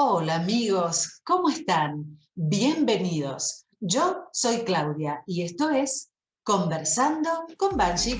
Hola amigos, ¿cómo están? Bienvenidos. Yo soy Claudia y esto es Conversando con Banshee.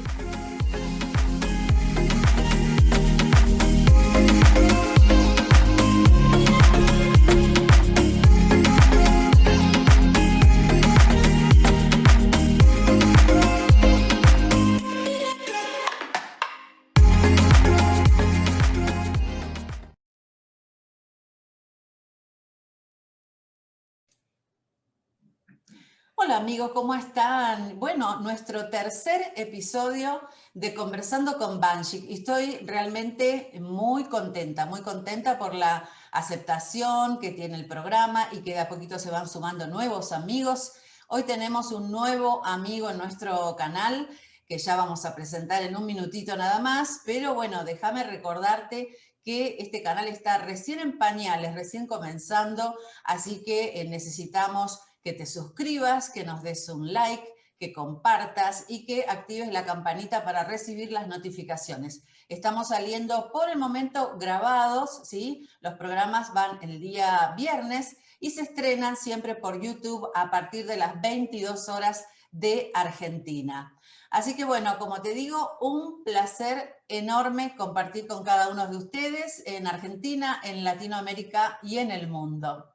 Hola amigos, ¿cómo están? Bueno, nuestro tercer episodio de Conversando con Banshee. Estoy realmente muy contenta por la aceptación que tiene el programa y que de a poquito se van sumando nuevos amigos. Hoy tenemos un nuevo amigo en nuestro canal que ya vamos a presentar en un minutito nada más, pero bueno, déjame recordarte que este canal está recién en pañales, recién comenzando, así que necesitamos que te suscribas, que nos des un like, que compartas y que actives la campanita para recibir las notificaciones. Estamos saliendo por el momento grabados, ¿sí? Los programas van el día viernes y se estrenan siempre por YouTube a partir de las 22 horas de Argentina. Así que bueno, como te digo, un placer enorme compartir con cada uno de ustedes en Argentina, en Latinoamérica y en el mundo.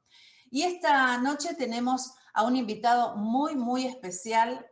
Y esta noche tenemos a un invitado muy especial.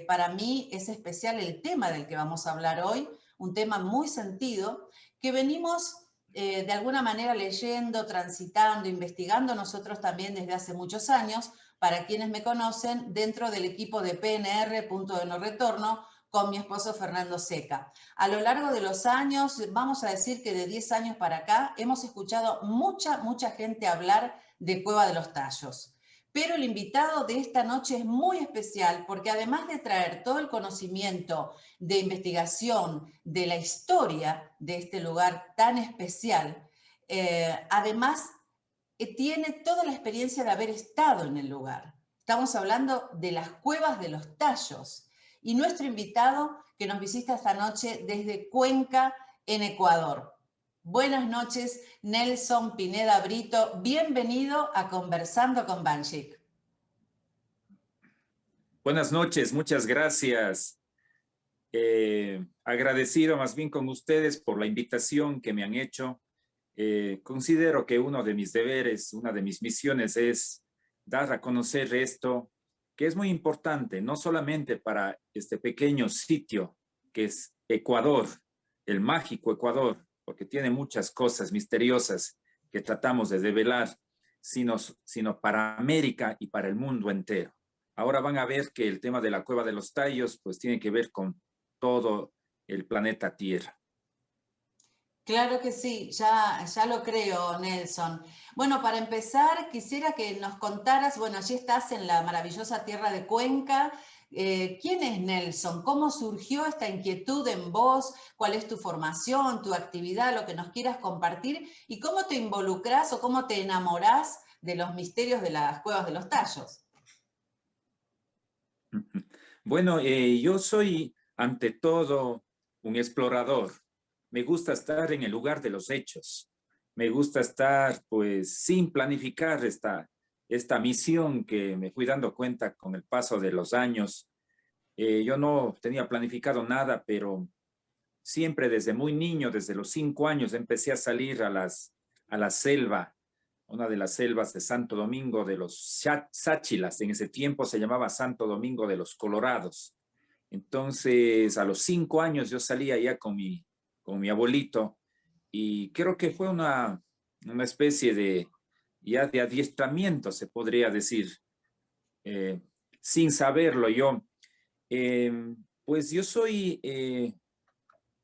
Para mí es especial el tema del que vamos a hablar hoy, un tema muy sentido, que venimos de alguna manera leyendo, transitando, investigando nosotros también desde hace muchos años, para quienes me conocen, dentro del equipo de PNR, Punto de No Retorno, con mi esposo Fernando Seca. A lo largo de los años, vamos a decir que de 10 años para acá, hemos escuchado mucha gente hablar de Cueva de los Tallos. Pero el invitado de esta noche es muy especial porque además de traer todo el conocimiento de investigación de la historia de este lugar tan especial, además tiene toda la experiencia de haber estado en el lugar. Estamos hablando de las Cuevas de los Tallos. Y nuestro invitado que nos visita esta noche desde Cuenca, en Ecuador. Buenas noches, Nelson Pineda Brito. Bienvenido a Conversando con Banshee. Buenas noches, muchas gracias. Agradecido más bien con ustedes por la invitación que me han hecho. Considero que uno de mis deberes, una de mis misiones es dar a conocer esto, que es muy importante, no solamente para este pequeño sitio que es Ecuador, el mágico Ecuador, porque tiene muchas cosas misteriosas que tratamos de develar, sino para América y para el mundo entero. Ahora van a ver que el tema de la Cueva de los Tallos pues tiene que ver con todo el planeta Tierra. Claro que sí, ya lo creo, Nelson. Bueno, para empezar, quisiera que nos contaras, bueno, allí estás en la maravillosa tierra de Cuenca. ¿Quién es Nelson? ¿Cómo surgió esta inquietud en vos? ¿Cuál es tu formación, tu actividad, lo que nos quieras compartir? ¿Y cómo te involucras o cómo te enamorás de los misterios de las Cuevas de los Tallos? Bueno, yo soy ante todo un explorador. Me gusta estar en el lugar de los hechos. Me gusta estar pues sin planificar esta misión que me fui dando cuenta con el paso de los años. Yo no tenía planificado nada, pero siempre desde muy niño, desde los 5 años, empecé a salir a la selva, una de las selvas de Santo Domingo de los Sáchilas. En ese tiempo se llamaba Santo Domingo de los Colorados. Entonces, a los 5 años yo salía ya con mi abuelito y creo que fue una especie ya de adiestramiento, se podría decir, eh, sin saberlo yo. Pues yo soy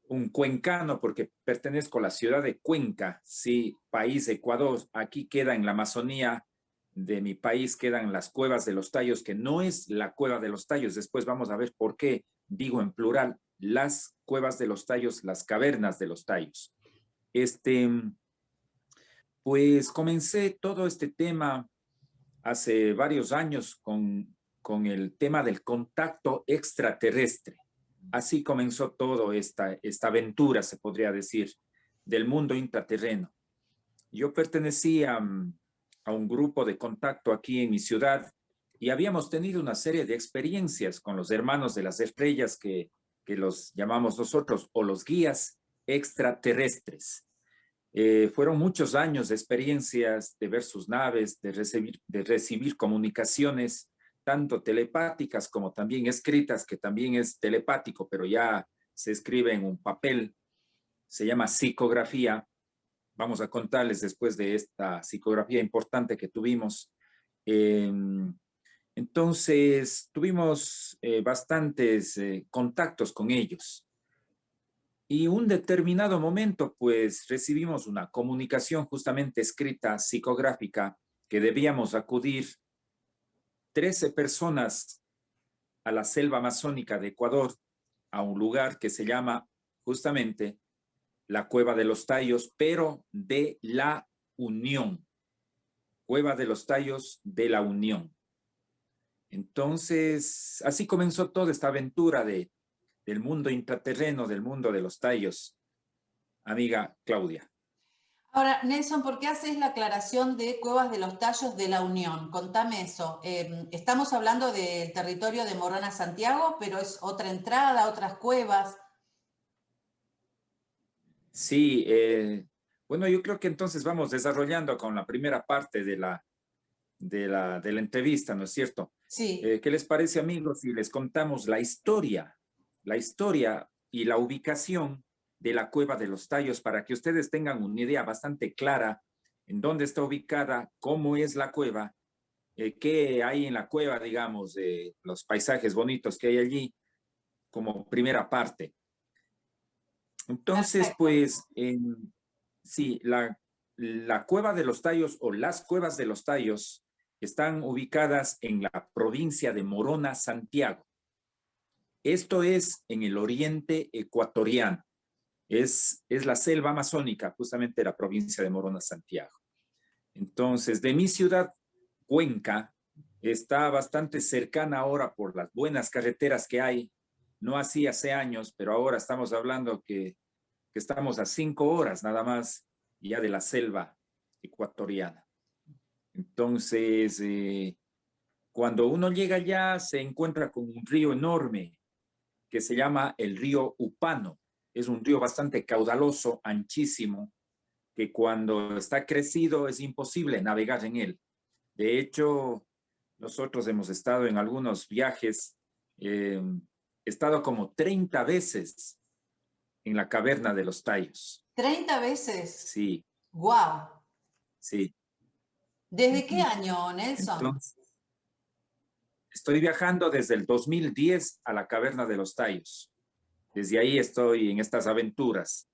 un cuencano porque pertenezco a la ciudad de Cuenca, sí, país Ecuador. Aquí queda en la Amazonía de mi país, quedan las Cuevas de los Tallos, que no es la Cueva de los Tallos. Después vamos a ver por qué digo en plural las Cuevas de los Tallos, las cavernas de los Tallos. Pues comencé todo este tema hace varios años con el tema del contacto extraterrestre. Así comenzó toda esta aventura, se podría decir, del mundo intraterreno. Yo pertenecía a un grupo de contacto aquí en mi ciudad y habíamos tenido una serie de experiencias con los hermanos de las estrellas que los llamamos nosotros, o los guías extraterrestres. Fueron muchos años de experiencias, de ver sus naves, de recibir comunicaciones, tanto telepáticas como también escritas, que también es telepático, pero ya se escribe en un papel, se llama psicografía. Vamos a contarles después de esta psicografía importante que tuvimos. Eh, entonces, tuvimos bastantes contactos con ellos. Y un determinado momento, pues recibimos una comunicación justamente escrita, psicográfica, que debíamos acudir 13 personas a la selva amazónica de Ecuador, a un lugar que se llama justamente la Cueva de los Tallos, pero de la Unión. Cueva de los Tallos de la Unión. Entonces, así comenzó toda esta aventura del mundo intraterreno, del mundo de los tallos, amiga Claudia. Ahora, Nelson, ¿por qué haces la aclaración de Cuevas de los Tallos de la Unión? Contame eso. Estamos hablando del territorio de Morona, Santiago, pero es otra entrada, otras cuevas. Sí, bueno, yo creo que entonces vamos desarrollando con la primera parte de la entrevista, ¿no es cierto? Sí. ¿Qué les parece, amigos, si les contamos la historia y la ubicación de la Cueva de los Tallos para que ustedes tengan una idea bastante clara en dónde está ubicada, cómo es la cueva, qué hay en la cueva, digamos, los paisajes bonitos que hay allí, como primera parte. Entonces, Perfecto. pues, sí, la Cueva de los Tallos o las Cuevas de los Tallos están ubicadas en la provincia de Morona, Santiago. Esto es en el oriente ecuatoriano. Es la selva amazónica, justamente la provincia de Morona, Santiago. Entonces, de mi ciudad, Cuenca, está bastante cercana ahora por las buenas carreteras que hay. No así hace años, pero ahora estamos hablando que estamos a 5 horas nada más ya de la selva ecuatoriana. Entonces, cuando uno llega allá, se encuentra con un río enorme que se llama el río Upano. Es un río bastante caudaloso, anchísimo, que cuando está crecido es imposible navegar en él. De hecho, nosotros hemos estado en algunos viajes, he estado como 30 veces en la caverna de los Tallos. 30 veces. Sí, ¡Wow! sí. ¿Desde qué Ujú. año, Nelson? Entonces, estoy viajando desde el 2010 a la caverna de los Tallos. Desde ahí estoy en estas aventuras.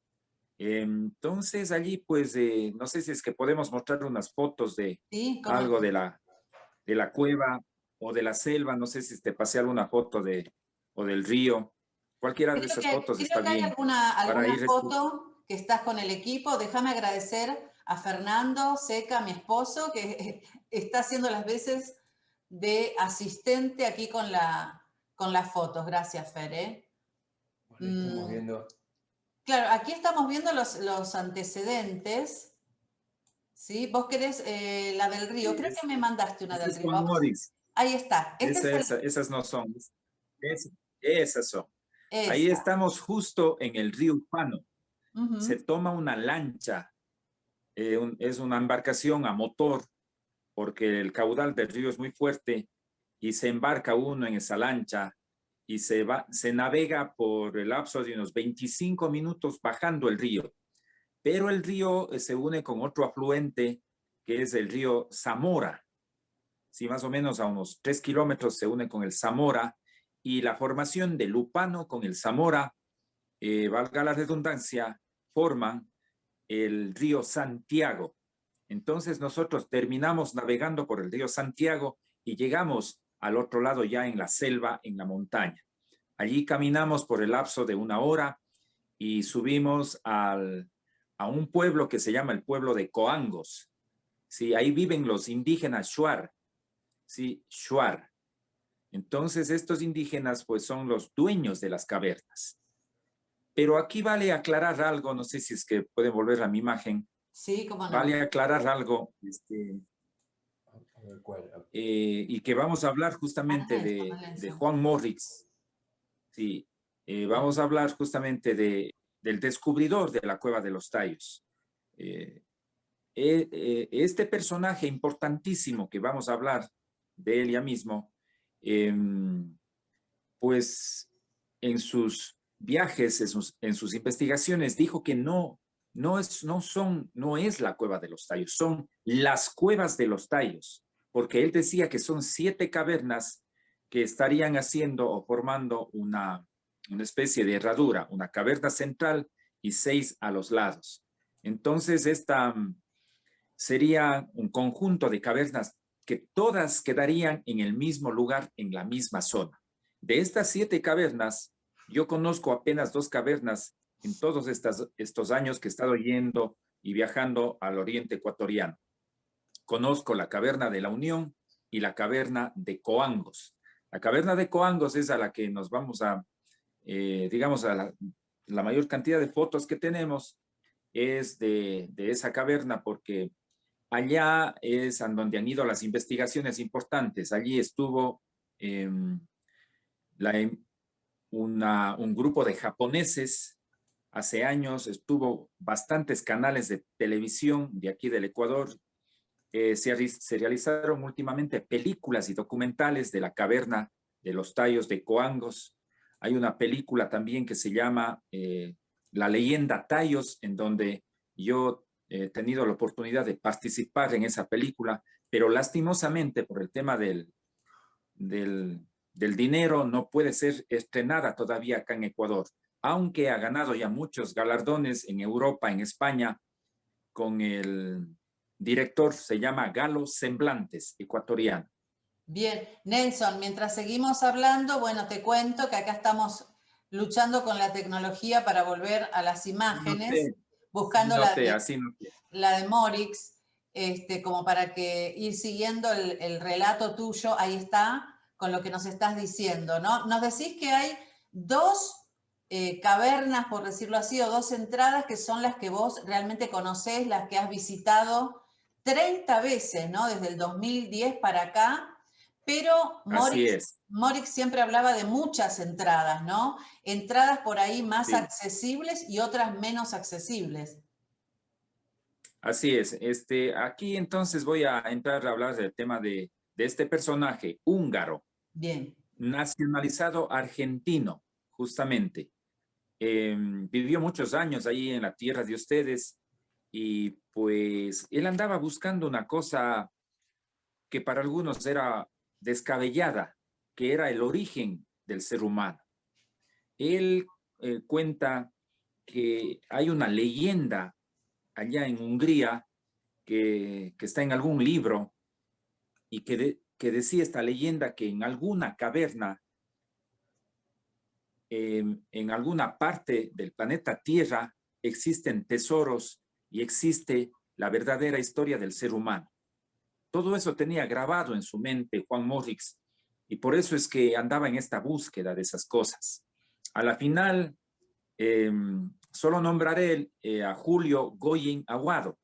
Entonces allí, pues, no sé si es que podemos mostrar unas fotos de Sí, cómo algo no. de la cueva o de la selva. No sé si te pasé alguna foto o del río. Cualquiera de esas fotos está Creo que hay bien para alguna ir. foto que estás con el equipo. Déjame agradecer a Fernando Seca, mi esposo, que está haciendo las veces de asistente aquí con las fotos. Gracias, Fer. Bueno, estamos viendo. Claro, aquí estamos viendo los antecedentes. ¿Sí? Vos querés la del río. Creo que me mandaste una Ese del es río. Juan Vamos. Moris. Ahí está. Este es Esas no son. Es- esas son. Ahí esa. estamos justo en el río Upano. Se Ujú. toma una lancha, es una embarcación a motor, porque el caudal del río es muy fuerte y se embarca uno en esa lancha y se navega por el lapso de unos 25 minutos bajando el río. Pero el río se une con otro afluente que es el río Zamora. Sí, más o menos a unos 3 kilómetros se une con el Zamora y la formación del Upano con el Zamora, valga la redundancia, forman el río Santiago. Entonces nosotros terminamos navegando por el río Santiago y llegamos al otro lado ya en la selva, en la montaña. Allí caminamos por el lapso de 1 hora y subimos a un pueblo que se llama el pueblo de Coangos. Sí, ahí viven los indígenas Shuar. Sí, Shuar. Entonces estos indígenas pues son los dueños de las cavernas. Pero aquí vale aclarar algo, no sé si es que pueden volver a mi imagen. Sí, cómo no. Vale aclarar algo, A ver, ¿cuál? y que vamos a hablar justamente Nelson, de Nelson. Juan Morris. Sí, vamos a hablar justamente del descubridor de la Cueva de los Tallos. Este personaje importantísimo que vamos a hablar de él ya mismo, pues en sus viajes, en sus investigaciones, dijo que no es la Cueva de los Tallos, son las cuevas de los Tallos, porque él decía que son 7 cavernas que estarían haciendo o formando una especie de herradura, una caverna central y 6 a los lados. Entonces, esta sería un conjunto de cavernas que todas quedarían en el mismo lugar, en la misma zona. De estas 7 cavernas, yo conozco apenas 2 cavernas en todos estos años que he estado yendo y viajando al oriente ecuatoriano. Conozco la caverna de la Unión y la caverna de Coangos. La caverna de Coangos es a la que nos vamos a, digamos, a la mayor cantidad de fotos que tenemos es de esa caverna porque allá es en donde han ido las investigaciones importantes. Allí estuvo eh, un grupo de japoneses hace años, estuvo bastantes canales de televisión de aquí del Ecuador. Se realizaron últimamente películas y documentales de la caverna de los Tallos de Coangos. Hay una película también que se llama La leyenda Tallos, en donde yo he tenido la oportunidad de participar en esa película, pero lastimosamente por el tema del dinero no puede ser estrenada todavía acá en Ecuador, aunque ha ganado ya muchos galardones en Europa, en España, con el director, se llama Galo Semblantes, ecuatoriano. Bien, Nelson, mientras seguimos hablando, bueno, te cuento que acá estamos luchando con la tecnología para volver a las imágenes, buscando la de Morix, como para que ir siguiendo el relato tuyo, ahí está, con lo que nos estás diciendo, ¿no? Nos decís que hay 2 cavernas, por decirlo así, o 2 entradas que son las que vos realmente conocés, las que has visitado 30 veces, ¿no? Desde el 2010 para acá, pero Morix siempre hablaba de muchas entradas, ¿no? Entradas por ahí más accesibles y otras menos accesibles. Así es. Aquí entonces voy a entrar a hablar del tema de este personaje húngaro. Bien. Nacionalizado argentino, justamente. Vivió muchos años ahí en la tierra de ustedes y pues él andaba buscando una cosa que para algunos era descabellada, que era el origen del ser humano. Él cuenta que hay una leyenda allá en Hungría que está en algún libro y que decía esta leyenda que en alguna caverna, en alguna parte del planeta Tierra, existen tesoros y existe la verdadera historia del ser humano. Todo eso tenía grabado en su mente Juan Morix y por eso es que andaba en esta búsqueda de esas cosas. A la final, solo nombraré a Julio Goyen Aguado.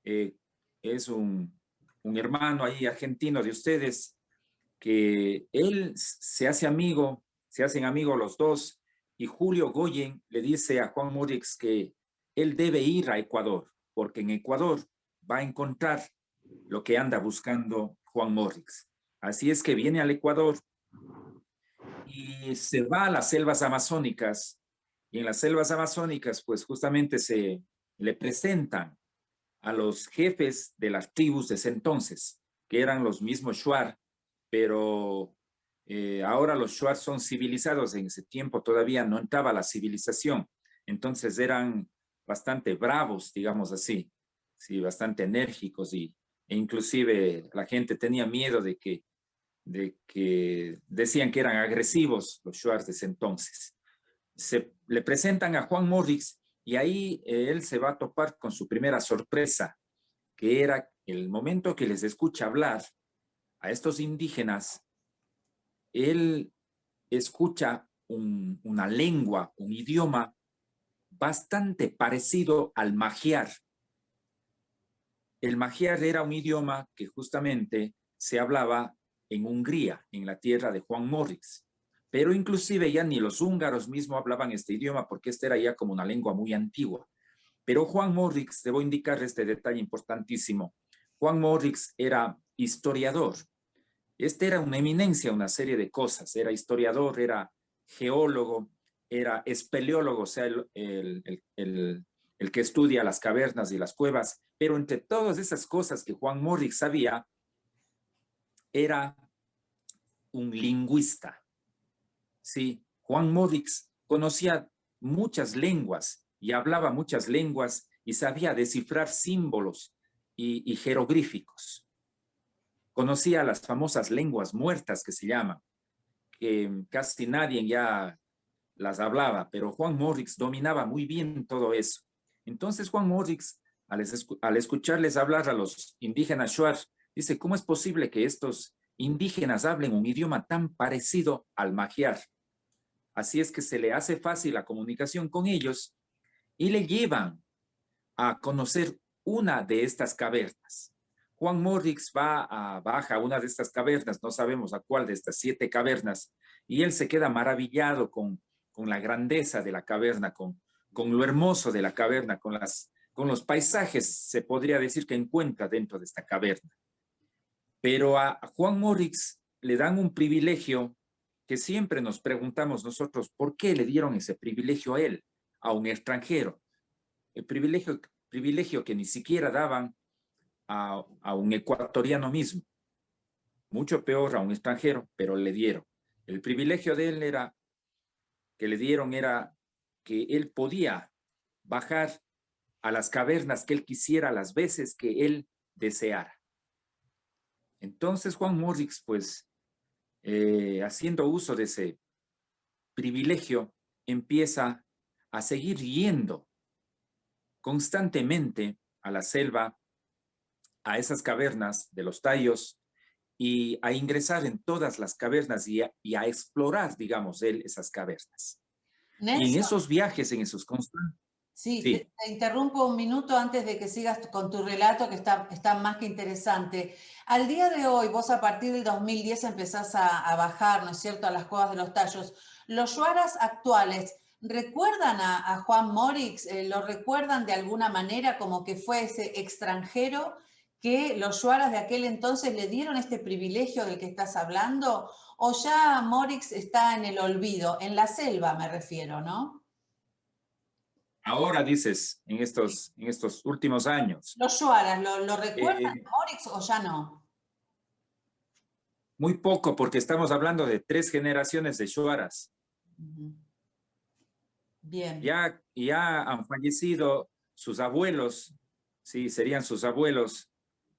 Es un hermano ahí argentino de ustedes que él se hacen amigos los dos, y Julio Goyen le dice a Juan Morix que él debe ir a Ecuador, porque en Ecuador va a encontrar lo que anda buscando Juan Morix. Así es que viene al Ecuador y se va a las selvas amazónicas, y en las selvas amazónicas pues justamente se le presentan a los jefes de las tribus de ese entonces, que eran los mismos Shuar, pero ahora los Shuar son civilizados. En ese tiempo todavía no entraba la civilización, entonces eran bastante bravos, digamos así, sí, bastante enérgicos e inclusive la gente tenía miedo de que decían que eran agresivos los Shuar de ese entonces. Le presentan a Juan Morix y ahí él se va a topar con su primera sorpresa, que era el momento que les escucha hablar a estos indígenas. Él escucha una lengua, un idioma bastante parecido al magiar. el magiar era un idioma que justamente se hablaba en Hungría, en la tierra de Juan Morix. Pero inclusive ya ni los húngaros mismos hablaban este idioma porque este era ya como una lengua muy antigua. Pero Juan Morix, debo indicar este detalle importantísimo, Juan Morix era historiador. Este era una eminencia, una serie de cosas. Era historiador, era geólogo, era espeleólogo, o sea, el que estudia las cavernas y las cuevas. Pero entre todas esas cosas que Juan Morix sabía, era un lingüista. Sí, Juan Morix conocía muchas lenguas y hablaba muchas lenguas y sabía descifrar símbolos y jeroglíficos. Conocía las famosas lenguas muertas que se llaman, que casi nadie ya las hablaba, pero Juan Morix dominaba muy bien todo eso. Entonces Juan Morix, al escucharles hablar a los indígenas Shuar, dice, ¿cómo es posible que estos indígenas hablen un idioma tan parecido al magiar? Así es que se le hace fácil la comunicación con ellos y le llevan a conocer una de estas cavernas. Juan Morix baja a una de estas cavernas, no sabemos a cuál de estas 7 cavernas, y él se queda maravillado con la grandeza de la caverna, con lo hermoso de la caverna, con los paisajes, se podría decir, que encuentra dentro de esta caverna. Pero a Juan Morix le dan un privilegio que siempre nos preguntamos nosotros, ¿por qué le dieron ese privilegio a él, a un extranjero? El privilegio que ni siquiera daban a un ecuatoriano mismo, mucho peor a un extranjero, pero le dieron. El privilegio de él que le dieron era que él podía bajar a las cavernas que él quisiera las veces que él deseara. Entonces Juan Morix, pues, haciendo uso de ese privilegio, empieza a seguir yendo constantemente a la selva, a esas cavernas de los tallos y a ingresar en todas las cavernas y a explorar, digamos, él esas cavernas. Y en Nelson, esos viajes, en esos constantes... sí, Sí, te interrumpo un minuto antes de que sigas con tu relato, que está más que interesante. Al día de hoy, vos a partir del 2010 empezás a bajar, ¿no es cierto?, a las cuevas de los tallos. ¿Los shuaras actuales recuerdan a Juan Morix? ¿Lo recuerdan de alguna manera como que fue ese extranjero que los shuaras de aquel entonces le dieron este privilegio del que estás hablando? ¿O ya Morix está en el olvido? En la selva me refiero, ¿no? ahora dices, en estos últimos años. Los Shuaras, ¿lo recuerdan, Eh, Morix, o ya no? Muy poco, porque estamos hablando de 3 generaciones de Shuaras. Ujú. Bien. Ya han fallecido sus abuelos, sí, serían sus abuelos,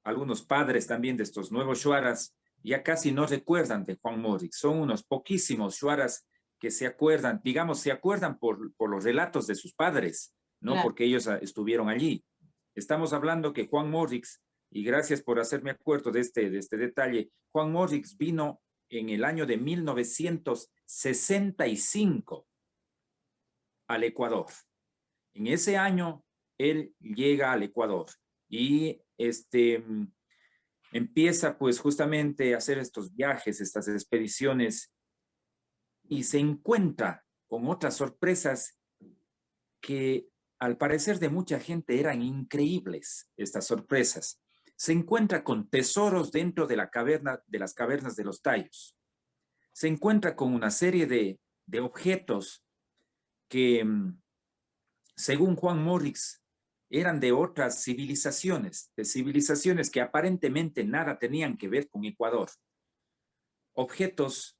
algunos padres también de estos nuevos Shuaras, ya casi no recuerdan de Juan Morix. Son unos poquísimos Shuaras que se acuerdan, digamos, se acuerdan por los relatos de sus padres, no Claro. porque ellos estuvieron allí. Estamos hablando que Juan Morix, y gracias por hacerme acuerdo de este detalle, Juan Morix vino en el año de 1965 al Ecuador. En ese año, él llega al Ecuador y empieza pues justamente a hacer estos viajes, estas expediciones, y se encuentra con otras sorpresas que al parecer de mucha gente eran increíbles, estas sorpresas. Se encuentra con tesoros dentro de las cavernas de los tallos. Se encuentra con una serie de objetos que, según Juan Morix, eran de otras civilizaciones, de civilizaciones que aparentemente nada tenían que ver con Ecuador. Objetos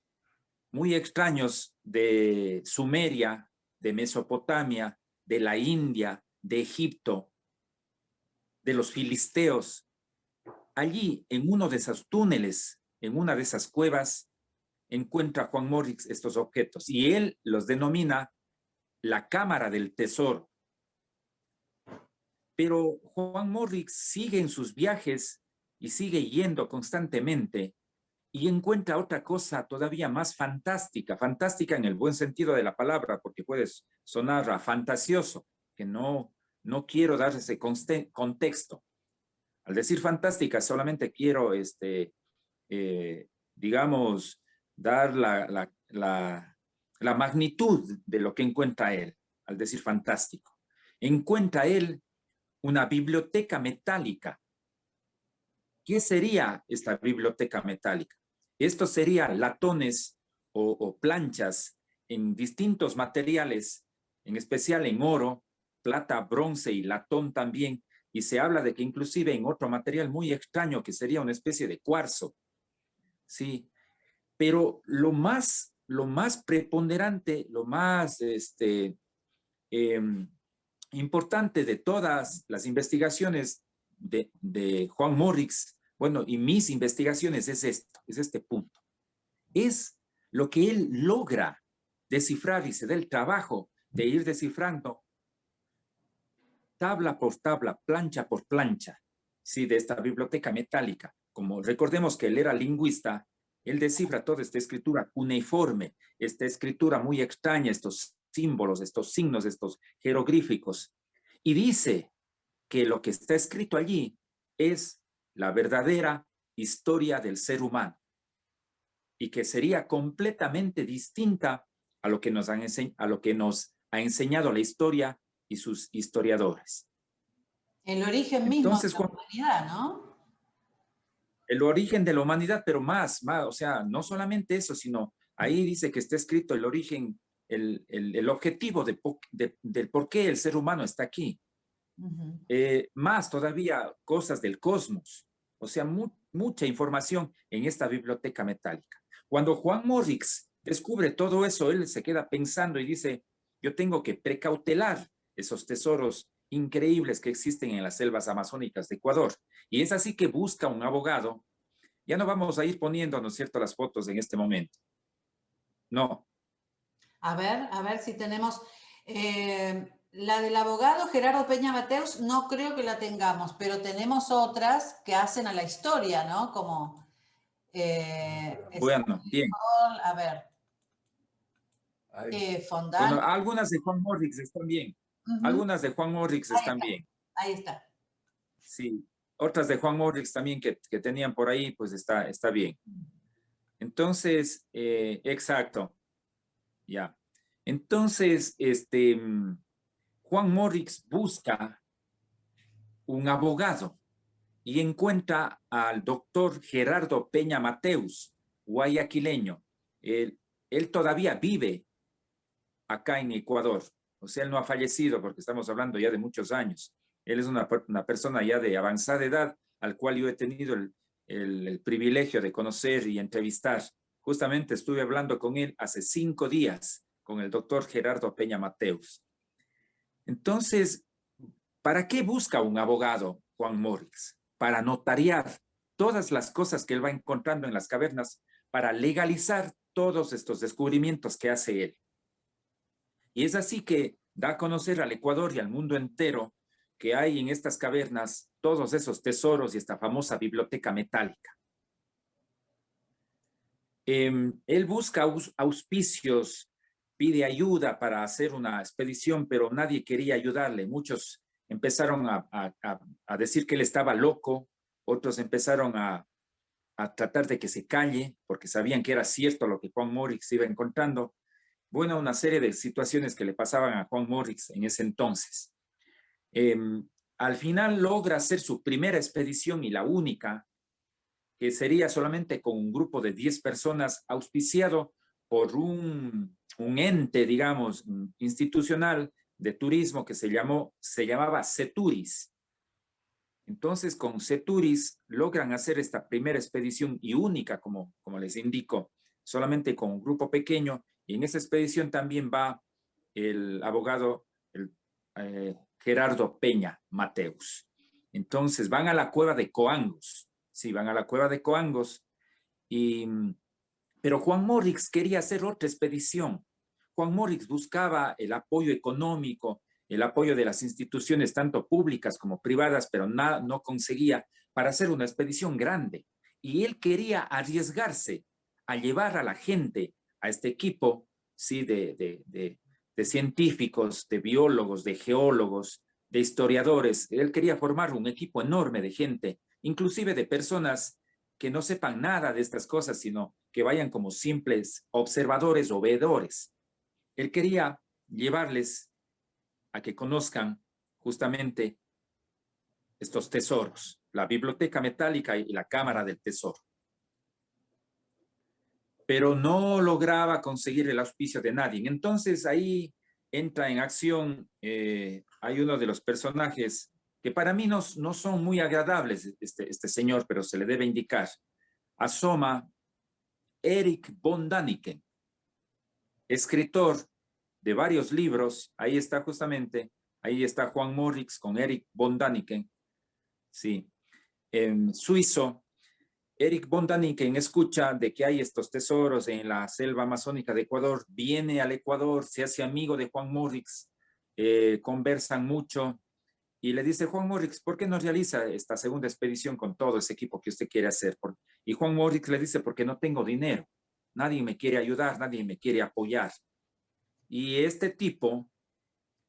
muy extraños de Sumeria, de Mesopotamia, de la India, de Egipto, de los filisteos. Allí, en uno de esos túneles, en una de esas cuevas, encuentra Juan Morix estos objetos y él los denomina la Cámara del Tesoro. Pero Juan Morix sigue en sus viajes y sigue yendo constantemente y encuentra otra cosa todavía más fantástica, fantástica en el buen sentido de la palabra, porque puede sonar fantasioso, que no quiero dar ese contexto. Al decir fantástica, solamente quiero, digamos, dar la magnitud de lo que encuentra él, al decir fantástico. Encuentra él una biblioteca metálica. ¿Qué sería esta biblioteca metálica? Esto sería latones o planchas en distintos materiales, en especial en oro, plata, bronce y latón también, y se habla de que inclusive en otro material muy extraño que sería una especie de cuarzo, ¿sí? Pero lo más preponderante, lo más importante de todas las investigaciones de Juan Morrix, bueno, y mis investigaciones es esto, es este punto. Es lo que él logra descifrar y se da el trabajo de ir descifrando tabla por tabla, plancha por plancha, ¿sí? De esta biblioteca metálica. Como recordemos que él era lingüista, él descifra toda esta escritura cuneiforme, esta escritura muy extraña, estos símbolos, estos signos, estos jeroglíficos, y dice que lo que está escrito allí es la verdadera historia del ser humano y que sería completamente distinta a lo que nos ha enseñado la historia y sus historiadores. El origen mismo de Entonces, la humanidad, ¿no? el origen de la humanidad, pero más, o sea, no solamente eso, sino ahí dice que está escrito el origen, el objetivo del por qué el ser humano está aquí. Más todavía cosas del cosmos, o sea, mucha información en esta biblioteca metálica. Cuando Juan Morrix descubre todo eso, él se queda pensando y dice, yo tengo que precautelar esos tesoros increíbles que existen en las selvas amazónicas de Ecuador. Y es así que busca un abogado. Ya no vamos a ir poniendo, ¿no es cierto?, las fotos en este momento. No. A ver si tenemos... la del abogado Gerardo Peña Mateus no creo que la tengamos, pero tenemos otras que hacen a la historia, ¿no? Como... Bueno, bien. A ver. Fondal. Bueno, algunas de Juan Morrix están bien. Algunas de Juan Morrix están bien. Ahí está. Sí. Otras de Juan Morrix también que tenían por ahí, pues está bien. Entonces, exacto. Ya. Entonces, Juan Morrix busca un abogado y encuentra al doctor Gerardo Peña Mateus, guayaquileño. Él todavía vive acá en Ecuador. O sea, él no ha fallecido porque estamos hablando ya de muchos años. Él es una persona ya de avanzada edad al cual yo he tenido el privilegio de conocer y entrevistar. Justamente estuve hablando con él hace 5 días, con el doctor Gerardo Peña Mateus. Entonces, ¿para qué busca un abogado Juan Morrix? Para notariar todas las cosas que él va encontrando en las cavernas, para legalizar todos estos descubrimientos que hace él. Y es así que da a conocer al Ecuador y al mundo entero que hay en estas cavernas todos esos tesoros y esta famosa biblioteca metálica. Él busca auspicios, pide ayuda para hacer una expedición, pero nadie quería ayudarle. Muchos empezaron a decir que él estaba loco, otros empezaron a tratar de que se calle, porque sabían que era cierto lo que Juan Morrix iba encontrando. Bueno, una serie de situaciones que le pasaban a Juan Morrix en ese entonces. Al final logra hacer su primera expedición y la única, que sería solamente con un grupo de 10 personas auspiciado por un ente, digamos, institucional de turismo que se llamaba Ceturis. Entonces, con Ceturis logran hacer esta primera expedición y única, como les indico, solamente con un grupo pequeño, y en esa expedición también va el abogado Gerardo Peña Mateus. Entonces, van a la cueva de Coangos. Sí, van a la cueva de Coangos, pero Juan Morrix quería hacer otra expedición. Juan Morrix buscaba el apoyo económico, el apoyo de las instituciones, tanto públicas como privadas, pero no conseguía para hacer una expedición grande. Y él quería arriesgarse a llevar a la gente, a este equipo, ¿sí? de científicos, de biólogos, de geólogos, de historiadores. Él quería formar un equipo enorme de gente, inclusive de personas que no sepan nada de estas cosas, sino que vayan como simples observadores o veedores. Él quería llevarles a que conozcan justamente estos tesoros, la biblioteca metálica y la cámara del tesoro. Pero no lograba conseguir el auspicio de nadie. Entonces ahí entra en acción, hay uno de los personajes que para mí no son muy agradables, este señor, pero se le debe indicar. Asoma Erich von Däniken, escritor de varios libros. Ahí está justamente, ahí está Juan Morix con Erich von Däniken, sí, suizo. Erich von Däniken escucha de que hay estos tesoros en la selva amazónica de Ecuador, viene al Ecuador, se hace amigo de Juan Morix, conversan mucho y le dice, Juan Morix, ¿por qué no realiza esta segunda expedición con todo ese equipo que usted quiere hacer? Y Juan Morix le dice, porque no tengo dinero, nadie me quiere ayudar, nadie me quiere apoyar. Y este tipo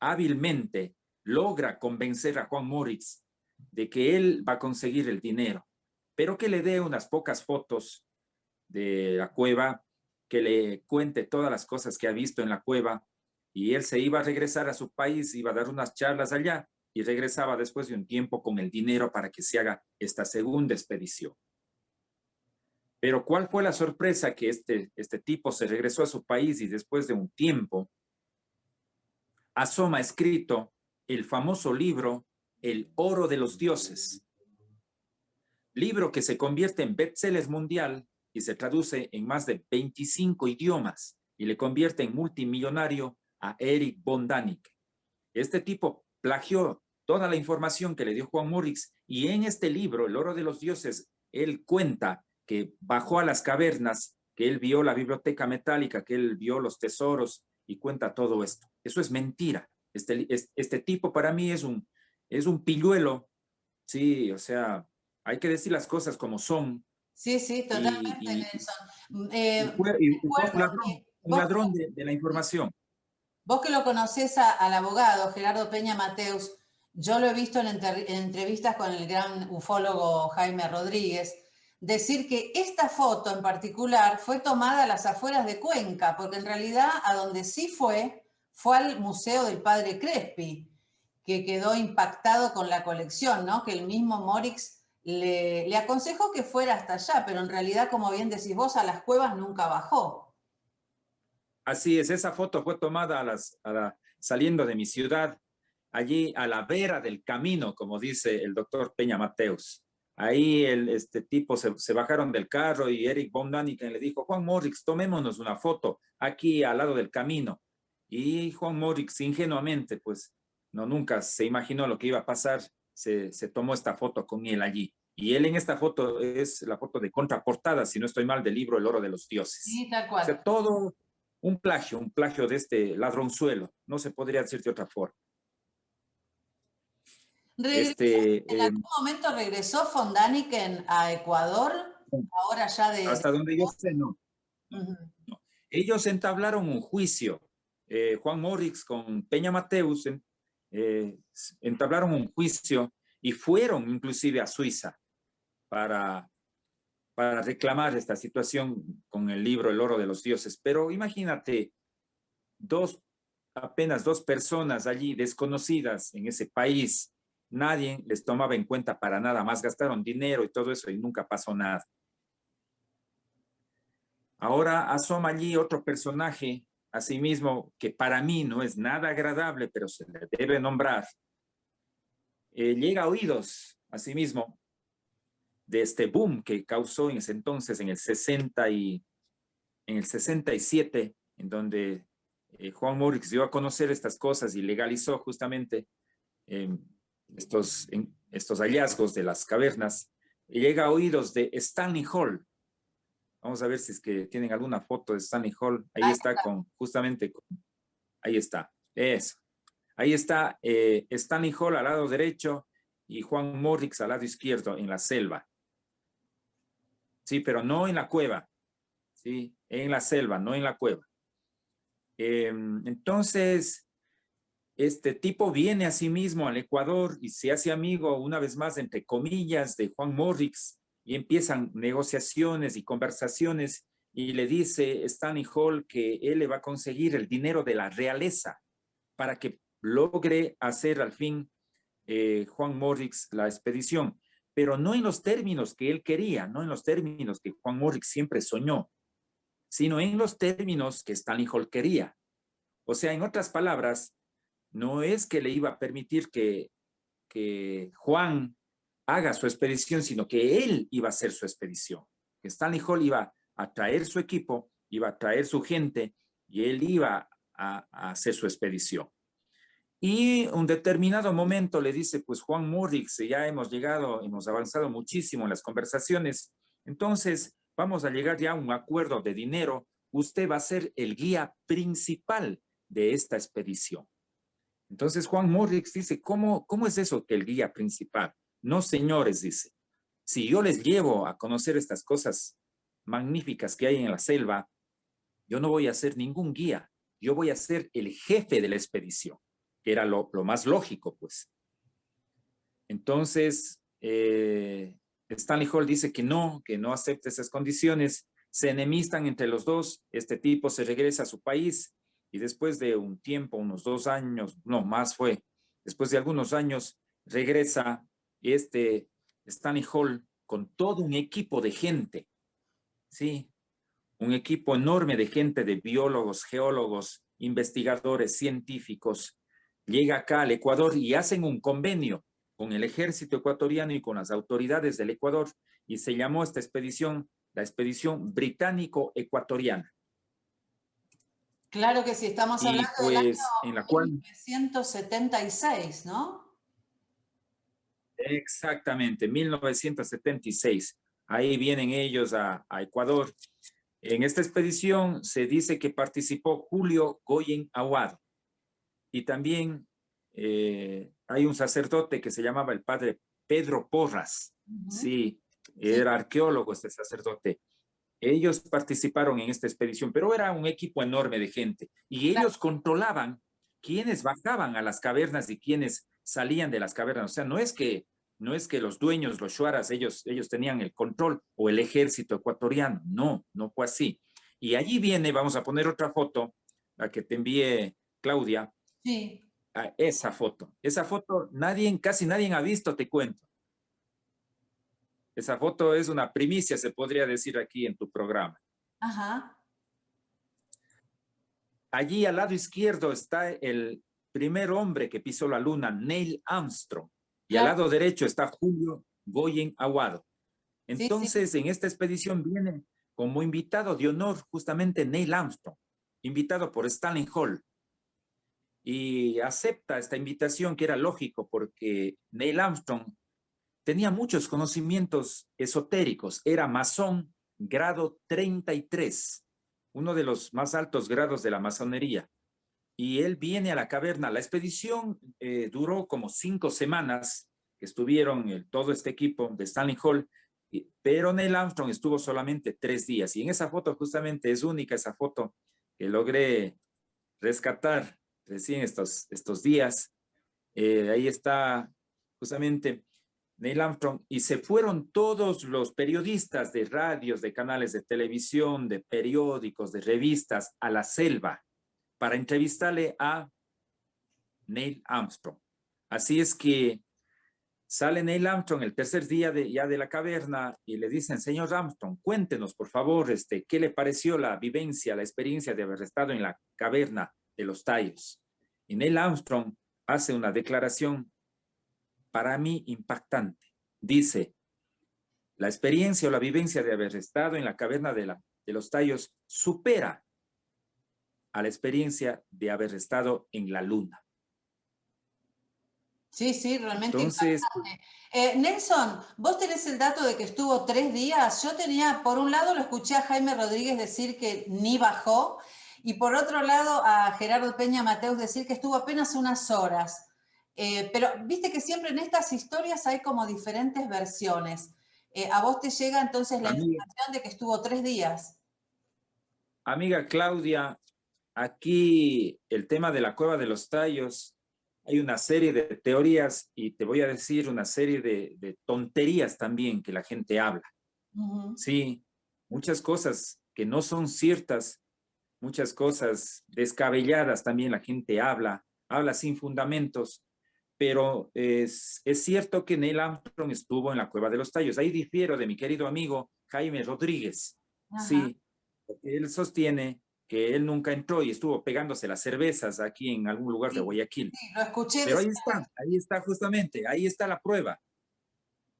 hábilmente logra convencer a Juan Morix de que él va a conseguir el dinero, pero que le dé unas pocas fotos de la cueva, que le cuente todas las cosas que ha visto en la cueva, y él se iba a regresar a su país, iba a dar unas charlas allá, y regresaba después de un tiempo con el dinero para que se haga esta segunda expedición. Pero ¿cuál fue la sorpresa? Que este tipo se regresó a su país y después de un tiempo asoma escrito el famoso libro El oro de los dioses, libro que se convierte en bestseller mundial y se traduce en más de 25 idiomas y le convierte en multimillonario a Erich von Däniken. Este tipo plagió toda la información que le dio Juan Morix y en este libro, El oro de los dioses, él cuenta que bajó a las cavernas, que él vio la biblioteca metálica, que él vio los tesoros y cuenta todo esto. Eso es mentira. Este tipo para mí es un pilluelo, sí, o sea, hay que decir las cosas como son. Sí, sí, totalmente, Y Nelson. fue Recuerdo que un ladrón de la información. vos que lo conocés al abogado Gerardo Peña Mateus, yo lo he visto en entrevistas con el gran ufólogo Jaime Rodríguez, decir que esta foto en particular fue tomada a las afueras de Cuenca, porque en realidad a donde sí fue al Museo del Padre Crespi, que quedó impactado con la colección, ¿no? Que el mismo Morix le aconsejó que fuera hasta allá, pero en realidad, como bien decís vos, a las cuevas nunca bajó. Así es, esa foto fue tomada saliendo de mi ciudad, allí a la vera del camino, como dice el doctor Peña Mateus. Ahí este tipo se bajaron del carro y Erich von Däniken le dijo, Juan Morix, tomémonos una foto aquí al lado del camino. Y Juan Morix, ingenuamente, pues nunca se imaginó lo que iba a pasar, se tomó esta foto con él allí. Y él en esta foto es la foto de contraportada, si no estoy mal, del libro El oro de los dioses. Sí, tal O cual. sea, todo un plagio de este ladronzuelo, no se podría decir de otra forma. ¿En algún momento regresó von Däniken a Ecuador? Ahora ya hasta donde yo sé, no. Uh-huh. No. Ellos entablaron un juicio, Juan Morix con Peña Mateus entablaron un juicio y fueron inclusive a Suiza para reclamar esta situación con el libro El oro de los dioses. Pero imagínate, apenas dos personas allí desconocidas en ese país, nadie les tomaba en cuenta para nada más, gastaron dinero y todo eso y nunca pasó nada. Ahora asoma allí otro personaje, asimismo, que para mí no es nada agradable, pero se le debe nombrar. Llega a oídos, asimismo, de este boom que causó en ese entonces, en el 67, en donde Juan Morix dio a conocer estas cosas y legalizó justamente estos hallazgos de las cavernas. Y llega a oídos de Stanley Hall. Vamos a ver si es que tienen alguna foto de Stanley Hall. Ahí está ahí está, eso. Ahí está Stanley Hall al lado derecho y Juan Morix al lado izquierdo en la selva. Sí, pero no en la cueva. Sí, en la selva, no en la cueva. Entonces, este tipo viene a sí mismo al Ecuador y se hace amigo, una vez más, entre comillas, de Juan Morrix, y empiezan negociaciones y conversaciones, y le dice Stanley Hall que él le va a conseguir el dinero de la realeza para que logre hacer al fin Juan Morrix la expedición, pero no en los términos que él quería, no en los términos que Juan Morrix siempre soñó, sino en los términos que Stanley Hall quería. O sea, en otras palabras, no es que le iba a permitir que Juan haga su expedición, sino que él iba a hacer su expedición. Que Stanley Hall iba a traer su equipo, iba a traer su gente y él iba a hacer su expedición. Y un determinado momento le dice, pues Juan Morrix, ya hemos llegado, hemos avanzado muchísimo en las conversaciones, entonces vamos a llegar ya a un acuerdo de dinero, usted va a ser el guía principal de esta expedición. Entonces Juan Morrix dice, ¿cómo es eso que el guía principal? No, señores, dice, si yo les llevo a conocer estas cosas magníficas que hay en la selva, yo no voy a ser ningún guía, yo voy a ser el jefe de la expedición, que era lo más lógico, pues. Entonces, Stanley Hall dice que no acepta esas condiciones, se enemistan entre los dos, este tipo se regresa a su país y después de un tiempo, unos 2 años, no más fue, después de algunos años, regresa Stanley Hall con todo un equipo de gente, ¿sí? Un equipo enorme de gente, de biólogos, geólogos, investigadores, científicos, llega acá al Ecuador y hacen un convenio con el ejército ecuatoriano y con las autoridades del Ecuador y se llamó esta expedición la expedición británico-ecuatoriana. Claro que sí, estamos Y hablando del pues en la año cual... 1976, ¿no? Exactamente, 1976. Ahí vienen ellos a Ecuador. En esta expedición se dice que participó Julio Goyen Aguado y también hay un sacerdote que se llamaba el padre Pedro Porras. Sí, era arqueólogo este sacerdote. Ellos participaron en esta expedición, pero era un equipo enorme de gente y ellos controlaban quiénes bajaban a las cavernas y quiénes salían de las cavernas. O sea, no es que los dueños, los shuaras, ellos tenían el control o el ejército ecuatoriano. No fue así. Y allí viene, vamos a poner otra foto, la que te envié, Claudia. Sí. Esa foto. Esa foto casi nadie ha visto, te cuento. Esa foto es una primicia, se podría decir aquí en tu programa. Ajá. Allí al lado izquierdo está el primer hombre que pisó la luna, Neil Armstrong. Y al lado derecho está Julio Goyen Aguado. Entonces, en esta expedición viene como invitado de honor justamente Neil Armstrong, invitado por Stanley Hall. Y acepta esta invitación, que era lógico porque Neil Armstrong tenía muchos conocimientos esotéricos, era masón grado 33, uno de los más altos grados de la masonería. Y él viene a la caverna. La expedición duró como 5 semanas, que estuvieron todo este equipo de Stanley Hall, pero Neil Armstrong estuvo solamente 3 días. Y en esa foto justamente es única esa foto que logré rescatar recién estos días. Ahí está justamente Neil Armstrong, y se fueron todos los periodistas de radios, de canales de televisión, de periódicos, de revistas a la selva para entrevistarle a Neil Armstrong. Así es que sale Neil Armstrong el tercer día ya de la caverna y le dicen, señor Armstrong, cuéntenos por favor, ¿qué le pareció la vivencia, la experiencia de haber estado en la caverna de los Tallos? Y Neil Armstrong hace una declaración para mí impactante. Dice, la experiencia o la vivencia de haber estado en la caverna de los Tallos supera a la experiencia de haber estado en la luna. Sí, realmente Entonces, impactante. Nelson, vos tenés el dato de que estuvo 3 días. Yo tenía, por un lado, lo escuché a Jaime Rodríguez decir que ni bajó, y por otro lado, a Gerardo Peña Mateus decir que estuvo apenas unas horas. Pero viste que siempre en estas historias hay como diferentes versiones. ¿A vos te llega entonces la información de que estuvo 3 días? Amiga Claudia, aquí el tema de la Cueva de los Tallos hay una serie de teorías y te voy a decir una serie de tonterías también que la gente habla. Sí, muchas cosas que no son ciertas, muchas cosas descabelladas también la gente habla sin fundamentos, pero es cierto que Neil Armstrong estuvo en la Cueva de los Tallos. Ahí difiero de mi querido amigo Jaime Rodríguez. Ajá. Sí, porque él sostiene que él nunca entró y estuvo pegándose las cervezas aquí en algún lugar de Sí, Guayaquil. sí, lo escuché Pero decir. ahí está justamente, ahí está la prueba.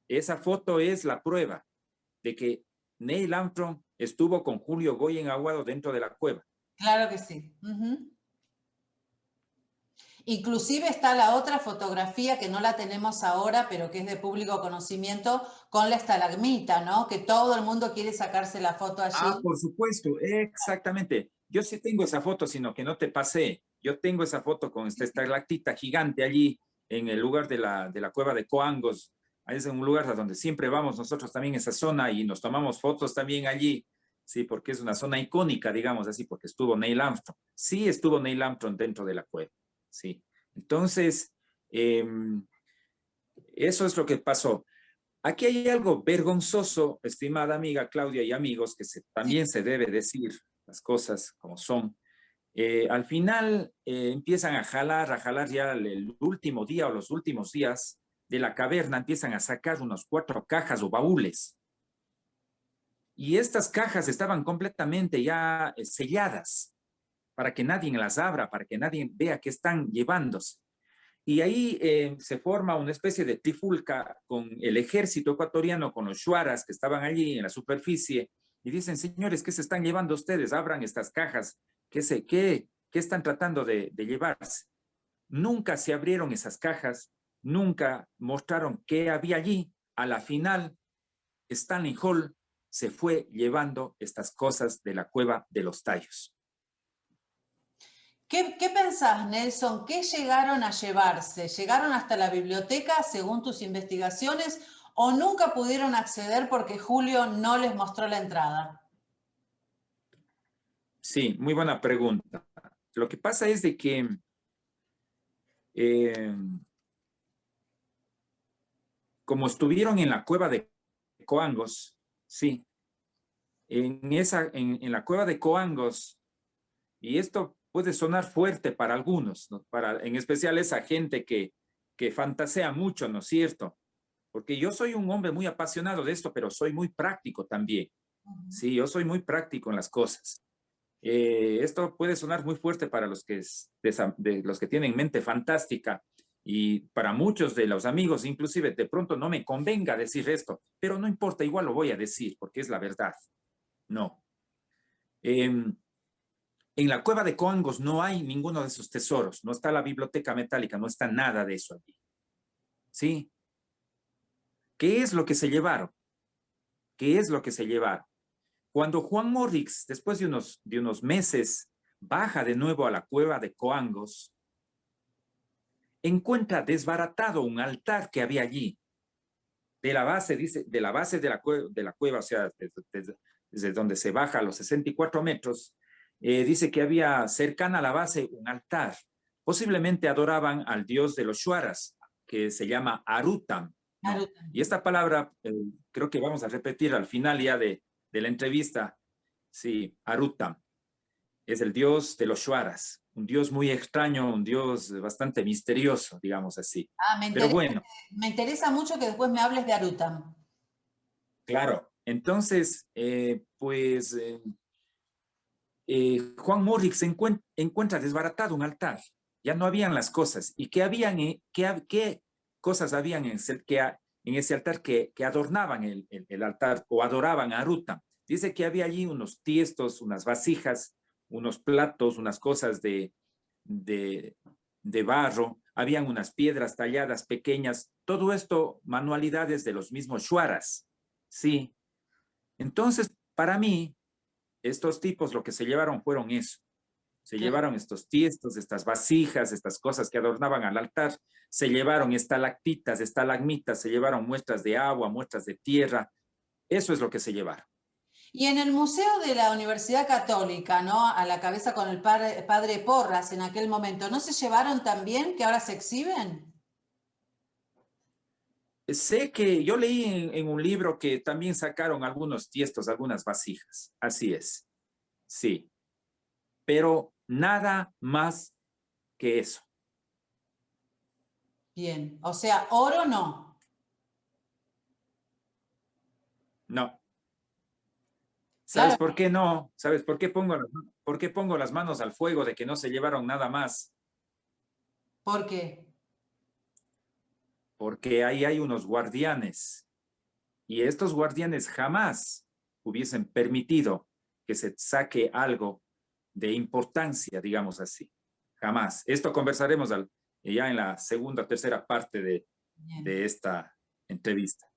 Esa foto es la prueba de que Neil Armstrong estuvo con Julio Goyen Aguado dentro de la cueva. Claro que sí. Inclusive está la otra fotografía que no la tenemos ahora, pero que es de público conocimiento, con la estalagmita, ¿no? Que todo el mundo quiere sacarse la foto Ah, allí. por supuesto, exactamente. Yo sí tengo esa foto, sino que no te pasé. Yo tengo esa foto con esta estalactita gigante allí en el lugar de la cueva de Coangos. Ahí es un lugar a donde siempre vamos nosotros también, esa zona, y nos tomamos fotos también allí. Sí, porque es una zona icónica, digamos así, porque estuvo Neil Armstrong. Sí estuvo Neil Armstrong dentro de la cueva. Sí. Entonces, eso es lo que pasó. Aquí hay algo vergonzoso, estimada amiga Claudia y amigos, que también se debe decir las cosas como son. Al final empiezan a jalar ya el último día o los últimos días de la caverna, empiezan a sacar unas 4 cajas o baúles. Y estas cajas estaban completamente ya selladas para que nadie las abra, para que nadie vea qué están llevándose. Y ahí se forma una especie de trifulca con el ejército ecuatoriano, con los shuaras que estaban allí en la superficie, y dicen, señores, ¿qué se están llevando ustedes? Abran estas cajas, ¿qué están tratando de llevarse? Nunca se abrieron esas cajas, nunca mostraron qué había allí. A la final, Stanley Hall se fue llevando estas cosas de la cueva de los Tallos. ¿Qué pensás, Nelson? ¿Qué llegaron a llevarse? ¿Llegaron hasta la biblioteca, según tus investigaciones, o nunca pudieron acceder porque Julio no les mostró la entrada? Sí, muy buena pregunta. Lo que pasa es de que como estuvieron en la cueva de Coangos, sí, en la cueva de Coangos, y esto puede sonar fuerte para algunos, ¿no? En especial esa gente que fantasea mucho, ¿no es cierto? Porque yo soy un hombre muy apasionado de esto, pero soy muy práctico también. Sí, yo soy muy práctico en las cosas. Esto puede sonar muy fuerte para los que tienen mente fantástica y para muchos de los amigos, inclusive de pronto no me convenga decir esto, pero no importa, igual lo voy a decir porque es la verdad. No. En la cueva de Coangos no hay ninguno de esos tesoros, no está la biblioteca metálica, no está nada de eso allí. ¿Sí? ¿Qué es lo que se llevaron? ¿Qué es lo que se llevaron? Cuando Juan Morrix, después de unos meses, baja de nuevo a la cueva de Coangos, encuentra desbaratado un altar que había allí. De la base, dice, de la base de la cueva, o sea, desde donde se baja a los 64 metros, dice que había cercana a la base un altar. Posiblemente adoraban al dios de los shuaras, que se llama Arutam, ¿no? Y esta palabra creo que vamos a repetir al final ya de la entrevista. Sí, Arutam es el dios de los shuaras, un dios muy extraño, un dios bastante misterioso, digamos así. Pero bueno. Me interesa mucho que después me hables de Arutam. Claro, entonces, Juan Morrix encuentra desbaratado un altar. Ya no habían las cosas. ¿Y qué cosas habían en ese altar que adornaban el altar o adoraban a Arutam? Dice que había allí unos tiestos, unas vasijas, unos platos, unas cosas de barro, habían unas piedras talladas pequeñas, todo esto manualidades de los mismos shuaras. Sí. Entonces, para mí, estos tipos lo que se llevaron fueron eso. Se llevaron estos tiestos, estas vasijas, estas cosas que adornaban al altar, se llevaron estalactitas, estalagmitas, se llevaron muestras de agua, muestras de tierra. Eso es lo que se llevaron. Y en el Museo de la Universidad Católica, ¿no? A la cabeza con el padre Porras en aquel momento, ¿no se llevaron también que ahora se exhiben? Sé que yo leí en un libro que también sacaron algunos tiestos, algunas vasijas. Así es, sí. Pero nada más que eso. Bien, o sea, oro no. No. ¿Sabes Claro, por qué no? ¿Sabes por qué pongo las manos al fuego de que no se llevaron nada más? ¿por qué? Porque ahí hay unos guardianes y estos guardianes jamás hubiesen permitido que se saque algo de importancia, digamos así. Jamás. Esto conversaremos ya en la segunda, tercera parte de esta entrevista.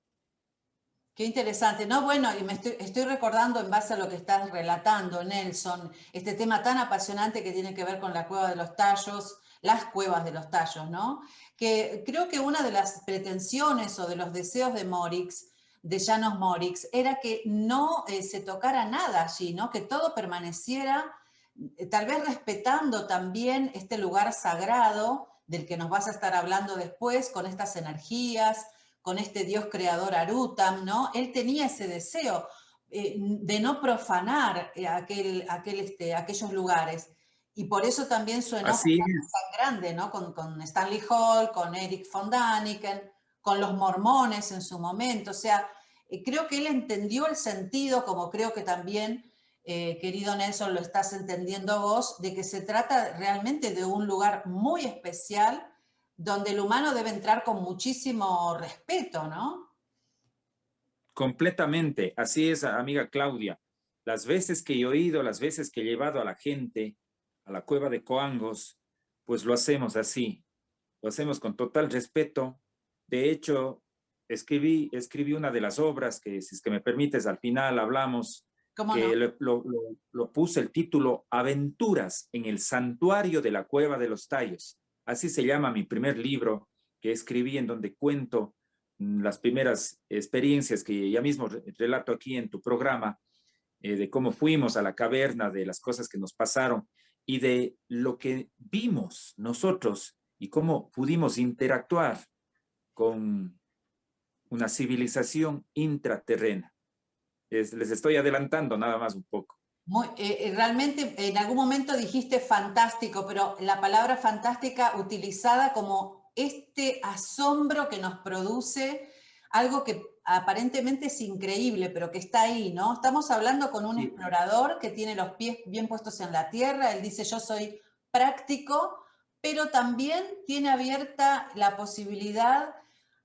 Qué interesante, ¿no? Bueno, y estoy recordando en base a lo que estás relatando, Nelson, este tema tan apasionante que tiene que ver con la cueva de los tallos, las cuevas de los tallos, ¿no? Que creo que una de las pretensiones o de los deseos de Morix, de Janos Morix, era que no se tocara nada allí, ¿no? Que todo permaneciera, tal vez respetando también este lugar sagrado del que nos vas a estar hablando después, con estas energías, con este dios creador Arutam, ¿no? Él tenía ese deseo de no profanar aquellos lugares. Y por eso también su enojo Así es. tan grande, ¿no? Con Stanley Hall, con Erich von Däniken, con los mormones en su momento. O sea, creo que él entendió el sentido, como creo que también, querido Nelson, lo estás entendiendo vos, de que se trata realmente de un lugar muy especial donde el humano debe entrar con muchísimo respeto, ¿no? Completamente. Así es, amiga Claudia. Las veces que yo he ido, las veces que he llevado a la gente a la cueva de Coangos, pues lo hacemos así. Lo hacemos con total respeto. De hecho, escribí una de las obras que, si es que me permites, al final hablamos, ¿Cómo no? que lo puse el título Aventuras en el Santuario de la Cueva de los Tallos. Así se llama mi primer libro que escribí, en donde cuento las primeras experiencias que ya mismo relato aquí en tu programa, de cómo fuimos a la caverna, de las cosas que nos pasaron y de lo que vimos nosotros y cómo pudimos interactuar con una civilización intraterrena. Les estoy adelantando nada más un poco. Realmente en algún momento dijiste fantástico, pero la palabra fantástica utilizada como este asombro que nos produce algo que aparentemente es increíble, pero que está ahí, ¿no? Estamos hablando con un explorador que tiene los pies bien puestos en la tierra, él dice yo soy práctico, pero también tiene abierta la posibilidad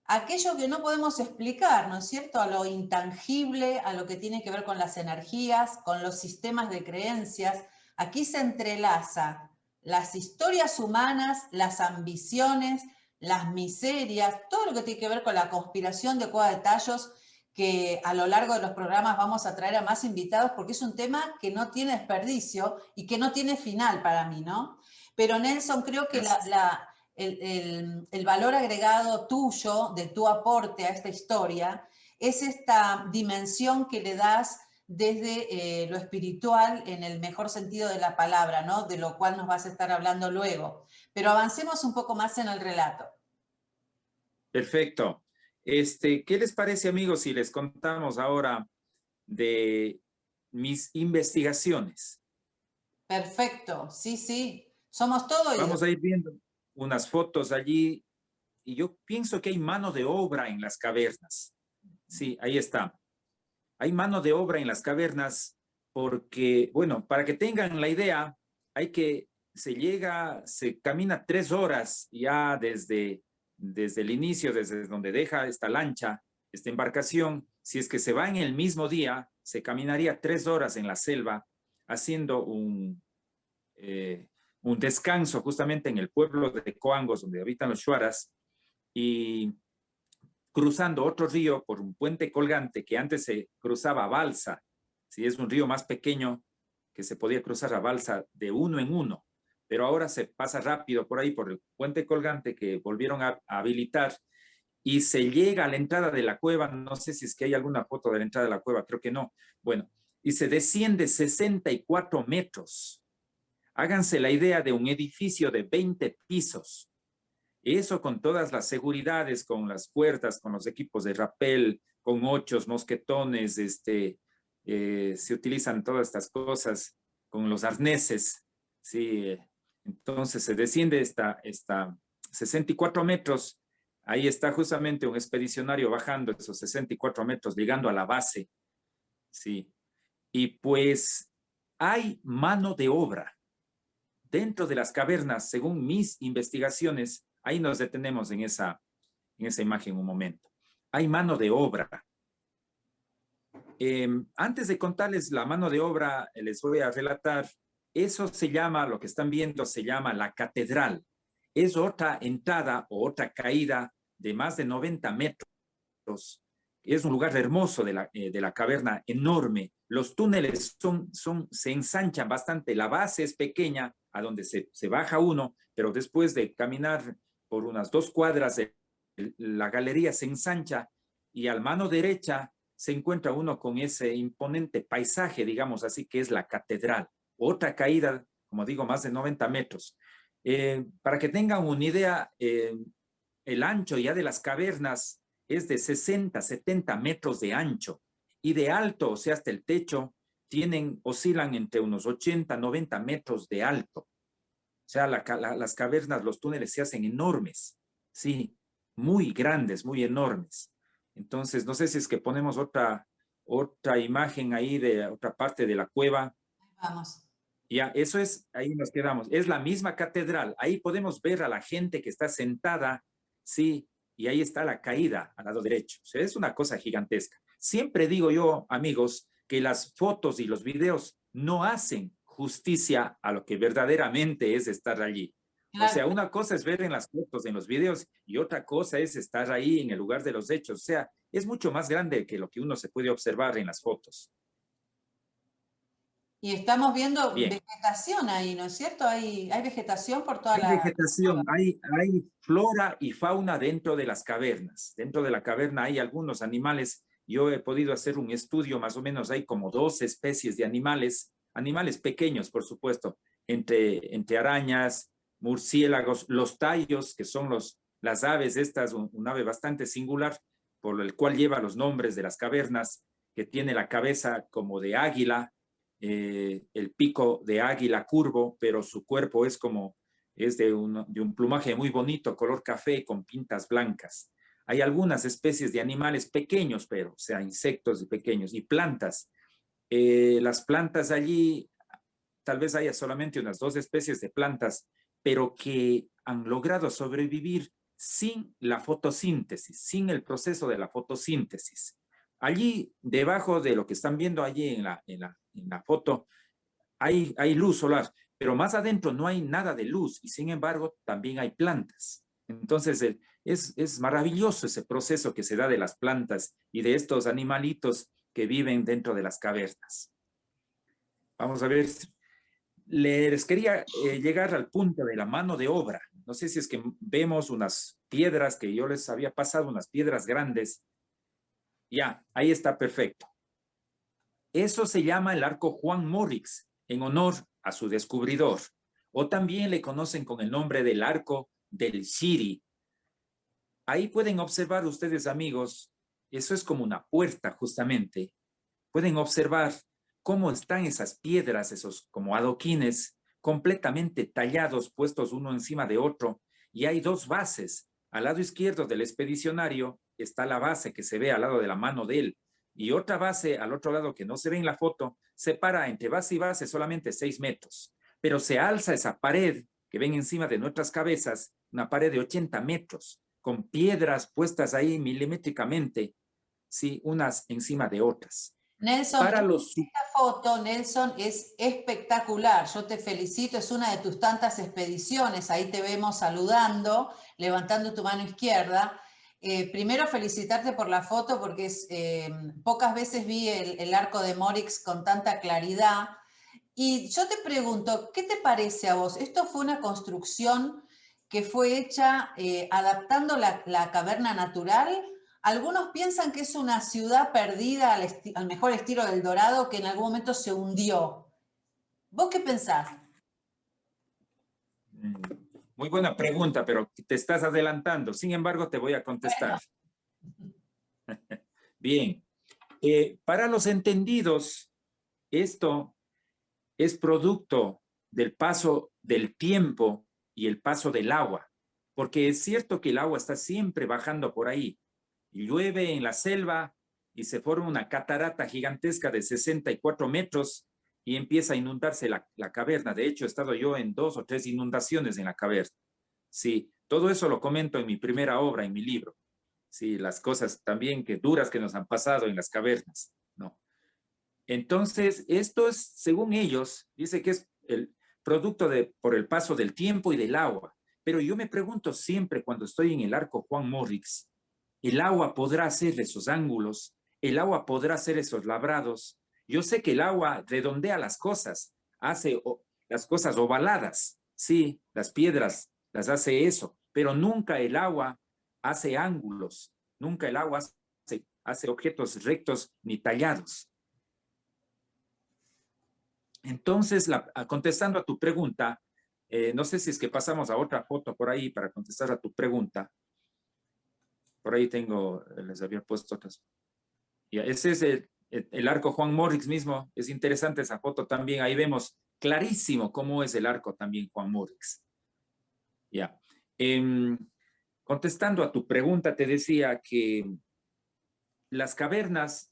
aquello que no podemos explicar, ¿no es cierto? A lo intangible, a lo que tiene que ver con las energías, con los sistemas de creencias. Aquí se entrelaza las historias humanas, las ambiciones, las miserias, todo lo que tiene que ver con la conspiración de Cueva de Tallos, que a lo largo de los programas vamos a traer a más invitados, porque es un tema que no tiene desperdicio y que no tiene final para mí, ¿no? Pero Nelson, creo que el valor agregado tuyo, de tu aporte a esta historia, es esta dimensión que le das desde lo espiritual en el mejor sentido de la palabra, ¿no? De lo cual nos vas a estar hablando luego. Pero avancemos un poco más en el relato. Perfecto. ¿Qué les parece, amigos, si les contamos ahora de mis investigaciones? Perfecto, sí, sí. Somos todo oídos. Vamos a ir viendo unas fotos allí y yo pienso que hay mano de obra en las cavernas. Sí, ahí está. Hay mano de obra en las cavernas porque, bueno, para que tengan la idea, se camina 3 horas ya desde el inicio, desde donde deja esta lancha, esta embarcación. Si es que se va en el mismo día, se caminaría 3 horas en la selva haciendo un descanso justamente en el pueblo de Coangos, donde habitan los Shuaras, y cruzando otro río por un puente colgante que antes se cruzaba a balsa. Si es un río más pequeño que se podía cruzar a balsa de uno en uno, pero ahora se pasa rápido por ahí por el puente colgante que volvieron a habilitar y se llega a la entrada de la cueva. No sé si es que hay alguna foto de la entrada de la cueva, creo que no. Bueno, y se desciende 64 metros. Háganse la idea de un edificio de 20 pisos. Eso con todas las seguridades, con las puertas, con los equipos de rappel, con ochos, mosquetones, se utilizan todas estas cosas con los arneses. Sí, entonces se desciende esta 64 metros. Ahí está justamente un expedicionario bajando esos 64 metros, llegando a la base. Sí. Y pues hay mano de obra dentro de las cavernas, según mis investigaciones. Ahí nos detenemos en esa imagen un momento. Hay mano de obra. Antes de contarles la mano de obra, les voy a relatar, eso se llama, lo que están viendo, se llama la catedral. Es otra entrada o otra caída de más de 90 metros. Es un lugar hermoso de la caverna, enorme. Los túneles se ensanchan bastante. La base es pequeña, a donde se baja uno, pero después de caminar por unas 2 cuadras, la galería se ensancha y a la mano derecha se encuentra uno con ese imponente paisaje, digamos así, que es la catedral. Otra caída, como digo, más de 90 metros. Para que tengan una idea, el ancho ya de las cavernas es de 60, 70 metros de ancho y de alto, o sea, hasta el techo, oscilan entre unos 80, 90 metros de alto. O sea, las cavernas, los túneles se hacen enormes, sí, muy grandes, muy enormes. Entonces, no sé si es que ponemos otra imagen ahí de otra parte de la cueva. Vamos. Ya, eso es, ahí nos quedamos. Es la misma catedral. Ahí podemos ver a la gente que está sentada, sí, y ahí está la caída al lado derecho. O sea, es una cosa gigantesca. Siempre digo yo, amigos, que las fotos y los videos no hacen justicia a lo que verdaderamente es estar allí. Claro. O sea, una cosa es ver en las fotos, en los videos, y otra cosa es estar ahí en el lugar de los hechos. O sea, es mucho más grande que lo que uno se puede observar en las fotos. Y estamos viendo Bien. vegetación ahí, ¿no es cierto? Hay vegetación por toda Hay vegetación, hay flora y fauna dentro de las cavernas. Dentro de la caverna hay algunos animales. Yo he podido hacer un estudio, más o menos hay como 2 especies de animales pequeños, por supuesto, entre arañas, murciélagos, los tallos, que son las aves, un ave bastante singular, por el cual lleva los nombres de las cavernas, que tiene la cabeza como de águila, el pico de águila curvo, pero su cuerpo es de un plumaje muy bonito, color café con pintas blancas. Hay algunas especies de animales pequeños, pero, o sea, insectos pequeños y plantas. Las plantas allí, tal vez haya solamente unas 2 especies de plantas, pero que han logrado sobrevivir sin la fotosíntesis, sin el proceso de la fotosíntesis. Allí, debajo de lo que están viendo allí en la foto, hay luz solar, pero más adentro no hay nada de luz y sin embargo también hay plantas. Entonces es maravilloso ese proceso que se da de las plantas y de estos animalitos que viven dentro de las cavernas. Vamos a ver, les quería llegar al punto de la mano de obra. No sé si es que vemos unas piedras que yo les había pasado, unas piedras grandes. Ya, ahí está perfecto. Eso se llama el arco Juan Morix, en honor a su descubridor. O también le conocen con el nombre del arco del Shiri. Ahí pueden observar ustedes, amigos, eso es como una puerta justamente. Pueden observar cómo están esas piedras, esos como adoquines, completamente tallados, puestos uno encima de otro. Y hay 2 bases. Al lado izquierdo del expedicionario está la base que se ve al lado de la mano de él. Y otra base al otro lado que no se ve en la foto, separa entre base y base solamente 6 metros. Pero se alza esa pared que ven encima de nuestras cabezas, una pared de 80 metros, con piedras puestas ahí milimétricamente, ¿sí? Unas encima de otras. Nelson, esta foto, Nelson, es espectacular. Yo te felicito, es una de tus tantas expediciones. Ahí te vemos saludando, levantando tu mano izquierda. Primero felicitarte por la foto porque pocas veces vi el arco de Morix con tanta claridad. Y yo te pregunto, ¿qué te parece a vos? ¿Esto fue una construcción que fue hecha adaptando la caverna natural Algunos piensan que es una ciudad perdida al mejor estilo del Dorado que en algún momento se hundió. ¿Vos qué pensás? Muy buena pregunta, pero te estás adelantando. Sin embargo, te voy a contestar. Bueno. Bien. Para los entendidos, esto es producto del paso del tiempo y el paso del agua, porque es cierto que el agua está siempre bajando por ahí. Llueve en la selva y se forma una catarata gigantesca de 64 metros y empieza a inundarse la caverna. De hecho, he estado yo en 2 o 3 inundaciones en la caverna. Sí, todo eso lo comento en mi primera obra, en mi libro. Sí, las cosas también que duras que nos han pasado en las cavernas, ¿no? Entonces, esto es, según ellos, dice que es el producto por el paso del tiempo y del agua. Pero yo me pregunto siempre cuando estoy en el arco Juan Morix, ¿el agua podrá hacer esos ángulos? ¿El agua podrá hacer esos labrados? Yo sé que el agua redondea las cosas, hace las cosas ovaladas, sí, las piedras las hace eso, pero nunca el agua hace ángulos, nunca el agua hace objetos rectos ni tallados. Entonces, contestando a tu pregunta, no sé si es que pasamos a otra foto por ahí para contestar a tu pregunta. Por ahí tengo, les había puesto otras. Ya, ese es el arco Juan Morix mismo. Es interesante esa foto también. Ahí vemos clarísimo cómo es el arco también Juan Morix. Ya. Contestando a tu pregunta, te decía que las cavernas,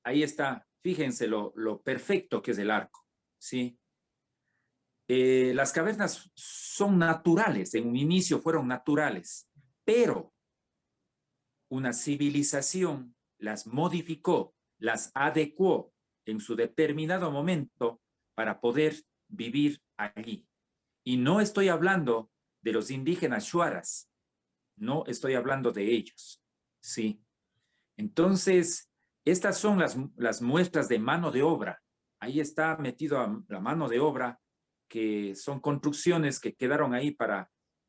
ahí está, fíjense lo perfecto que es el arco, ¿sí? Las cavernas son naturales, en un inicio fueron naturales, pero una civilización las modificó, las adecuó en su determinado momento para poder vivir allí. Y no estoy hablando de los indígenas shuaras, no estoy hablando de ellos, ¿sí? Entonces, estas son las muestras de mano de obra. Ahí está metido la mano de obra, que son construcciones que quedaron ahí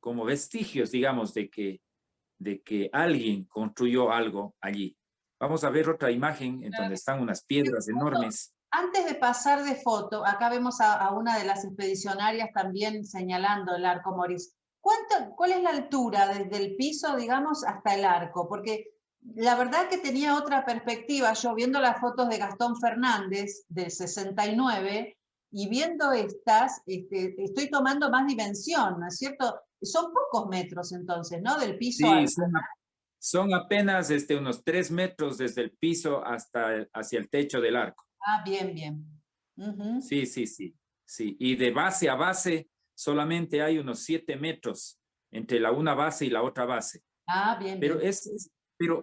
como vestigios, digamos, de que alguien construyó algo allí. Vamos a ver otra imagen en donde están unas piedras enormes. Antes de pasar de foto, acá vemos a una de las expedicionarias también señalando el arco Morix. ¿Cuál es la altura desde el piso, digamos, hasta el arco? Porque la verdad que tenía otra perspectiva, yo viendo las fotos de Gastón Fernández del 69 y viendo estas, estoy tomando más dimensión, ¿no es cierto? Son pocos metros entonces, ¿no? Del piso Sí, al... son apenas unos 3 metros desde el piso hacia el techo del arco. Ah, bien, bien. Sí, sí, sí, sí. Y de base a base solamente hay unos 7 metros entre una base y la otra base. Ah, bien, Pero, bien.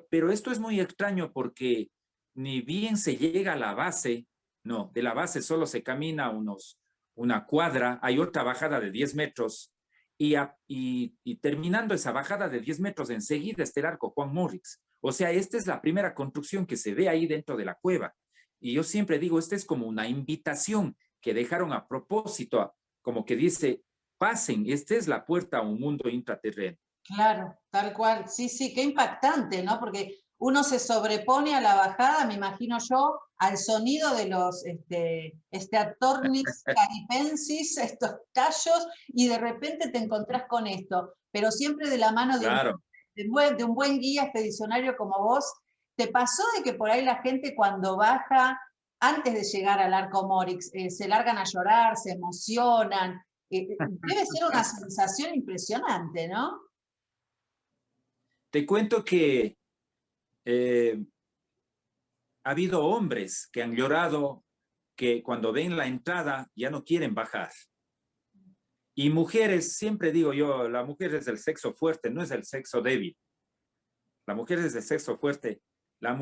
pero esto es muy extraño porque ni bien se llega a la base, no, de la base solo se camina una cuadra, hay otra bajada de 10 metros y terminando esa bajada de 10 metros enseguida está el arco Juan Morix. O sea, esta es la primera construcción que se ve ahí dentro de la cueva. Y yo siempre digo, esta es como una invitación que dejaron a propósito, como que dice, pasen, esta es la puerta a un mundo intraterreno. Claro, tal cual. Sí, sí, qué impactante, ¿no? Porque uno se sobrepone a la bajada, me imagino yo, al sonido de los Atornix caripensis, estos tallos, y de repente te encontrás con esto, pero siempre de la mano Claro. de un buen guía expedicionario como vos. ¿Te pasó de que por ahí la gente cuando baja, antes de llegar al arco Morix, se largan a llorar, se emocionan? Debe ser una sensación impresionante, ¿no? Te cuento que ha habido hombres que han llorado que cuando ven la entrada ya no quieren bajar. Y mujeres, siempre digo yo, la mujer es el sexo fuerte, no es el sexo débil. La mujer es el sexo fuerte. Ha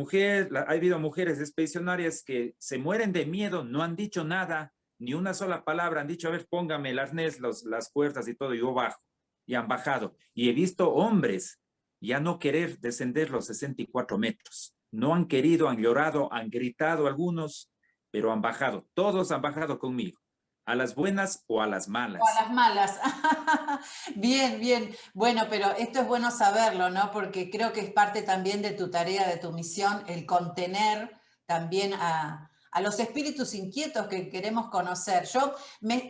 habido mujeres expedicionarias que se mueren de miedo, no han dicho nada, ni una sola palabra, han dicho, a ver, póngame el arnés, las cuerdas y todo, y yo bajo. Y han bajado. Y he visto hombres ya no querer descender los 64 metros. No han querido, han llorado, han gritado algunos, pero han bajado. Todos han bajado conmigo. ¿A las buenas o a las O a malas? las malas. Bien, bien. Bueno, pero esto es bueno saberlo, ¿no? Porque creo que es parte también de tu tarea, de tu misión, el contener también a los espíritus inquietos que queremos conocer. Yo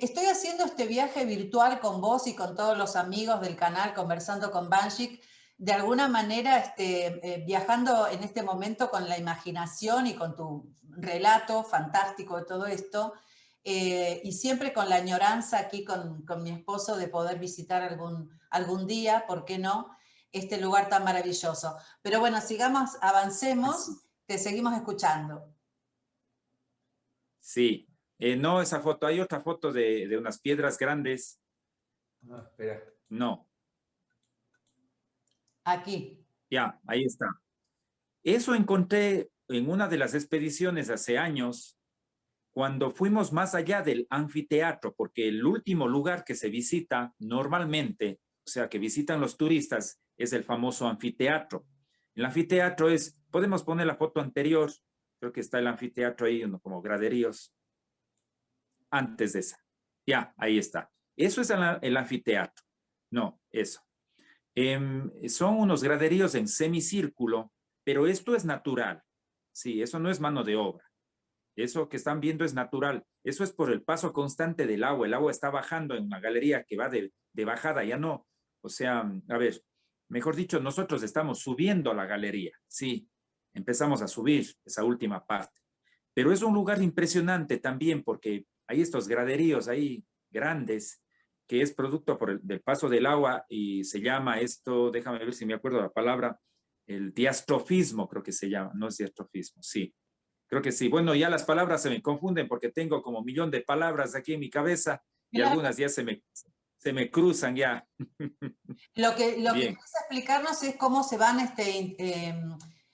estoy haciendo este viaje virtual con vos y con todos los amigos del canal Conversando con Banshik, de alguna manera viajando en este momento con la imaginación y con tu relato fantástico de todo esto. Y siempre con la añoranza aquí con mi esposo de poder visitar algún día, ¿por qué no?, este lugar tan maravilloso. Pero bueno, sigamos, avancemos, Así. te seguimos escuchando. Sí. No, esa foto, hay otra foto de unas piedras grandes. Ah, espera. No, Aquí. ya, ahí está. Eso encontré en una de las expediciones hace años, cuando fuimos más allá del anfiteatro, porque el último lugar que se visita normalmente, o sea, que visitan los turistas, es el famoso anfiteatro. El anfiteatro es, podemos poner la foto anterior, creo que está el anfiteatro ahí, uno como graderíos, antes de esa. Ya, ahí está. Eso es el anfiteatro. No, eso. Son unos graderíos en semicírculo, pero esto es natural. Sí, eso no es mano de obra. Eso que están viendo es natural. Eso es por el paso constante del agua. El agua está bajando en una galería que va de bajada, ya no. O sea, a ver, mejor dicho, nosotros estamos subiendo a la galería. Sí, empezamos a subir esa última parte. Pero es un lugar impresionante también porque hay estos graderíos ahí grandes que es producto del paso del agua y se llama esto, déjame ver si me acuerdo la palabra, el diastrofismo, creo que se llama, no es diastrofismo, sí. Creo que sí. Bueno, ya las palabras se me confunden porque tengo como 1.000.000 de palabras aquí en mi cabeza y algunas ya se me cruzan ya. Lo que Bien. quieres explicarnos es cómo se van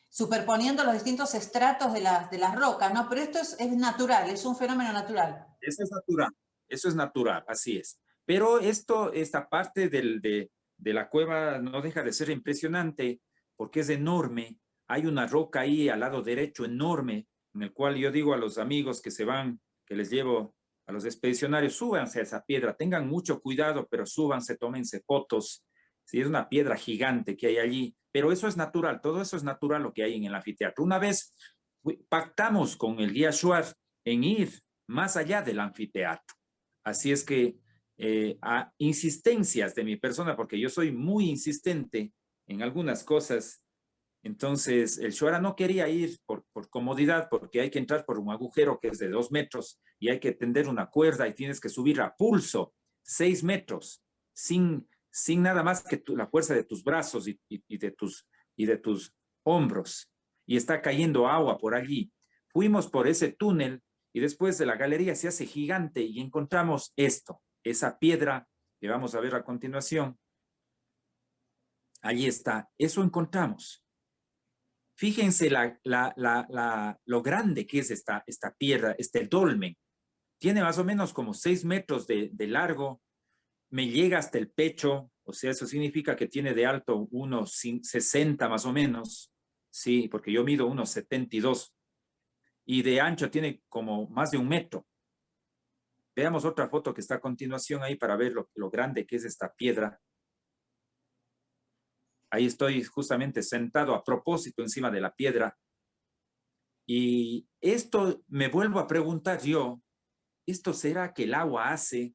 superponiendo los distintos estratos de las rocas, ¿no? Pero esto es natural, es un fenómeno natural. Eso es natural. Eso es natural, así es. Pero esta parte de la cueva no deja de ser impresionante porque es enorme. Hay una roca ahí al lado derecho enorme en el cual yo digo a los amigos que se van, que les llevo a los expedicionarios, súbanse a esa piedra, tengan mucho cuidado, pero súbanse, tómense fotos. Sí, es una piedra gigante que hay allí, pero eso es natural, todo eso es natural lo que hay en el anfiteatro. Una vez pactamos con el guía Schwartz en ir más allá del anfiteatro. Así es que a insistencias de mi persona, porque yo soy muy insistente en algunas cosas, entonces el Shuara no quería ir por comodidad, porque hay que entrar por un agujero que es de 2 metros y hay que tender una cuerda y tienes que subir a pulso 6 metros sin nada más que la fuerza de tus brazos y de tus hombros. Y está cayendo agua por allí. Fuimos por ese túnel y después de la galería se hace gigante y encontramos esto, esa piedra que vamos a ver a continuación. Allí está, eso encontramos. Fíjense lo grande que es esta piedra, este dolmen. Tiene más o menos como 6 metros de largo, me llega hasta el pecho, o sea, eso significa que tiene de alto unos 60 más o menos, sí, porque yo mido unos 72 y de ancho tiene como más de 1 metro. Veamos otra foto que está a continuación ahí para ver lo grande que es esta piedra. Ahí estoy justamente sentado a propósito encima de la piedra. Y esto me vuelvo a preguntar yo, ¿esto será que el agua hace?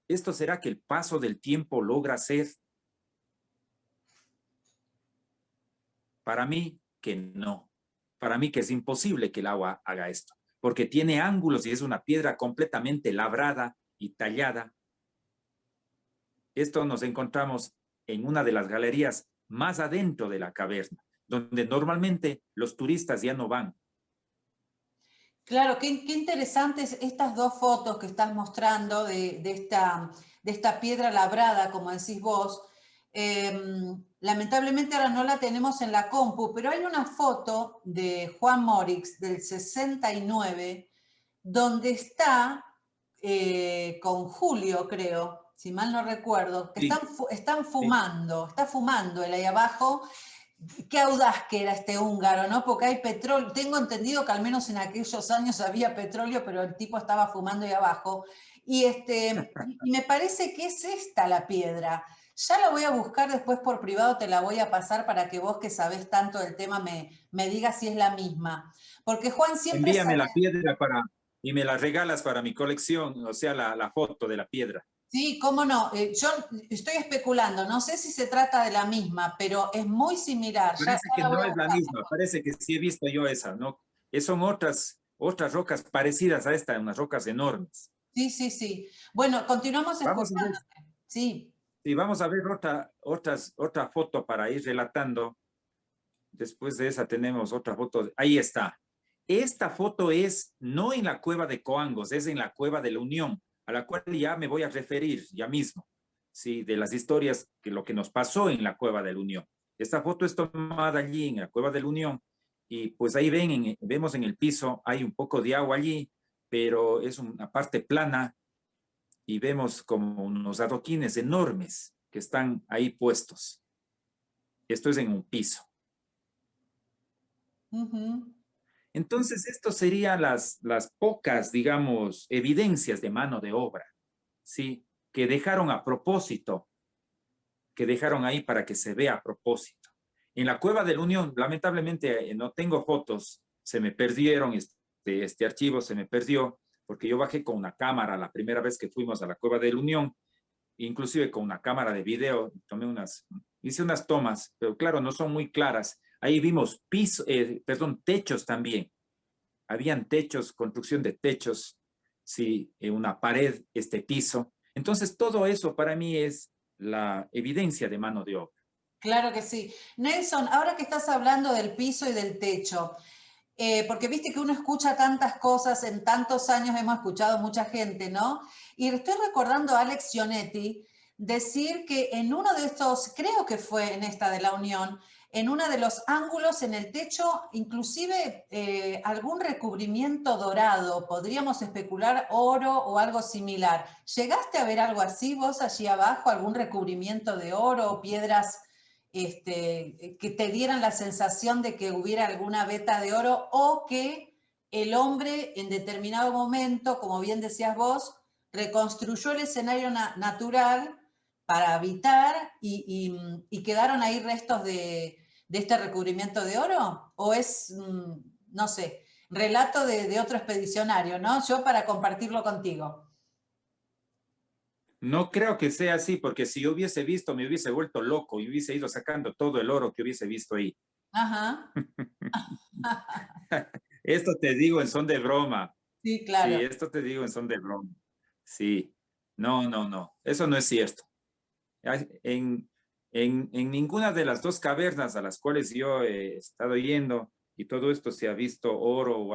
¿Esto será que el paso del tiempo logra hacer? Para mí que no. Para mí que es imposible que el agua haga esto, porque tiene ángulos y es una piedra completamente labrada y tallada. Esto nos encontramos en una de las galerías más adentro de la caverna, donde normalmente los turistas ya no van. Claro, qué interesantes estas dos fotos que estás mostrando de esta piedra labrada, como decís vos. Lamentablemente ahora no la tenemos en la compu, pero hay una foto de Juan Morix del 69, donde está con Julio, creo, si mal no recuerdo, que Sí, están sí. fumando, está fumando él ahí abajo. Qué audaz que era este húngaro, ¿no? Porque hay petróleo, tengo entendido que al menos en aquellos años había petróleo, pero el tipo estaba fumando ahí abajo. Y me parece que es esta la piedra. Ya la voy a buscar después por privado, te la voy a pasar para que vos que sabés tanto del tema me digas si es la misma. Porque Juan siempre Envíame sale... la piedra y me la regalas para mi colección, o sea, la foto de la piedra. Sí, cómo no. Yo estoy especulando, no sé si se trata de la misma, pero es muy similar. Ya Parece que la voy no a es la buscar. misma, parece que sí he visto yo esa, ¿no? Son otras rocas parecidas a esta, unas rocas enormes. Sí, sí, sí. Bueno, continuamos Vamos a ver, escuchándote. Sí. sí, vamos a ver otra foto para ir relatando. Después de esa tenemos otra foto. Ahí está. Esta foto es no en la cueva de Coangos, es en la cueva de la Unión, a la cual ya me voy a referir ya mismo, sí, de las historias que lo que nos pasó en la cueva de la Unión. Esta foto es tomada allí en la cueva de la Unión y pues ahí vemos en el piso, hay un poco de agua allí, pero es una parte plana y vemos como unos adoquines enormes que están ahí puestos. Esto es en un piso. Ujú. Entonces, esto serían las pocas, digamos, evidencias de mano de obra, ¿sí? Que dejaron a propósito, que dejaron ahí para que se vea a propósito. En la Cueva de la Unión, lamentablemente no tengo fotos, se me perdieron, este archivo se me perdió, porque yo bajé con una cámara la primera vez que fuimos a la Cueva de la Unión, inclusive con una cámara de video, hice unas tomas, pero claro, no son muy claras. Ahí vimos techos también. Habían techos, construcción de techos, sí, una pared, este piso. Entonces, todo eso para mí es la evidencia de mano de obra. Claro que sí. Nelson, ahora que estás hablando del piso y del techo, porque viste que uno escucha tantas cosas, en tantos años hemos escuchado mucha gente, ¿no? Y estoy recordando a Alex Gionetti decir que en uno de estos, creo que fue en esta de la Unión, en uno de los ángulos en el techo, inclusive algún recubrimiento dorado, podríamos especular oro o algo similar. ¿Llegaste a ver algo así vos allí abajo, algún recubrimiento de oro o piedras que te dieran la sensación de que hubiera alguna veta de oro o que el hombre en determinado momento, como bien decías vos, reconstruyó el escenario natural para habitar y quedaron ahí restos de este recubrimiento de oro? ¿O es, no sé, relato de otro expedicionario, ¿no? Yo para compartirlo contigo. No creo que sea así, porque si yo hubiese visto, me hubiese vuelto loco y hubiese ido sacando todo el oro que hubiese visto ahí. Ajá. Esto te digo en son de broma. Sí, Sí, claro. esto te digo en son de broma. Sí. No, no, no. Eso no es cierto. En, en ninguna de las dos cavernas a las cuales yo he estado yendo y todo esto se ha visto oro o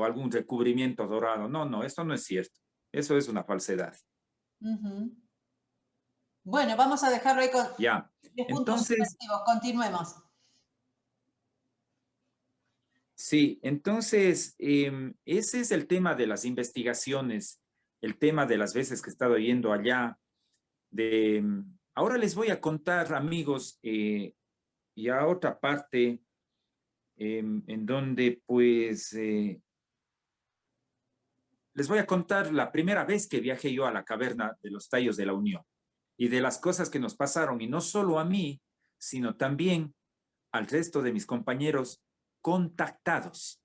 algún recubrimiento dorado. No, no, esto no es cierto. Eso es una falsedad. Ujú. Bueno, vamos a dejarlo ahí con Ya. 10 puntos Entonces, suspensivos. Continuemos. sí, entonces ese es el tema de las investigaciones, el tema de las veces que he estado yendo allá. Ahora les voy a contar, amigos, ya otra parte en donde pues les voy a contar la primera vez que viajé yo a la caverna de los Tallos de la Unión y de las cosas que nos pasaron, y no solo a mí, sino también al resto de mis compañeros contactados.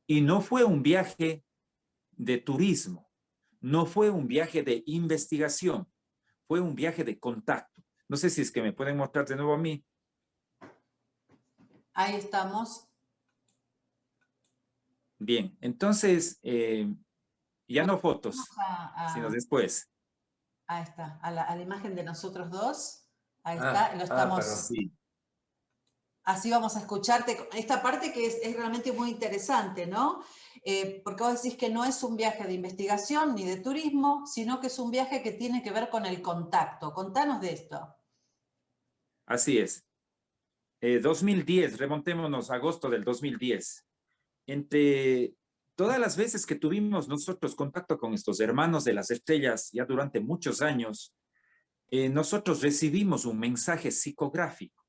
Y no fue un viaje de turismo, no fue un viaje de investigación, fue un viaje de contacto. No sé si es que me pueden mostrar de nuevo a mí. Ahí estamos. Bien, entonces, ya no Vamos fotos, sino después. ahí está, a la imagen de nosotros dos. Ahí Ah, está, lo perdón. estamos. Sí, Así vamos a escucharte. Esta parte que es realmente muy interesante, ¿no? Porque vos decís que no es un viaje de investigación ni de turismo, sino que es un viaje que tiene que ver con el contacto. Contanos de esto. así es. 2010, remontémonos a agosto del 2010. Entre todas las veces que tuvimos nosotros contacto con estos hermanos de las estrellas, ya durante muchos años, nosotros recibimos un mensaje psicográfico.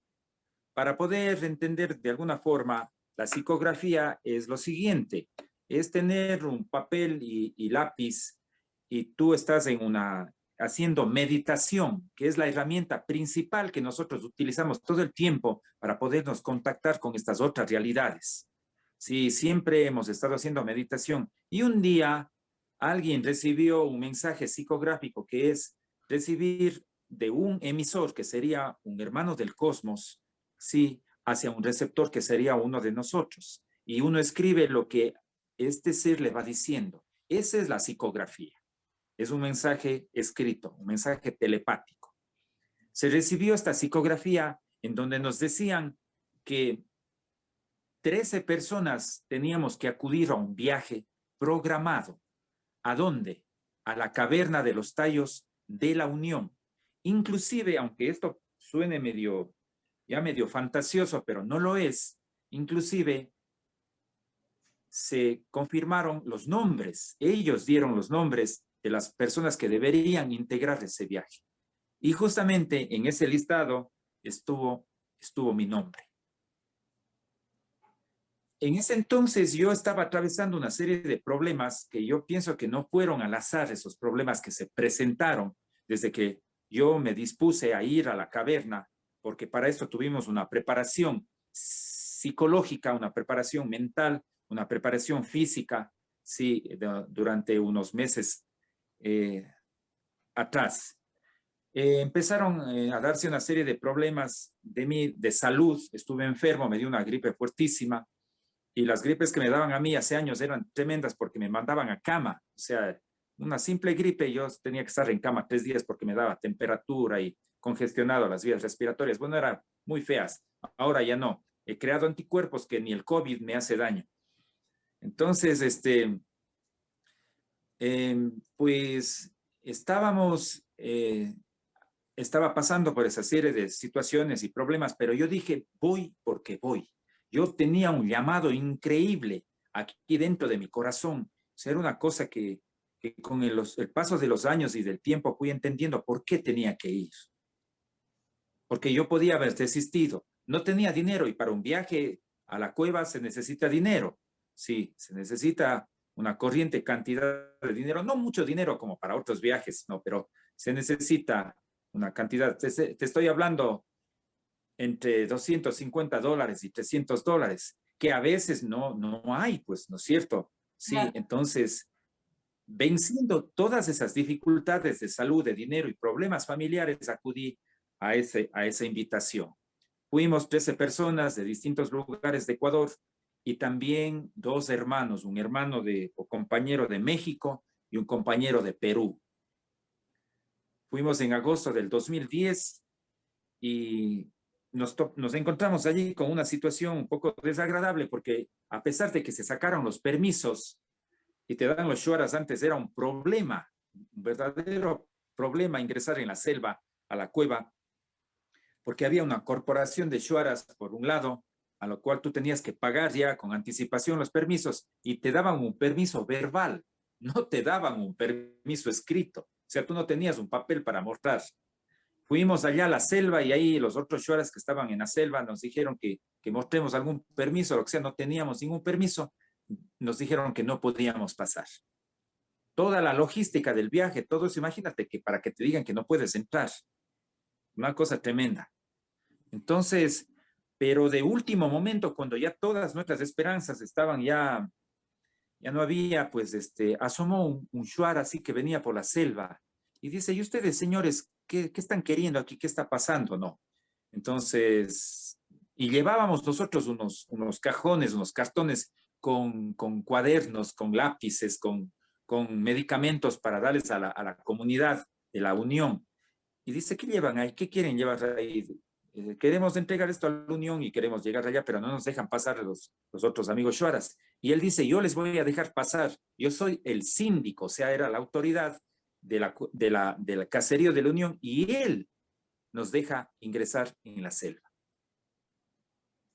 Para poder entender de alguna forma, la psicografía es lo siguiente, es tener un papel y lápiz y tú estás haciendo meditación, que es la herramienta principal que nosotros utilizamos todo el tiempo para podernos contactar con estas otras realidades. Sí, siempre hemos estado haciendo meditación. Y un día alguien recibió un mensaje psicográfico, que es recibir de un emisor, que sería un hermano del cosmos, sí, hacia un receptor, que sería uno de nosotros. Y uno escribe lo que este ser le va diciendo. Esa es la psicografía. Es un mensaje escrito, un mensaje telepático. Se recibió esta psicografía en donde nos decían que 13 personas teníamos que acudir a un viaje programado. ¿A dónde? A la caverna de los tallos de la Unión. Inclusive, aunque esto suene medio fantasioso, pero no lo es, inclusive se confirmaron los nombres. Ellos dieron los nombres de las personas que deberían integrar ese viaje. Y justamente en ese listado estuvo mi nombre. En ese entonces yo estaba atravesando una serie de problemas que yo pienso que no fueron al azar, esos problemas que se presentaron desde que yo me dispuse a ir a la caverna, porque para esto tuvimos una preparación psicológica, una preparación mental, una preparación física, sí, durante unos meses atrás. Empezaron a darse una serie de problemas de salud. Estuve enfermo, me dio una gripe fuertísima. Y las gripes que me daban a mí hace años eran tremendas porque me mandaban a cama. O sea, una simple gripe, yo tenía que estar en cama 3 días porque me daba temperatura y congestionado las vías respiratorias. Bueno, eran muy feas. Ahora ya no. He creado anticuerpos que ni el COVID me hace daño. Entonces, pues estaba pasando por esa serie de situaciones y problemas, pero yo dije, voy porque voy. Yo tenía un llamado increíble aquí dentro de mi corazón. O sea, era una cosa que con el paso de los años y del tiempo fui entendiendo por qué tenía que ir. Porque yo podía haber desistido. No tenía dinero y para un viaje a la cueva se necesita dinero. Sí, se necesita una corriente cantidad de dinero, no mucho dinero como para otros viajes, no, pero se necesita una cantidad. Te estoy hablando entre $250 y $300, que a veces no hay, pues, ¿no es cierto? Sí, claro. Entonces, venciendo todas esas dificultades de salud, de dinero y problemas familiares, acudí a esa invitación. Fuimos 13 personas de distintos lugares de Ecuador y también 2 hermanos, un hermano o compañero de México y un compañero de Perú. Fuimos en agosto del 2010 y nos encontramos allí con una situación un poco desagradable porque a pesar de que se sacaron los permisos y te dan los shuaras, antes era un problema, un verdadero problema ingresar en la selva a la cueva, porque había una corporación de shuaras por un lado, a lo cual tú tenías que pagar ya con anticipación los permisos y te daban un permiso verbal, no te daban un permiso escrito, o sea, tú no tenías un papel para mostrar. Fuimos allá a la selva y ahí los otros shuaras que estaban en la selva nos dijeron que mostremos algún permiso, lo que sea, no teníamos ningún permiso, nos dijeron que no podíamos pasar. Toda la logística del viaje, todo eso, imagínate que para que te digan que no puedes entrar, una cosa tremenda. Entonces, pero de último momento, cuando ya todas nuestras esperanzas estaban ya no había, pues asomó un shuar así que venía por la selva y dice, ¿y ustedes, señores, qué están queriendo aquí? ¿Qué está pasando? No. Entonces, y llevábamos nosotros unos cajones, unos cartones con cuadernos, con lápices, con medicamentos para darles a la comunidad de la Unión. Y dice, ¿qué llevan ahí? ¿Qué quieren llevar ahí? Queremos entregar esto a la Unión y queremos llegar allá, pero no nos dejan pasar los otros amigos shuaras. Y él dice, yo les voy a dejar pasar. Yo soy el síndico, o sea, era la autoridad del caserío de la Unión y él nos deja ingresar en la selva.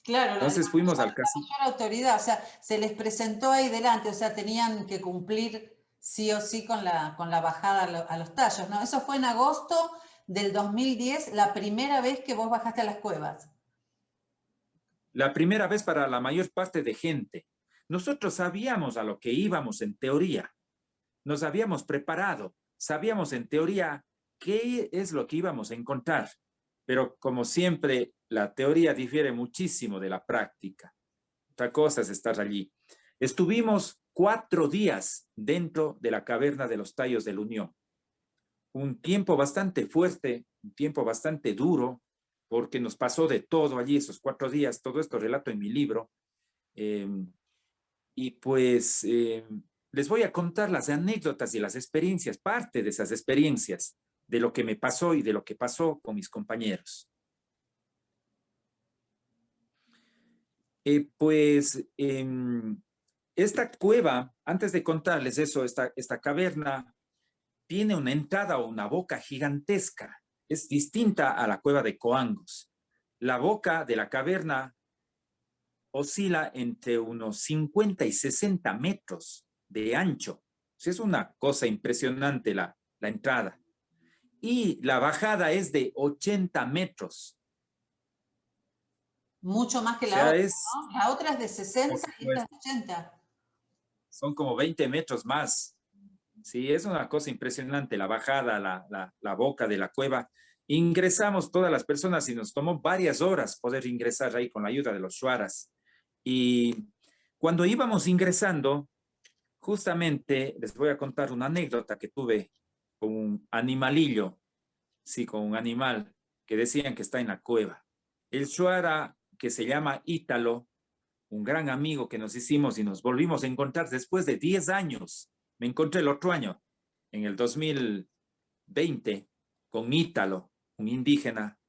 Claro, entonces fuimos al caserío. La autoridad, o sea, se les presentó ahí delante, o sea, tenían que cumplir sí o sí con la bajada a los tallos, ¿no? Eso fue en agosto del 2010, la primera vez que vos bajaste a las cuevas. La primera vez para la mayor parte de gente. Nosotros sabíamos a lo que íbamos en teoría, nos habíamos preparado, sabíamos en teoría qué es lo que íbamos a encontrar, pero como siempre, la teoría difiere muchísimo de la práctica. Otra cosa es estar allí. Estuvimos 4 días dentro de la caverna de los Tallos de la Unión. Un tiempo bastante fuerte, un tiempo bastante duro, porque nos pasó de todo allí esos 4 días. Todo esto relato en mi libro. Y pues les voy a contar las anécdotas y las experiencias, parte de esas experiencias, de lo que me pasó y de lo que pasó con mis compañeros. Esta cueva, antes de contarles eso, esta caverna tiene una entrada o una boca gigantesca. Es distinta a la cueva de Coangos. La boca de la caverna oscila entre unos 50 y 60 metros de ancho. Es una cosa impresionante la entrada. Y la bajada es de 80 metros. Mucho más que la otra, ¿no? La otra es de 60 y esta es de 80. Son como 20 metros más. Sí, es una cosa impresionante la bajada, la boca de la cueva. Ingresamos todas las personas y nos tomó varias horas poder ingresar ahí con la ayuda de los shuaras. Y cuando íbamos ingresando, justamente les voy a contar una anécdota que tuve con un animalillo, sí, con un animal que decían que está en la cueva. El shuara que se llama Ítalo, un gran amigo que nos hicimos y nos volvimos a encontrar después de 10 años. Me encontré el otro año, en el 2020, con Ítalo, un indígena.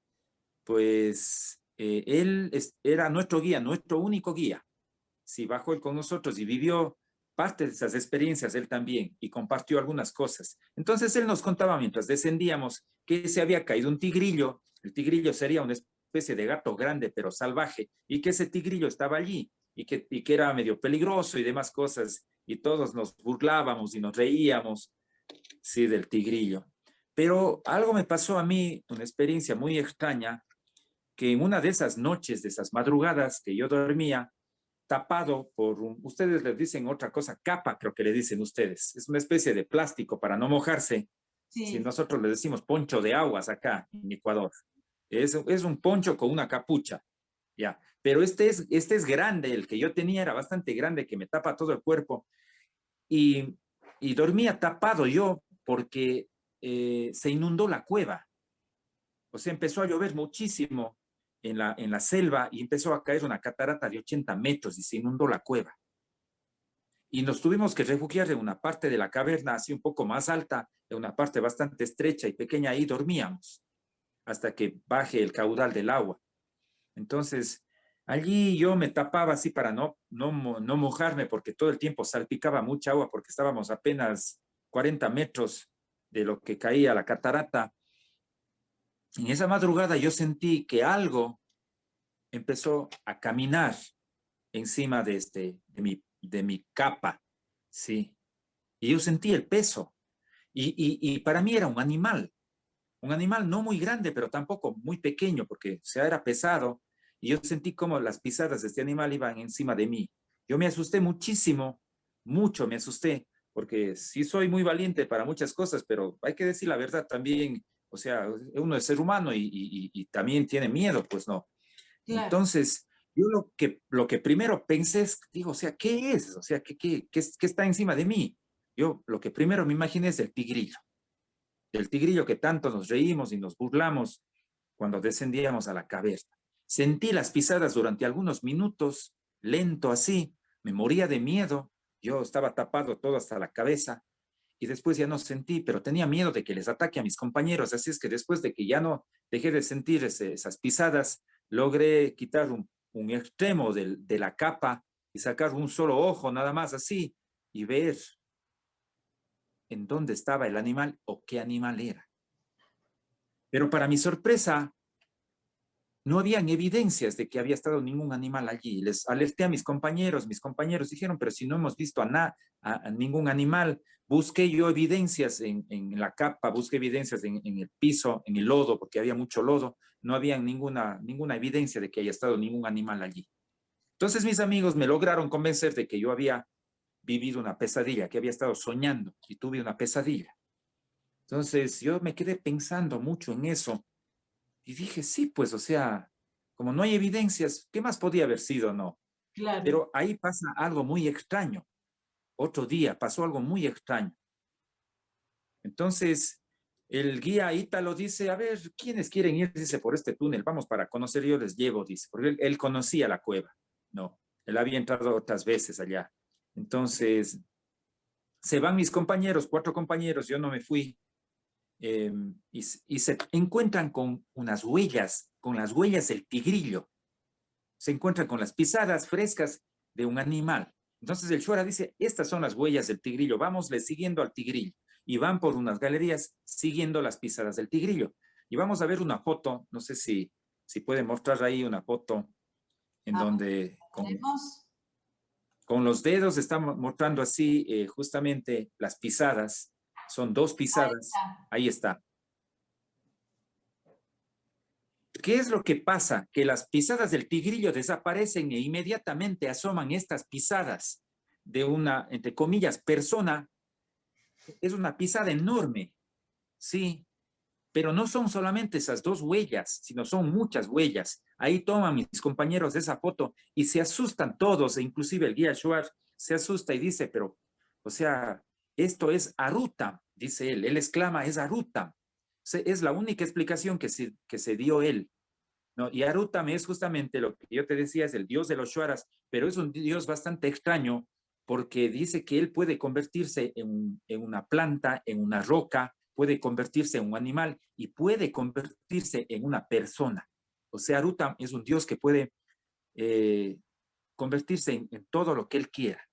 Pues él era nuestro guía, nuestro único guía. Sí, bajó él con nosotros y vivió parte de esas experiencias él también y compartió algunas cosas. Entonces él nos contaba mientras descendíamos que se había caído un tigrillo. El tigrillo sería una especie de gato grande pero salvaje y que ese tigrillo estaba allí y que era medio peligroso y demás cosas y todos nos burlábamos y nos reíamos, sí, del tigrillo. Pero algo me pasó a mí, una experiencia muy extraña, que en una de esas noches, de esas madrugadas que yo dormía, tapado por ustedes les dicen otra cosa, capa creo que le dicen ustedes, es una especie de plástico para no mojarse. Sí. Si nosotros le decimos poncho de aguas acá en Ecuador, es un poncho con una capucha, ya, pero este es grande, el que yo tenía era bastante grande, que me tapa todo el cuerpo, y dormía tapado yo porque se inundó la cueva, o sea, empezó a llover muchísimo en la selva y empezó a caer una catarata de 80 metros y se inundó la cueva. Y nos tuvimos que refugiar en una parte de la caverna así un poco más alta, en una parte bastante estrecha y pequeña, ahí dormíamos hasta que baje el caudal del agua. Entonces, allí yo me tapaba así para no mojarme porque todo el tiempo salpicaba mucha agua porque estábamos apenas 40 metros de lo que caía la catarata. En esa madrugada yo sentí que algo empezó a caminar encima de mi capa, ¿sí? Y yo sentí el peso. Y para mí era un animal no muy grande, pero tampoco muy pequeño, porque o sea, era pesado. Y yo sentí como las pisadas de este animal iban encima de mí. Yo me asusté muchísimo, mucho me asusté, porque sí soy muy valiente para muchas cosas, pero hay que decir la verdad también. O sea, uno es ser humano y también tiene miedo, pues no. Claro. Entonces, yo lo que primero pensé es, digo, o sea, ¿qué es? O sea, ¿qué está encima de mí? Yo lo que primero me imaginé es el tigrillo que tanto nos reímos y nos burlamos cuando descendíamos a la caverna. Sentí las pisadas durante algunos minutos, lento así, me moría de miedo, yo estaba tapado todo hasta la cabeza y después ya no sentí, pero tenía miedo de que les ataque a mis compañeros, así es que después de que ya no dejé de sentir esas pisadas, logré quitar un extremo de la capa y sacar un solo ojo nada más así y ver en dónde estaba el animal o qué animal era. Pero para mi sorpresa, no habían evidencias de que había estado ningún animal allí. Les alerté a mis compañeros dijeron, pero si no hemos visto a ningún animal, busqué yo evidencias en la capa, busqué evidencias en el piso, en el lodo, porque había mucho lodo, no había ninguna evidencia de que haya estado ningún animal allí. Entonces mis amigos me lograron convencer de que yo había vivido una pesadilla, que había estado soñando y tuve una pesadilla. Entonces yo me quedé pensando mucho en eso y dije, sí, pues, o sea, como no hay evidencias, ¿qué más podía haber sido, no? Claro. Pero ahí pasa algo muy extraño. Otro día pasó algo muy extraño. Entonces, el guía ítalo dice, a ver, ¿quiénes quieren ir? Dice, por este túnel, vamos para conocer, yo les llevo, dice, porque él conocía la cueva. No, él había entrado otras veces allá. Entonces, se van mis compañeros, 4 compañeros, yo no me fui, y se encuentran con unas huellas, con las huellas del tigrillo. Se encuentran con las pisadas frescas de un animal. Entonces el Shuara dice, estas son las huellas del tigrillo, vámosle siguiendo al tigrillo. Y van por unas galerías siguiendo las pisadas del tigrillo. Y vamos a ver una foto, no sé si puede mostrar ahí una foto en A ver, donde ¿tenemos? con los dedos estamos mostrando así justamente las pisadas. Son 2 pisadas. Ahí está. ¿Qué es lo que pasa? Que las pisadas del tigrillo desaparecen e inmediatamente asoman estas pisadas de una, entre comillas, persona. Es una pisada enorme, sí, pero no son solamente esas 2 huellas, sino son muchas huellas. Ahí toman mis compañeros esa foto y se asustan todos, e inclusive el guía Shuar se asusta y dice, pero, o sea, esto es Arutam, dice él exclama, es Arutam. Es la única explicación que se dio él. ¿No? Y Arutam es justamente lo que yo te decía, es el dios de los Shuaras, pero es un dios bastante extraño porque dice que él puede convertirse en una planta, en una roca, puede convertirse en un animal y puede convertirse en una persona. O sea, Arutam es un dios que puede convertirse en todo lo que él quiera.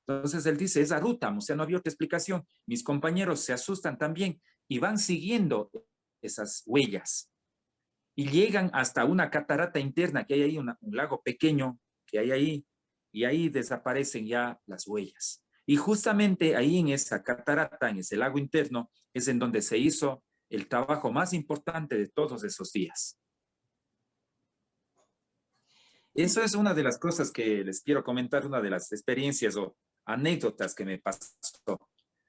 Entonces él dice, es Arutam, o sea, no había otra explicación. Mis compañeros se asustan también y van siguiendo esas huellas y llegan hasta una catarata interna que hay ahí, un lago pequeño que hay ahí, y ahí desaparecen ya las huellas. Y justamente ahí en esa catarata, en ese lago interno, es en donde se hizo el trabajo más importante de todos esos días. Eso es una de las cosas que les quiero comentar, una de las experiencias o anécdotas que me pasó. Sí,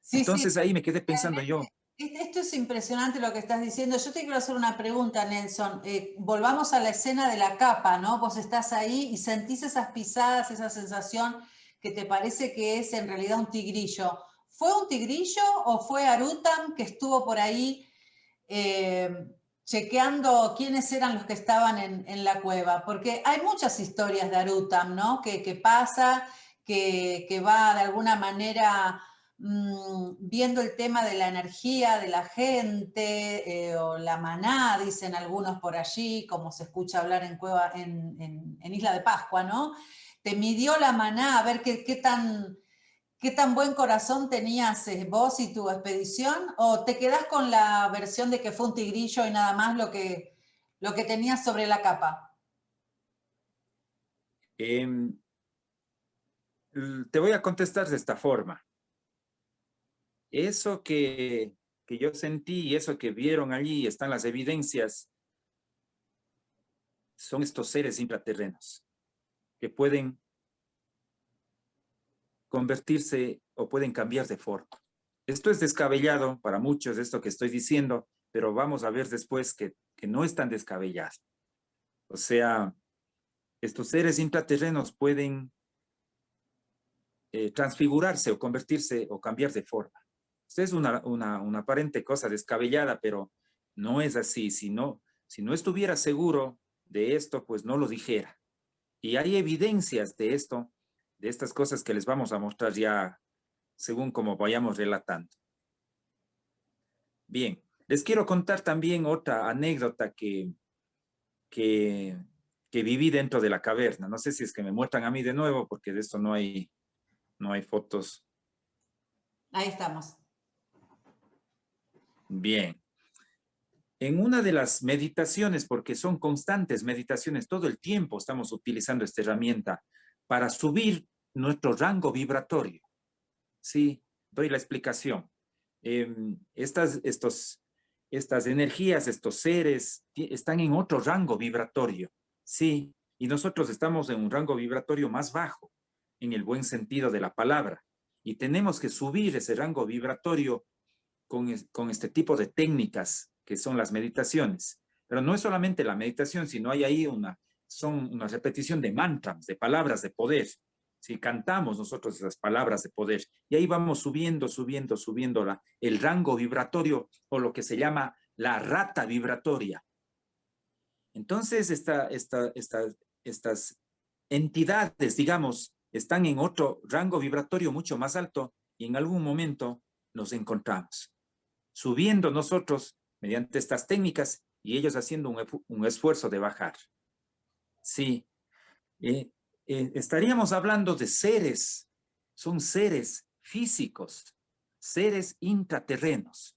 sí, Entonces ahí me quedé pensando yo. esto es impresionante lo que estás diciendo. Yo te quiero hacer una pregunta, Nelson. Volvamos a la escena de la capa, ¿no? Vos estás ahí y sentís esas pisadas, esa sensación que te parece que es en realidad un tigrillo. ¿Fue un tigrillo o fue Arutam que estuvo por ahí chequeando quiénes eran los que estaban en la cueva? Porque hay muchas historias de Arutam, ¿no? Que pasa, que va de alguna manera viendo el tema de la energía de la gente o la maná, dicen algunos por allí, como se escucha hablar en, Cueva, en Isla de Pascua, ¿no? Te midió la maná a ver qué tan buen corazón tenías vos y tu expedición, o te quedás con la versión de que fue un tigrillo y nada más lo que tenías sobre la capa. Te voy a contestar de esta forma. Eso que yo sentí y eso que vieron allí, están las evidencias, son estos seres intraterrenos que pueden convertirse o pueden cambiar de forma. Esto es descabellado para muchos, esto que estoy diciendo, pero vamos a ver después que no es tan descabellado. O sea, estos seres intraterrenos pueden transfigurarse o convertirse o cambiar de forma. Esto es una aparente cosa descabellada, pero no es así. Si no estuviera seguro de esto, pues no lo dijera. Y hay evidencias de esto, de estas cosas que les vamos a mostrar ya según como vayamos relatando. Bien, les quiero contar también otra anécdota que viví dentro de la caverna. No sé si es que me muestran a mí de nuevo, porque de esto no hay fotos. Ahí estamos. Bien. En una de las meditaciones, porque son constantes meditaciones, todo el tiempo estamos utilizando esta herramienta para subir nuestro rango vibratorio. Sí, doy la explicación. Estas energías, estos seres, están en otro rango vibratorio. Sí, y nosotros estamos en un rango vibratorio más bajo, en el buen sentido de la palabra. y tenemos que subir ese rango vibratorio con este tipo de técnicas que son las meditaciones. Pero no es solamente la meditación, sino hay ahí son una repetición de mantras, de palabras de poder. Si cantamos nosotros esas palabras de poder, y ahí vamos subiendo el rango vibratorio, o lo que se llama la rata vibratoria. Entonces, estas entidades, digamos, están en otro rango vibratorio mucho más alto, y en algún momento nos encontramos subiendo nosotros mediante estas técnicas y ellos haciendo un esfuerzo de bajar. Sí, estaríamos hablando de seres, son seres físicos, seres intraterrenos.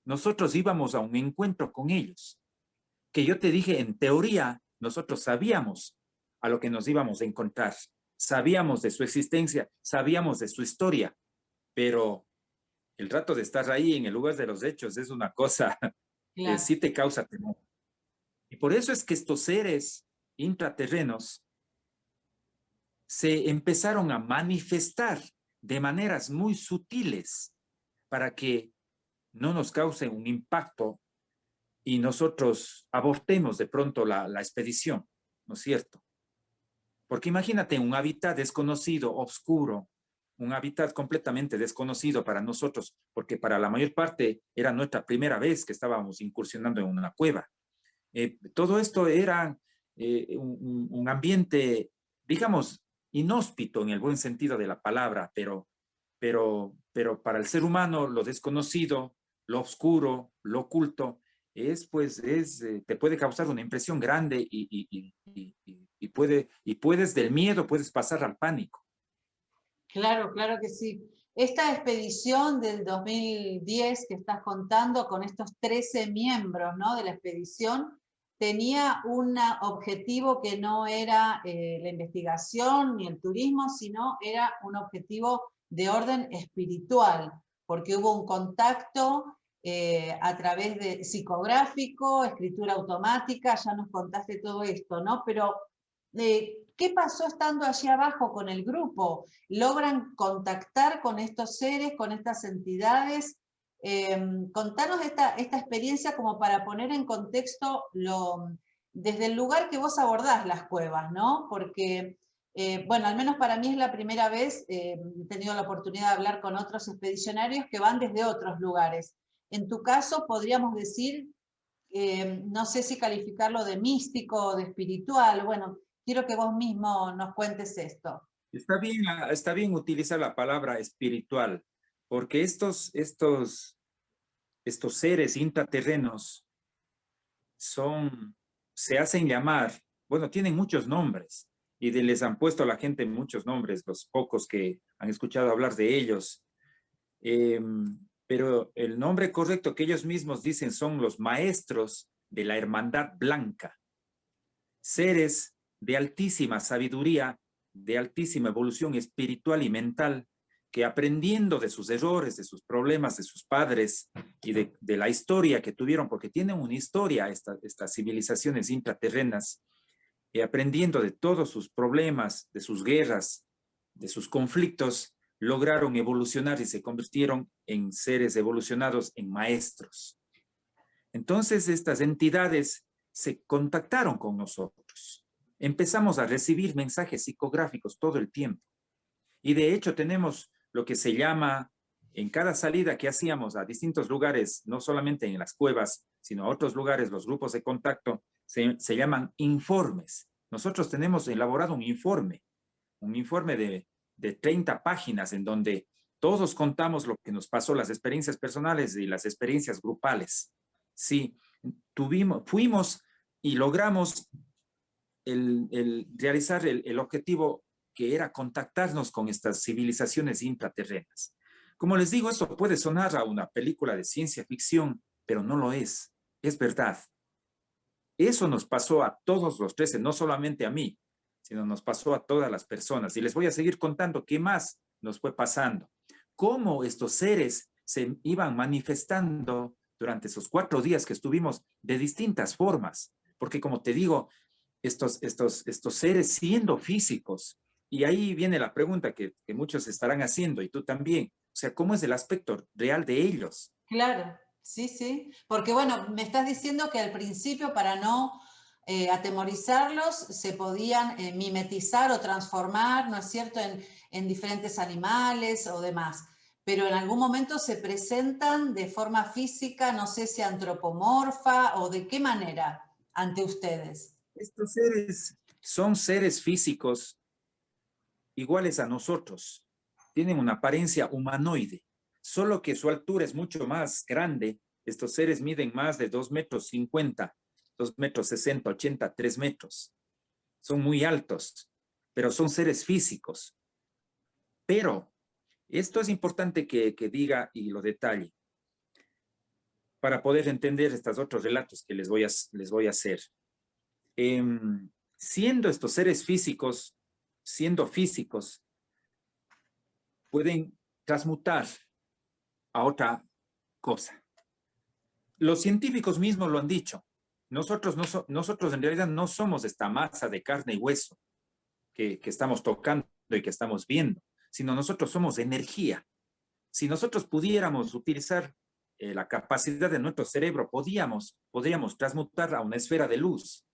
Nosotros íbamos a un encuentro con ellos, que yo te dije, en teoría, nosotros sabíamos a lo que nos íbamos a encontrar, sabíamos de su existencia, sabíamos de su historia, pero el rato de estar ahí en el lugar de los hechos es una cosa que Claro. sí te causa temor. Y por eso es que estos seres intraterrenos se empezaron a manifestar de maneras muy sutiles para que no nos cause un impacto y nosotros abortemos de pronto la expedición, ¿no es cierto? Porque imagínate un hábitat desconocido, oscuro, un hábitat completamente desconocido para nosotros, porque para la mayor parte era nuestra primera vez que estábamos incursionando en una cueva. Todo esto era un ambiente, digamos, inhóspito en el buen sentido de la palabra, pero para el ser humano lo desconocido, lo oscuro, lo oculto, te puede causar una impresión grande y puedes del miedo, puedes pasar al pánico. Claro, claro que sí. Esta expedición del 2010 que estás contando con estos 13 miembros, ¿no?, de la expedición, tenía un objetivo que no era la investigación ni el turismo, sino era un objetivo de orden espiritual, porque hubo un contacto a través de psicográfico, escritura automática, ya nos contaste todo esto, ¿no? Pero ¿qué pasó estando allí abajo con el grupo? ¿Logran contactar con estos seres, con estas entidades? Contanos esta experiencia como para poner en contexto desde el lugar que vos abordás las cuevas, ¿no? Porque, bueno, al menos para mí es la primera vez, he tenido la oportunidad de hablar con otros expedicionarios que van desde otros lugares. En tu caso, podríamos decir, no sé si calificarlo de místico o de espiritual, bueno, quiero que vos mismo nos cuentes esto. Está bien utilizar la palabra espiritual, porque estos seres intraterrenos se hacen llamar, bueno, tienen muchos nombres y les han puesto a la gente muchos nombres, los pocos que han escuchado hablar de ellos. Pero el nombre correcto que ellos mismos dicen son los maestros de la Hermandad Blanca, seres de altísima sabiduría, de altísima evolución espiritual y mental, que aprendiendo de sus errores, de sus problemas, de sus padres y de la historia que tuvieron, porque tienen una historia estas civilizaciones intraterrenas, y aprendiendo de todos sus problemas, de sus guerras, de sus conflictos, lograron evolucionar y se convirtieron en seres evolucionados, en maestros. Entonces estas entidades se contactaron con nosotros. Empezamos a recibir mensajes psicográficos todo el tiempo. Y de hecho tenemos lo que se llama, en cada salida que hacíamos a distintos lugares, no solamente en las cuevas, sino a otros lugares, los grupos de contacto, se llaman informes. Nosotros tenemos elaborado un informe de 30 páginas en donde todos contamos lo que nos pasó, las experiencias personales y las experiencias grupales. Sí, fuimos y logramos realizar el objetivo que era contactarnos con estas civilizaciones intraterrenas. Como les digo, esto puede sonar a una película de ciencia ficción, pero no lo es verdad. Eso nos pasó a todos los 13, no solamente a mí, sino nos pasó a todas las personas. Y les voy a seguir contando qué más nos fue pasando. Cómo estos seres se iban manifestando durante esos 4 días que estuvimos de distintas formas. Porque como te digo, estos seres siendo físicos y ahí viene la pregunta que muchos estarán haciendo, y tú también. O sea, ¿cómo es el aspecto real de ellos? Claro, sí, sí. Porque bueno, me estás diciendo que al principio para no atemorizarlos se podían mimetizar o transformar, ¿no es cierto?, en diferentes animales o demás. Pero en algún momento se presentan de forma física, no sé si antropomorfa o de qué manera ante ustedes. Estos seres son seres físicos iguales a nosotros. Tienen una apariencia humanoide, solo que su altura es mucho más grande. Estos seres miden más de 2,50 metros, 2,60 metros, 80, 3 metros. Son muy altos, pero son seres físicos. Pero esto es importante que diga y lo detalle para poder entender estos otros relatos que les voy a hacer. Siendo estos seres físicos, siendo físicos, pueden transmutar a otra cosa. Los científicos mismos lo han dicho. Nosotros en realidad no somos esta masa de carne y hueso que estamos tocando y que estamos viendo, sino nosotros somos energía. Si nosotros pudiéramos utilizar la capacidad de nuestro cerebro, podríamos transmutar a una esfera de luz.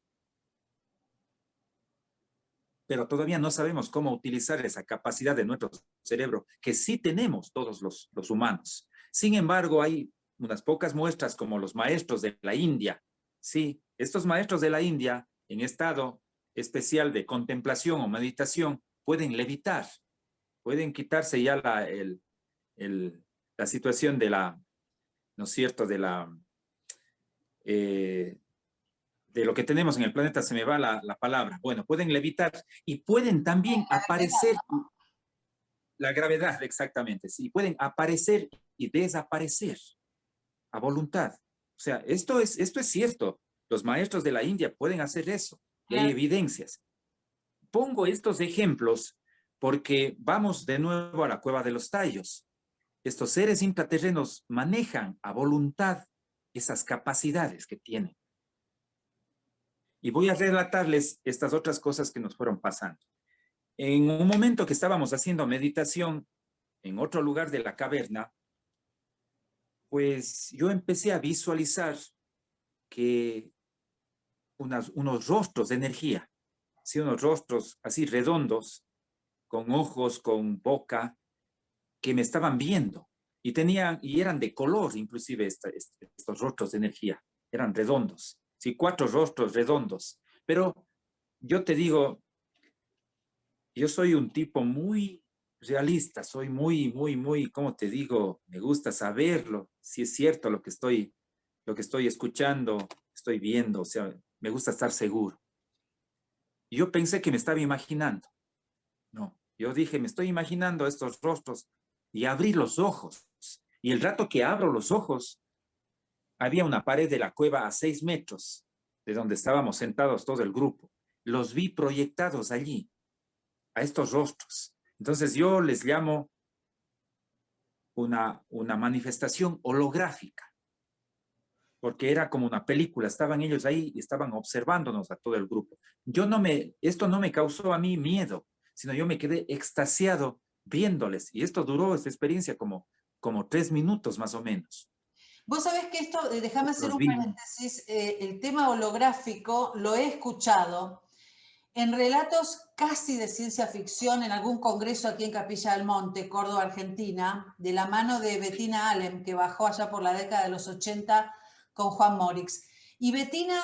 Pero todavía no sabemos cómo utilizar esa capacidad de nuestro cerebro, que sí tenemos todos los humanos. Sin embargo, hay unas pocas muestras como los maestros de la India. Sí, estos maestros de la India, en estado especial de contemplación o meditación, pueden levitar, pueden quitarse ya la situación de la, ¿no es cierto?, de lo que tenemos en el planeta, se me va la palabra. Bueno, pueden levitar y pueden también aparecer, la gravedad, exactamente, sí, pueden aparecer y desaparecer a voluntad. O sea, esto es cierto. Los maestros de la India pueden hacer eso. Y hay evidencias. Pongo estos ejemplos porque vamos de nuevo a la cueva de los tallos. Estos seres intraterrenos manejan a voluntad esas capacidades que tienen. Y voy a relatarles estas otras cosas que nos fueron pasando. En un momento que estábamos haciendo meditación en otro lugar de la caverna, pues yo empecé a visualizar que unos rostros de energía, ¿sí? Unos rostros así redondos, con ojos, con boca, que me estaban viendo. Y eran de color, inclusive, estos rostros de energía. Eran redondos. Sí, 4 rostros redondos. Pero yo te digo, yo soy un tipo muy realista, soy muy, ¿cómo te digo? Me gusta saberlo, si es cierto lo que estoy escuchando, estoy viendo, o sea, me gusta estar seguro. Y yo pensé que me estaba imaginando. No, yo dije, me estoy imaginando estos rostros y abrí los ojos. Y el rato que abro los ojos, había una pared de la cueva a 6 metros de donde estábamos sentados todo el grupo. Los vi proyectados allí, a estos rostros. Entonces yo les llamo una manifestación holográfica, porque era como una película, estaban ellos ahí y estaban observándonos a todo el grupo. Esto no me causó a mí miedo, sino yo me quedé extasiado viéndoles, y esta experiencia como 3 minutos más o menos. Vos sabés que esto, déjame hacer Los un vi. paréntesis, el tema holográfico lo he escuchado en relatos casi de ciencia ficción en algún congreso aquí en Capilla del Monte, Córdoba, Argentina, de la mano de Bettina Alem, que bajó allá por la década de los 80 con Juan Morix. Y Bettina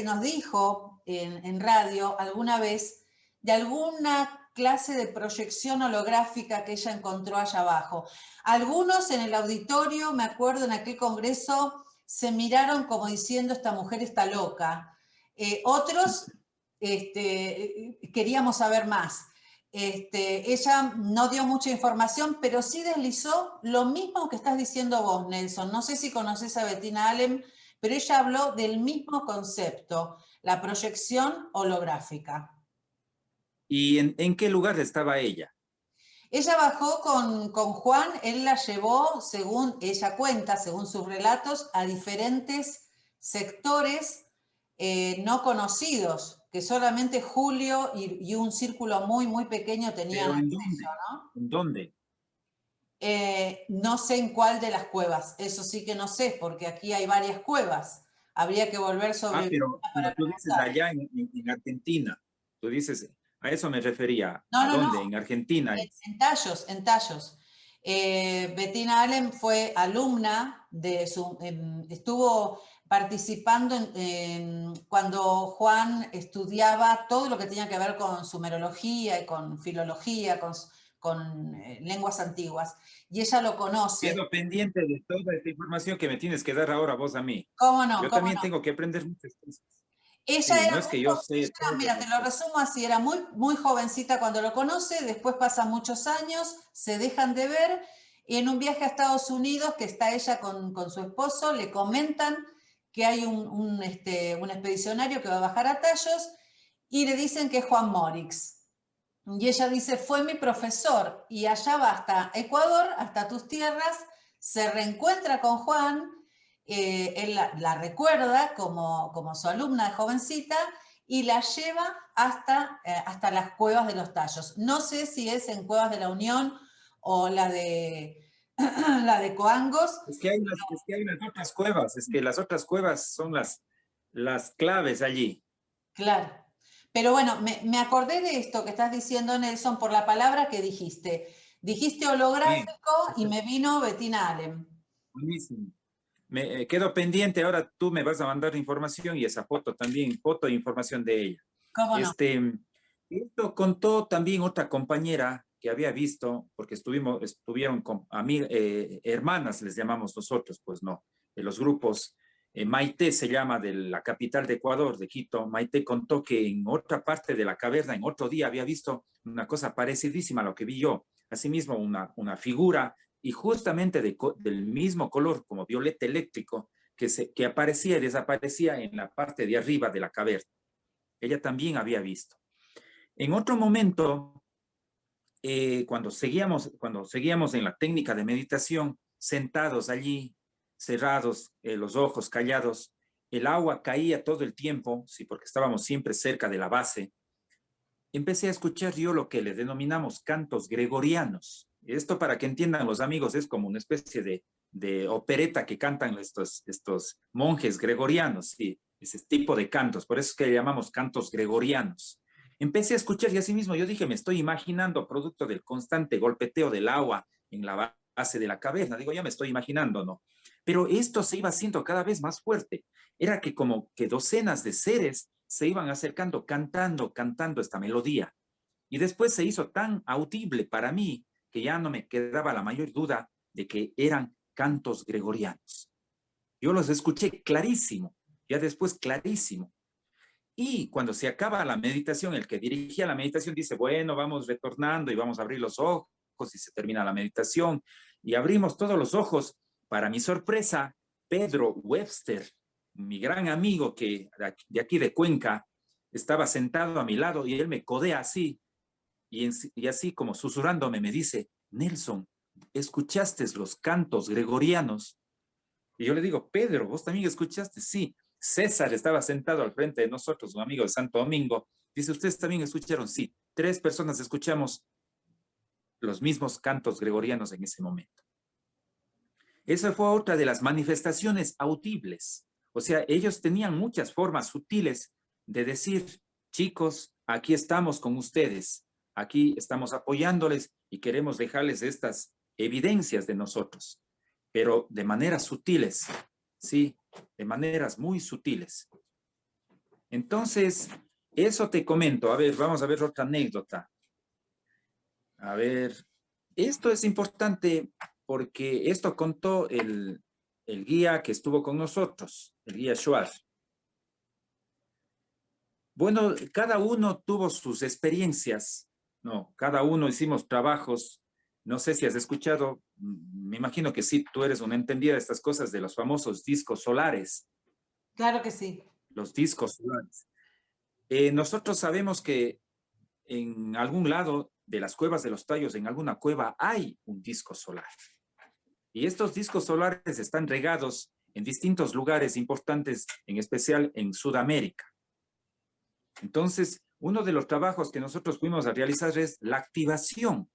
nos dijo en radio alguna vez de alguna clase de proyección holográfica que ella encontró allá abajo. Algunos en el auditorio, me acuerdo en aquel congreso, se miraron como diciendo, esta mujer está loca. Otros queríamos saber más. Ella no dio mucha información, pero sí deslizó lo mismo que estás diciendo vos, Nelson. No sé si conoces a Bettina Alem, pero ella habló del mismo concepto, la proyección holográfica. ¿Y en qué lugar estaba ella? Ella bajó con Juan, él la llevó, según ella cuenta, según sus relatos, a diferentes sectores no conocidos que solamente Julio y un círculo muy, muy pequeño tenían ¿Pero en acceso, dónde? ¿no? ¿En dónde? No sé en cuál de las cuevas, eso sí que no sé, porque aquí hay varias cuevas. Habría que volver Ah, sobre pero para tú dices preguntar. allá en Argentina. Tú dices, a eso me refería. No, ¿A no, no, dónde? En Argentina. en Tallos, en Tallos. Bettina Allen fue alumna de estuvo participando cuando Juan estudiaba todo lo que tenía que ver con sumerología y con filología, con lenguas antiguas. Y ella lo conoce. Quedo pendiente de toda esta información que me tienes que dar ahora vos a mí. ¿Cómo no? Yo ¿Cómo también no? tengo que aprender muchas cosas. Ella Sí, no era es que yo sé mira, todas te las lo cosas. resumo así, era muy, muy jovencita cuando lo conoce, después pasan muchos años, se dejan de ver, y en un viaje a Estados Unidos, que está ella con su esposo, le comentan que hay un expedicionario que va a bajar a Tallos, y le dicen que es Juan Morix. Y ella dice, fue mi profesor, y allá va hasta Ecuador, hasta tus tierras, se reencuentra con Juan, él la recuerda como su alumna de jovencita, y la lleva hasta las Cuevas de los Tallos. No sé si es en Cuevas de la Unión o la de Coangos. Es que hay unas otras cuevas, es que las otras cuevas son las claves allí. Claro. Pero bueno, me acordé de esto que estás diciendo, Nelson, por la palabra que dijiste. Dijiste Sí, holográfico y me vino Bettina Allen. buenísimo. Me quedo pendiente, ahora tú me vas a mandar información y esa foto también, foto e información de ella. ¿Cómo no? Esto contó también otra compañera que había visto, porque estuvieron con hermanas, les llamamos nosotros, pues no, de los grupos. Maite se llama, de la capital de Ecuador, de Quito. Maite contó que en otra parte de la caverna, en otro día, había visto una cosa parecidísima a lo que vi yo. Asimismo, una figura y justamente del mismo color, como violeta eléctrico, que aparecía y desaparecía en la parte de arriba de la caverna. Ella también había visto. En otro momento, cuando seguíamos en la técnica de meditación, sentados allí, cerrados, los ojos callados, el agua caía todo el tiempo, sí, porque estábamos siempre cerca de la base. Empecé a escuchar yo lo que le denominamos cantos gregorianos. Esto, para que entiendan los amigos, es como una especie de opereta que cantan estos monjes gregorianos, sí, ese tipo de cantos, por eso es que le llamamos cantos gregorianos. Empecé a escuchar y así mismo yo dije, me estoy imaginando, producto del constante golpeteo del agua en la base de la caverna, digo, ya me estoy imaginando, ¿no? Pero esto se iba haciendo cada vez más fuerte. Era que como que docenas de seres se iban acercando cantando esta melodía. Y después se hizo tan audible para mí que ya no me quedaba la mayor duda de que eran cantos gregorianos. Yo los escuché clarísimo, ya después clarísimo. Y cuando se acaba la meditación, el que dirigía la meditación dice, bueno, vamos retornando y vamos a abrir los ojos y se termina la meditación. Y abrimos todos los ojos. Para mi sorpresa, Pedro Webster, mi gran amigo que de aquí de Cuenca, estaba sentado a mi lado y él me codea así y así como susurrándome me dice, Nelson, ¿escuchaste los cantos gregorianos? Y yo le digo, Pedro, ¿vos también escuchaste? Sí. César estaba sentado al frente de nosotros, un amigo de Santo Domingo. Dice, ¿ustedes también escucharon? Sí. 3 personas escuchamos los mismos cantos gregorianos en ese momento. Esa fue otra de las manifestaciones audibles. O sea, ellos tenían muchas formas sutiles de decir, chicos, aquí estamos con ustedes, aquí estamos apoyándoles y queremos dejarles estas evidencias de nosotros, pero de maneras sutiles, sí, de maneras muy sutiles. Entonces, eso te comento. A ver, vamos a ver otra anécdota. A ver, esto es importante porque esto contó el guía que estuvo con nosotros, el guía Schwartz. Bueno, cada uno tuvo sus experiencias, ¿no? Cada uno hicimos trabajos. No sé si has escuchado, me imagino que sí, tú eres una entendida de estas cosas de los famosos discos solares. Claro que sí. Los discos solares. Nosotros sabemos que en algún lado de las cuevas de los tallos, en alguna cueva, hay un disco solar. Y estos discos solares están regados en distintos lugares importantes, en especial en Sudamérica. Entonces, uno de los trabajos que nosotros fuimos a realizar es la activación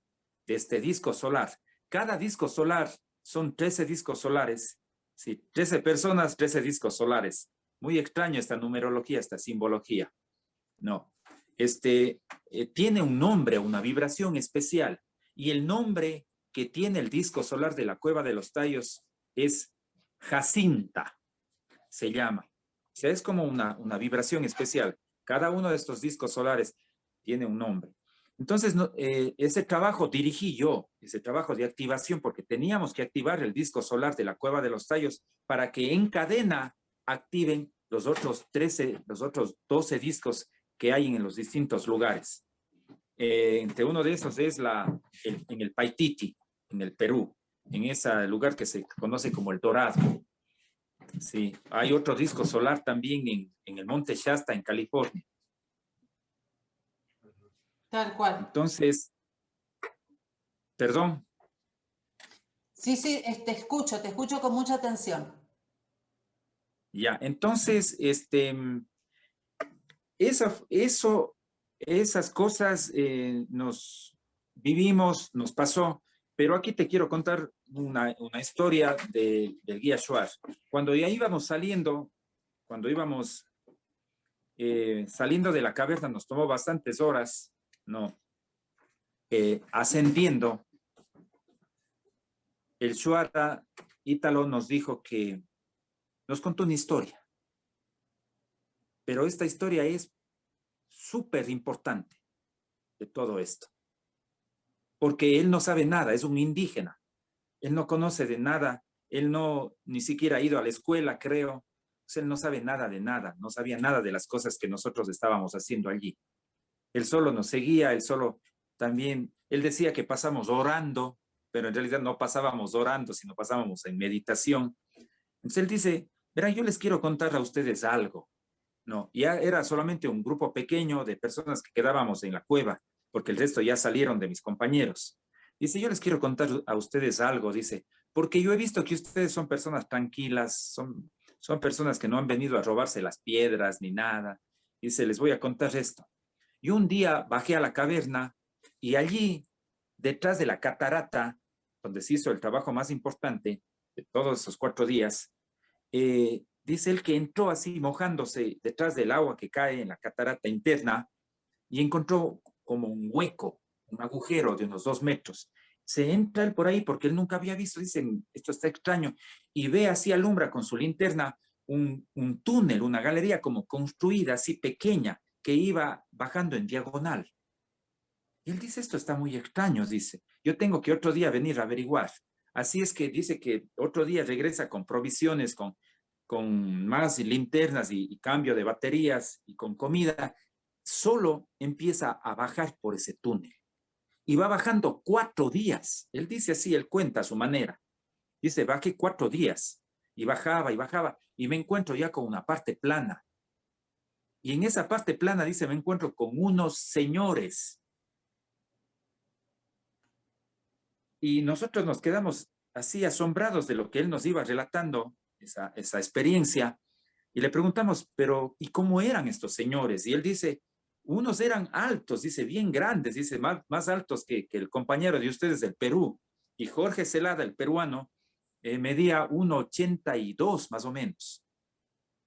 de este disco solar. Cada disco solar son 13 discos solares. Sí, 13 personas, 13 discos solares. Muy extraño esta numerología, esta simbología. No, tiene un nombre, una vibración especial. Y el nombre que tiene el disco solar de la Cueva de los Tallos es Jacinta, se llama. O sea, es como una vibración especial. Cada uno de estos discos solares tiene un nombre. Entonces, ese trabajo dirigí yo, ese trabajo de activación, porque teníamos que activar el disco solar de la Cueva de los Tallos para que en cadena activen los otros 13, los otros 12 discos que hay en los distintos lugares. Entre uno de esos es en el Paititi, en el Perú, en ese lugar que se conoce como el Dorado. Sí, hay otro disco solar también en el Monte Shasta, en California. Tal cual. Entonces, perdón. Sí, sí, te escucho con mucha atención. Ya, entonces, esas cosas nos vivimos, nos pasó, pero aquí te quiero contar una historia del guía Schwartz. Cuando ya íbamos saliendo, saliendo de la caverna, nos tomó bastantes horas, ¿no? Ascendiendo, el Shuara Ítalo nos dijo que nos contó una historia, pero esta historia es súper importante de todo esto, porque él no sabe nada, es un indígena, él no conoce de nada, él no ni siquiera ha ido a la escuela, creo, pues él no sabe nada de nada, no sabía nada de las cosas que nosotros estábamos haciendo allí. Él solo nos seguía, él solo también, él decía que pasamos orando, pero en realidad no pasábamos orando, sino pasábamos en meditación. Entonces él dice, verá, yo les quiero contar a ustedes algo. No, ya era solamente un grupo pequeño de personas que quedábamos en la cueva, porque el resto ya salieron de mis compañeros. Dice, yo les quiero contar a ustedes algo, dice, porque yo he visto que ustedes son personas tranquilas, son personas que no han venido a robarse las piedras ni nada. Dice, les voy a contar esto. Y un día bajé a la caverna y allí, detrás de la catarata, donde se hizo el trabajo más importante de todos esos 4 días, dice él que entró así mojándose detrás del agua que cae en la catarata interna y encontró como un hueco, un agujero de unos 2 metros. Se entra él por ahí porque él nunca había visto, dicen, esto está extraño, y ve así, alumbra con su linterna un túnel, una galería como construida así pequeña, que iba bajando en diagonal. Y él dice, esto está muy extraño, dice, yo tengo que otro día venir a averiguar. Así es que dice que otro día regresa con provisiones, con más linternas y cambio de baterías y con comida, solo empieza a bajar por ese túnel. Y va bajando 4 días. Él dice así, él cuenta a su manera. Dice, bajé 4 días. Y bajaba, y me encuentro ya con una parte plana. Y en esa parte plana, dice, me encuentro con unos señores. Y nosotros nos quedamos así asombrados de lo que él nos iba relatando, esa experiencia. Y le preguntamos, pero ¿y cómo eran estos señores? Y él dice, unos eran altos, dice, bien grandes, dice, más altos que el compañero de ustedes del Perú. Y Jorge Celada, el peruano, medía 1,82 más o menos.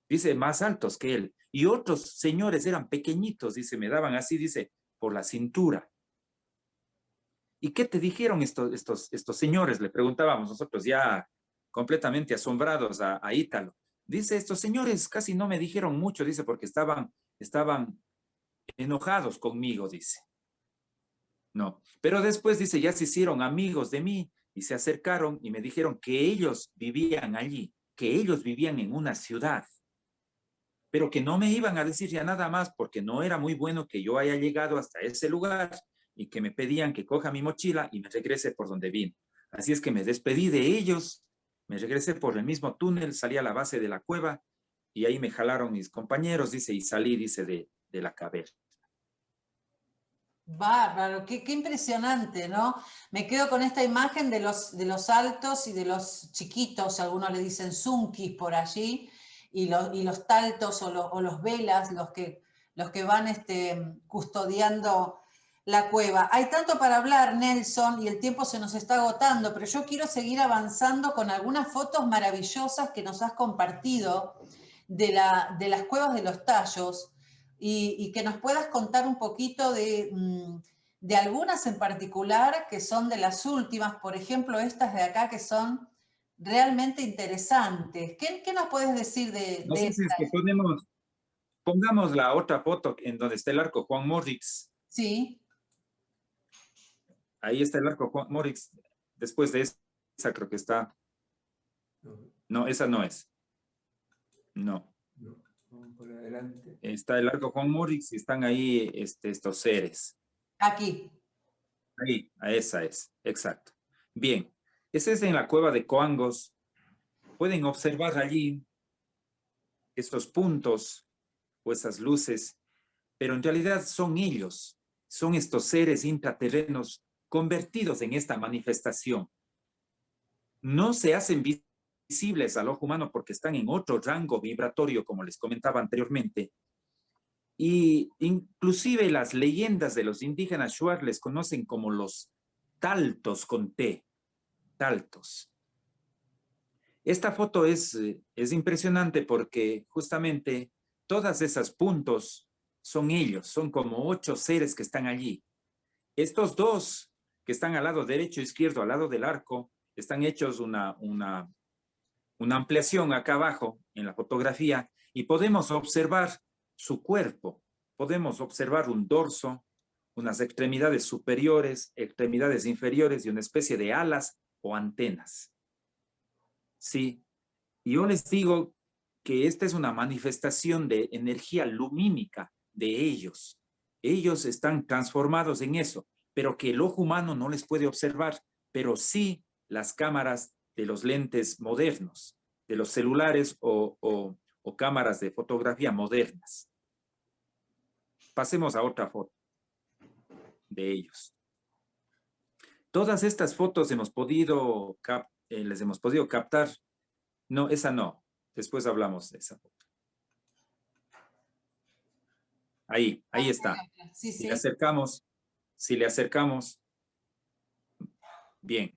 Dice, más altos que él. Y otros señores eran pequeñitos, dice, me daban así, dice, por la cintura. ¿Y qué te dijeron estos señores? Le preguntábamos nosotros ya completamente asombrados a Ítalo. Dice, estos señores casi no me dijeron mucho, dice, porque estaban enojados conmigo, dice. No, pero después, dice, ya se hicieron amigos de mí y se acercaron y me dijeron que ellos vivían allí, que ellos vivían en una ciudad, pero que no me iban a decir ya nada más porque no era muy bueno que yo haya llegado hasta ese lugar y que me pedían que coja mi mochila y me regrese por donde vine. Así es que me despedí de ellos, me regresé por el mismo túnel, salí a la base de la cueva y ahí me jalaron mis compañeros, dice, y salí, dice, de la caverna. Bárbaro, qué impresionante, ¿no? Me quedo con esta imagen de los altos y de los chiquitos, algunos le dicen zunkis por allí, y los taltos o los velas, los que van custodiando la cueva. Hay tanto para hablar, Nelson, y el tiempo se nos está agotando, pero yo quiero seguir avanzando con algunas fotos maravillosas que nos has compartido de las cuevas de los Tallos, y que nos puedas contar un poquito de algunas en particular que son de las últimas, por ejemplo, estas de acá que son realmente interesantes. ¿Qué nos puedes decir No de sé si es que pongamos la otra foto en donde está el arco Juan Moritz. Sí. Ahí está el arco Juan Moritz. Después de esa creo que está. No, esa no es. No. Vamos por adelante. Está el arco Juan Moritz y están ahí estos seres. Aquí. Ahí, a esa es, exacto. Bien, ese es en la cueva de Coangos. Pueden observar allí estos puntos o esas luces, pero en realidad son ellos, son estos seres intraterrenos convertidos en esta manifestación. No se hacen visibles al ojo humano porque están en otro rango vibratorio, como les comentaba anteriormente. Y inclusive las leyendas de los indígenas Shuar les conocen como los taltos con T, taltos. Esta foto es impresionante porque justamente todas esas puntos son ellos, son como 8 seres que están allí. Estos 2 que están al lado derecho e izquierdo, al lado del arco, están hechos una ampliación acá abajo en la fotografía y podemos observar su cuerpo. Podemos observar un dorso, unas extremidades superiores, extremidades inferiores y una especie de alas o antenas. Sí, y yo les digo que esta es una manifestación de energía lumínica de ellos. Ellos están transformados en eso, pero que el ojo humano no les puede observar, pero sí las cámaras de los lentes modernos, de los celulares o cámaras de fotografía modernas. Pasemos a otra foto de ellos. Todas estas fotos les hemos podido captar. No, esa no. Después hablamos de esa foto. Ahí está. Sí, si le acercamos, bien.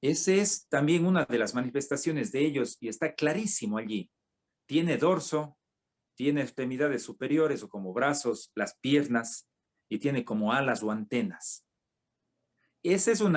Esa es también una de las manifestaciones de ellos y está clarísimo allí. Tiene dorso, tiene extremidades superiores o como brazos, las piernas y tiene como alas o antenas. Ese es un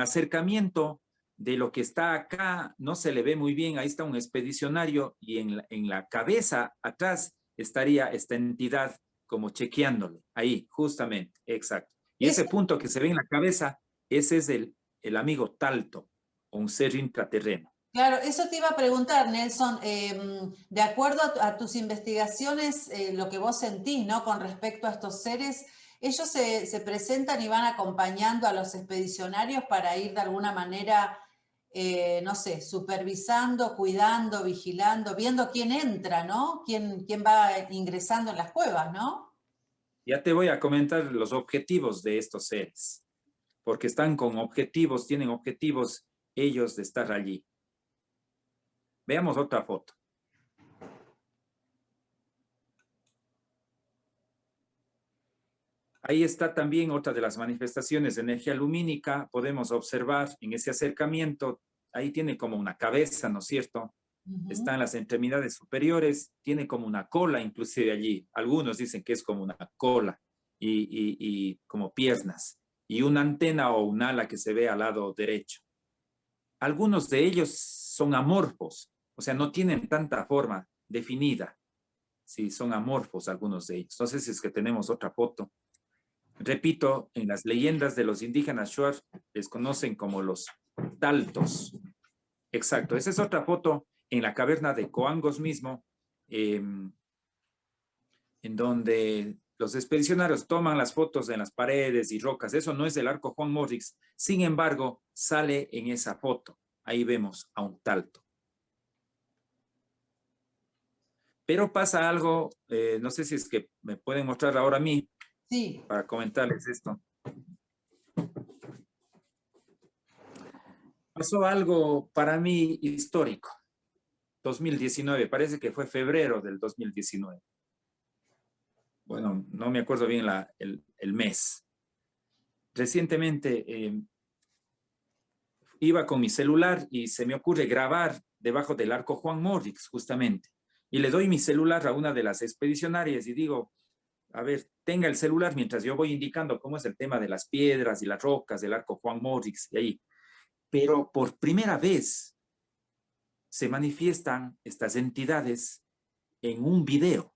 acercamiento de lo que está acá, no se le ve muy bien, ahí está un expedicionario y en la cabeza atrás estaría esta entidad como chequeándole, ahí, justamente, exacto. Y ese punto que se ve en la cabeza, ese es el amigo Talto, o un ser intraterreno. Claro, eso te iba a preguntar, Nelson, de acuerdo a tus investigaciones, lo que vos sentís, ¿no? Con respecto a estos seres, ellos se presentan y van acompañando a los expedicionarios para ir de alguna manera, no sé, supervisando, cuidando, vigilando, viendo quién entra, ¿no? Quién va ingresando en las cuevas, ¿no? Ya te voy a comentar los objetivos de estos seres, porque están con objetivos, tienen objetivos ellos de estar allí. Veamos otra foto. Ahí está también otra de las manifestaciones de energía lumínica. Podemos observar en ese acercamiento, ahí tiene como una cabeza, ¿no es cierto? Están las extremidades superiores, tiene como una cola inclusive allí. Algunos dicen que es como una cola y como piernas. Y una antena o un ala que se ve al lado derecho. Algunos de ellos son amorfos, o sea, no tienen tanta forma definida. Sí, son amorfos algunos de ellos. No sé si es que tenemos otra foto. Repito, en las leyendas de los indígenas Shuar les conocen como los taltos. Exacto, esa es otra foto en la caverna de Coangos mismo, en donde los expedicionarios toman las fotos en las paredes y rocas. Eso no es el arco Juan Moritz. Sin embargo, sale en esa foto. Ahí vemos a un talto. Pero pasa algo, no sé si es que me pueden mostrar ahora a mí, sí, para comentarles esto. Pasó algo para mí histórico. 2019, parece que fue febrero del 2019. bueno, no me acuerdo bien el mes. Recientemente iba con mi celular y se me ocurre grabar debajo del arco Juan Morrix, justamente. Y le doy mi celular a una de las expedicionarias y digo, a ver, tenga el celular mientras yo voy indicando cómo es el tema de las piedras y las rocas del arco Juan Morrix y ahí. Pero por primera vez se manifiestan estas entidades en un video.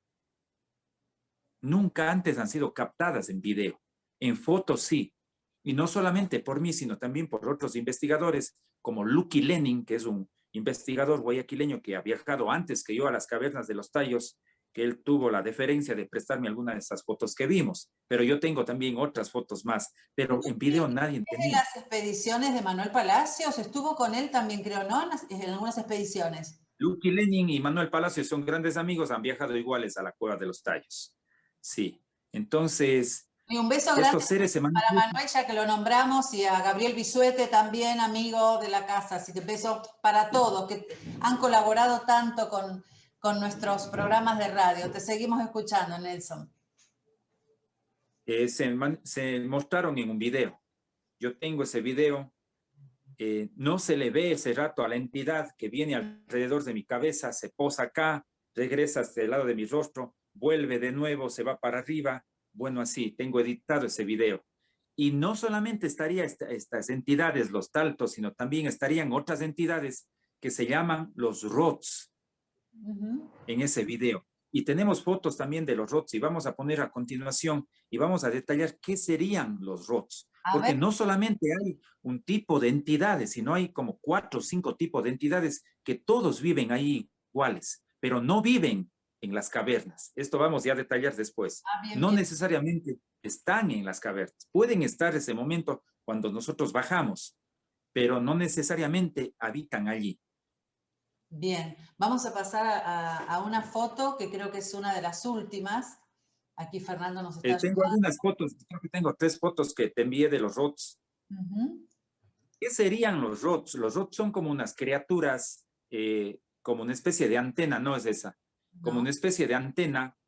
Nunca antes han sido captadas en video. En fotos sí. Y no solamente por mí, sino también por otros investigadores, como Lucky Lenin, que es un investigador guayaquileño que ha viajado antes que yo a las cavernas de los Tallos, que él tuvo la deferencia de prestarme alguna de esas fotos que vimos. Pero yo tengo también otras fotos más, pero en video nadie ¿Es de tenía. las expediciones de Manuel Palacios? Estuvo con él también, creo, ¿no? En algunas expediciones. Lucky Lenin y Manuel Palacios son grandes amigos, han viajado iguales a la Cueva de los Tallos. Sí, entonces Y un beso grande estos seres se para manifiestan. Manuel, ya que lo nombramos, y a Gabriel Bisuete también, amigo de la casa. Así que beso para todos que han colaborado tanto con nuestros programas de radio. Te seguimos escuchando, Nelson. Se mostraron en un video. Yo tengo ese video. No se le ve ese rato a la entidad que viene alrededor de mi cabeza, se posa acá, regresa hasta el lado de mi rostro, vuelve de nuevo, se va para arriba. Bueno, así, tengo editado ese video. Y no solamente estarían estas entidades, los taltos, sino también estarían otras entidades que se llaman los rots en ese video. Y tenemos fotos también de los rots y vamos a poner a continuación y vamos a detallar qué serían los rots. Porque no solamente hay un tipo de entidades, sino hay como 4 o 5 tipos de entidades que todos viven ahí iguales, pero no viven en las cavernas. Esto vamos ya a detallar después. Bien, no bien. necesariamente están en las cavernas. Pueden estar ese momento cuando nosotros bajamos, pero no necesariamente habitan allí. Bien, vamos a pasar a una foto que creo que es una de las últimas. Aquí Fernando nos está Tengo ayudando. algunas fotos, creo que tengo 3 fotos que te envié de los rots. ¿Qué serían los rots? Los rots son como unas criaturas, como una especie de antena, no es esa, como una especie de antena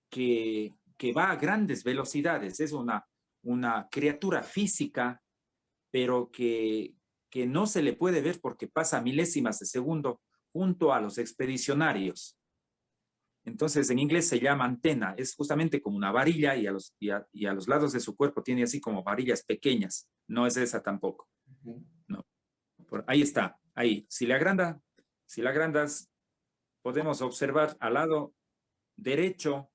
que va a grandes velocidades. Es una criatura física, pero que no se le puede ver porque pasa a milésimas de segundo junto a los expedicionarios. Entonces, en inglés se llama antena. Es justamente como una varilla y a los lados de su cuerpo tiene así como varillas pequeñas. No es esa tampoco. No. Ahí está, ahí. Si le agrandas, podemos observar al lado derecho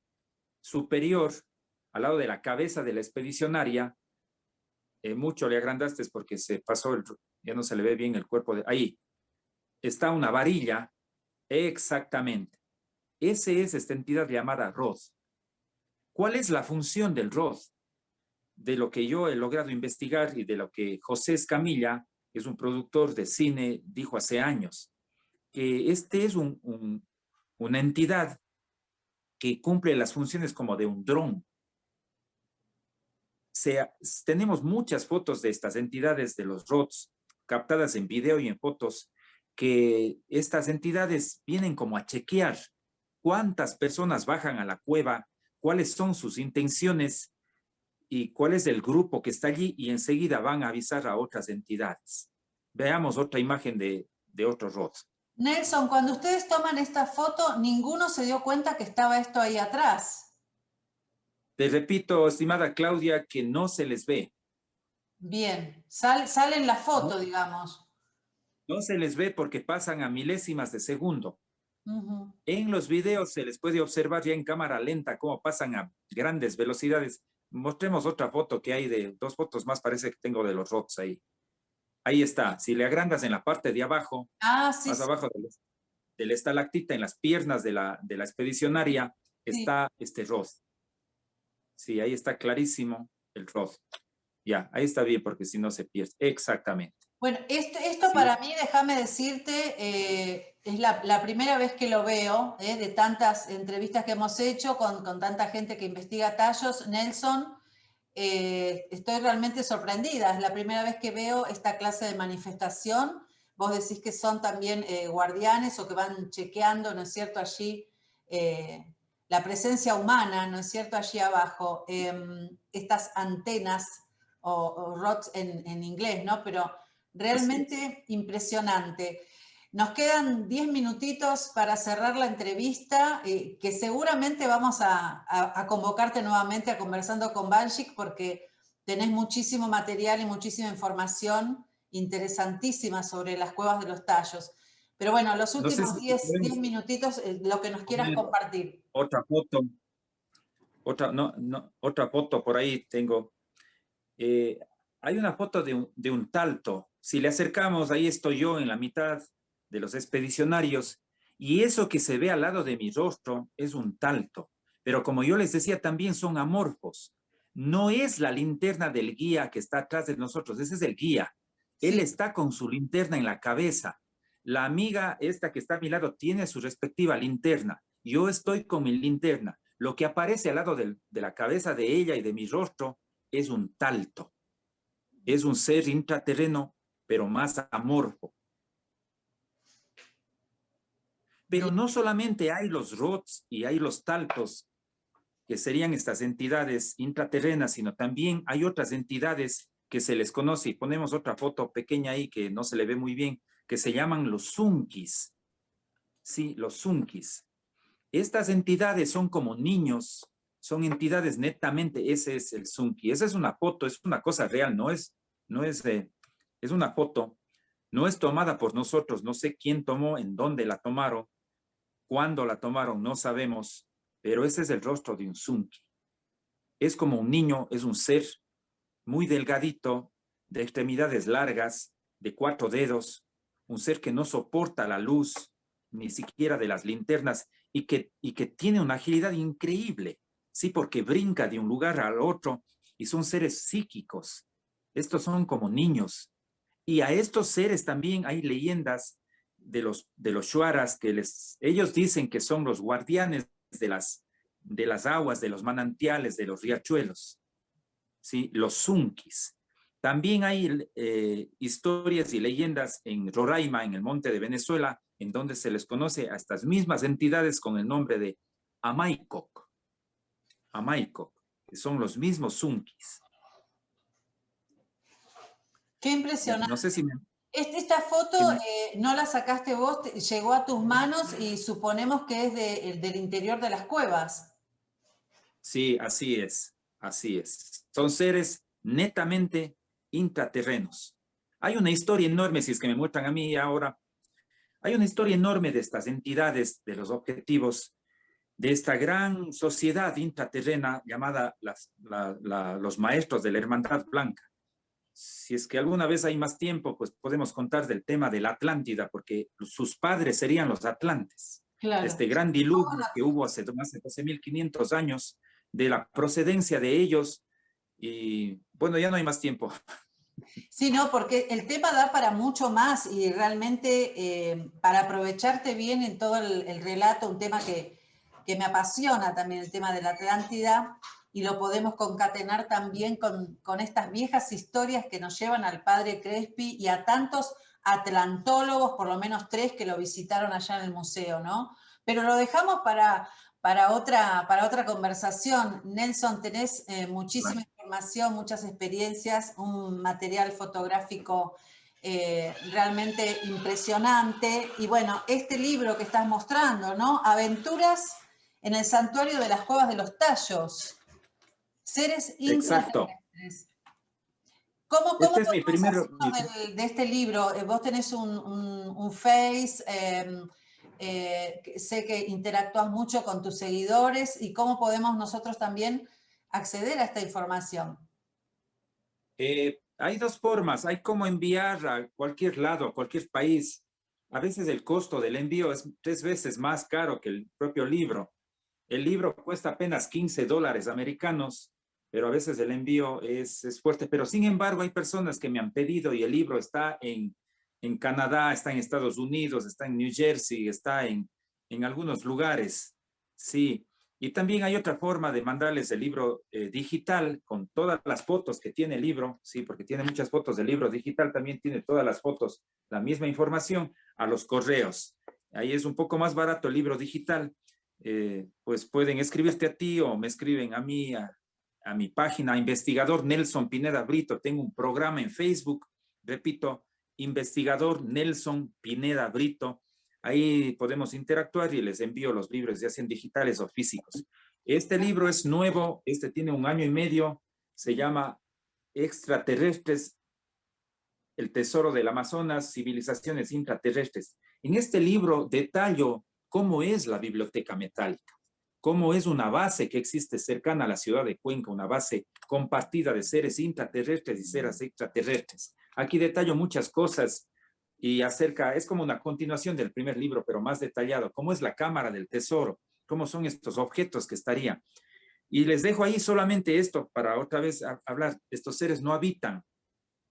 superior, al lado de la cabeza de la expedicionaria. Mucho le agrandaste porque se pasó, ya no se le ve bien el cuerpo. Ahí está una varilla, exactamente. Esa es esta entidad llamada rod. ¿Cuál es la función del rod? De lo que yo he logrado investigar y de lo que José Escamilla, que es un productor de cine, dijo hace años, que este es una entidad que cumple las funciones como de un dron. Tenemos muchas fotos de estas entidades, de los rods, captadas en video y en fotos, que estas entidades vienen como a chequear cuántas personas bajan a la cueva, cuáles son sus intenciones y cuál es el grupo que está allí, y enseguida van a avisar a otras entidades. Veamos otra imagen de otro rod. Nelson, cuando ustedes toman esta foto, ninguno se dio cuenta que estaba esto ahí atrás. Te repito, estimada Claudia, que no se les ve. Bien, sale en la foto, No, digamos. no se les ve porque pasan a milésimas de segundo. En los videos se les puede observar ya en cámara lenta cómo pasan a grandes velocidades. Mostremos otra foto que hay de 2 fotos más, parece que tengo de los rods ahí. Ahí está. Si le agrandas en la parte de abajo, Sí, más abajo de la estalactita, en las piernas de la expedicionaria, está este rod. Sí, ahí está clarísimo el rod. Ya, ahí está bien porque si no se pierde. Exactamente. Bueno, esto para mí, déjame decirte, es la primera vez que lo veo, de tantas entrevistas que hemos hecho con tanta gente que investiga tallos. Nelson, estoy realmente sorprendida. Es la primera vez que veo esta clase de manifestación. Vos decís que son también guardianes o que van chequeando, ¿no es cierto?, allí la presencia humana, ¿no es cierto?, allí abajo, estas antenas o rods en inglés, ¿no? Pero realmente impresionante. Nos quedan 10 minutitos para cerrar la entrevista, que seguramente vamos a convocarte nuevamente a Conversando con Banshik, porque tenés muchísimo material y muchísima información interesantísima sobre las cuevas de los tallos. Pero bueno, los No sé últimos si 10 podemos minutitos, lo que nos quieras poner compartir. otra foto, otra foto por ahí tengo. Eh, Hay una foto de un talto. Si le acercamos, ahí estoy yo en la mitad de los expedicionarios, y eso que se ve al lado de mi rostro es un talto. Pero como yo les decía, también son amorfos. No es la linterna del guía que está atrás de nosotros, ese es el guía. Él Sí. está con su linterna en la cabeza. La amiga esta que está a mi lado tiene su respectiva linterna. Yo estoy con mi linterna. Lo que aparece al lado de la cabeza de ella y de mi rostro es un talto. Es un ser intraterreno, pero más amorfo. Pero Bien. no solamente hay los rots y hay los taltos, que serían estas entidades intraterrenas, sino también hay otras entidades que se les conoce, y ponemos otra foto pequeña ahí que no se le ve muy bien, que se llaman los Zunkis. Sí, los Zunkis. Estas entidades son como niños, son entidades netamente, ese es el Zunki. Esa es una foto, es una cosa real, es una foto, no es tomada por nosotros, no sé quién tomó, en dónde la tomaron, cuándo la tomaron, no sabemos, pero ese es el rostro de un Zunki. Es como un niño, es un ser muy delgadito, de extremidades largas, de 4 dedos, un ser que no soporta la luz, ni siquiera de las linternas, y que tiene una agilidad increíble, sí, porque brinca de un lugar al otro, y son seres psíquicos. Estos son como niños. Y a estos seres también hay leyendas de los shuaras, que ellos dicen que son los guardianes de las aguas, de los manantiales, de los riachuelos, ¿sí? Los Zunkis. También hay historias y leyendas en Roraima, en el monte de Venezuela, en donde se les conoce a estas mismas entidades con el nombre de Amaikok. Amaikok, que son los mismos Zunkis. Qué impresionante. No sé si me... Esta foto si me... no la sacaste vos, llegó a tus manos y suponemos que es del interior de las cuevas. Sí, así es, así es. Son seres netamente intraterrenos. Hay una historia enorme, si es que me muestran a mí ahora, hay una historia enorme de estas entidades, de los objetivos, de esta gran sociedad intraterrena llamada los maestros de la Hermandad Blanca. Si es que alguna vez hay más tiempo, pues podemos contar del tema de la Atlántida, porque sus padres serían los atlantes. Claro. Este gran diluvio que hubo hace más de 12.500 años, de la procedencia de ellos, y bueno, ya no hay más tiempo. Sí, no, porque el tema da para mucho más y realmente para aprovecharte bien en todo el relato, un tema que me apasiona también, el tema de la Atlántida, y lo podemos concatenar también con estas viejas historias que nos llevan al padre Crespi y a tantos atlantólogos, por lo menos 3 que lo visitaron allá en el museo, ¿no? Pero lo dejamos para otra conversación. Nelson, tenés muchísima información, muchas experiencias, un material fotográfico realmente impresionante. Y bueno, este libro que estás mostrando, ¿no? Aventuras en el santuario de las cuevas de los tallos. Seres Exacto. intraterrestres. ¿Cómo Este es mi podemos primer... hacerlo de este libro? Vos tenés un Face, sé que interactúas mucho con tus seguidores, y cómo podemos nosotros también acceder a esta información. Hay dos formas, hay como enviar a cualquier lado, a cualquier país. A veces el costo del envío es 3 veces más caro que el propio libro. El libro cuesta apenas $15 americanos, pero a veces el envío es fuerte. Pero sin embargo, hay personas que me han pedido, y el libro está en Canadá, está en Estados Unidos, está en New Jersey, está en algunos lugares. Sí. Y también hay otra forma de mandarles el libro digital con todas las fotos que tiene el libro, sí, porque tiene muchas fotos del libro digital, también tiene todas las fotos, la misma información, a los correos. Ahí es un poco más barato el libro digital, pues pueden escribirte a ti o me escriben a mí, a mi página, Investigador Nelson Pineda Brito. Tengo un programa en Facebook, repito, Investigador Nelson Pineda Brito. Ahí podemos interactuar y les envío los libros, ya sean digitales o físicos. Este libro es nuevo, este tiene 1 año y medio, se llama Extraterrestres, el tesoro del Amazonas, civilizaciones intraterrestres. En este libro detallo cómo es la biblioteca metálica, cómo es una base que existe cercana a la ciudad de Cuenca, una base compartida de seres intraterrestres y seres extraterrestres. Aquí detallo muchas cosas y es como una continuación del primer libro, pero más detallado, cómo es la cámara del tesoro, cómo son estos objetos que estarían. Y les dejo ahí solamente esto para otra vez hablar. Estos seres no habitan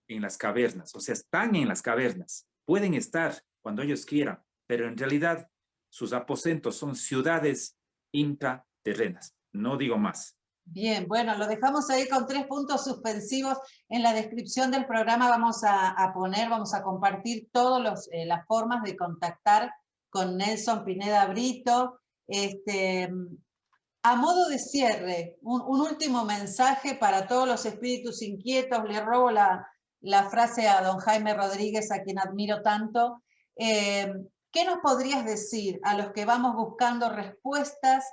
en las cavernas, o sea, están en las cavernas, pueden estar cuando ellos quieran, pero en realidad sus aposentos son ciudades intraterrenas. No digo más. Bien, bueno, lo dejamos ahí con 3 puntos suspensivos. En la descripción del programa vamos a compartir todas las formas de contactar con Nelson Pineda Brito. A modo de cierre, un último mensaje para todos los espíritus inquietos. Le robo la frase a don Jaime Rodríguez, a quien admiro tanto. ¿Qué nos podrías decir a los que vamos buscando respuestas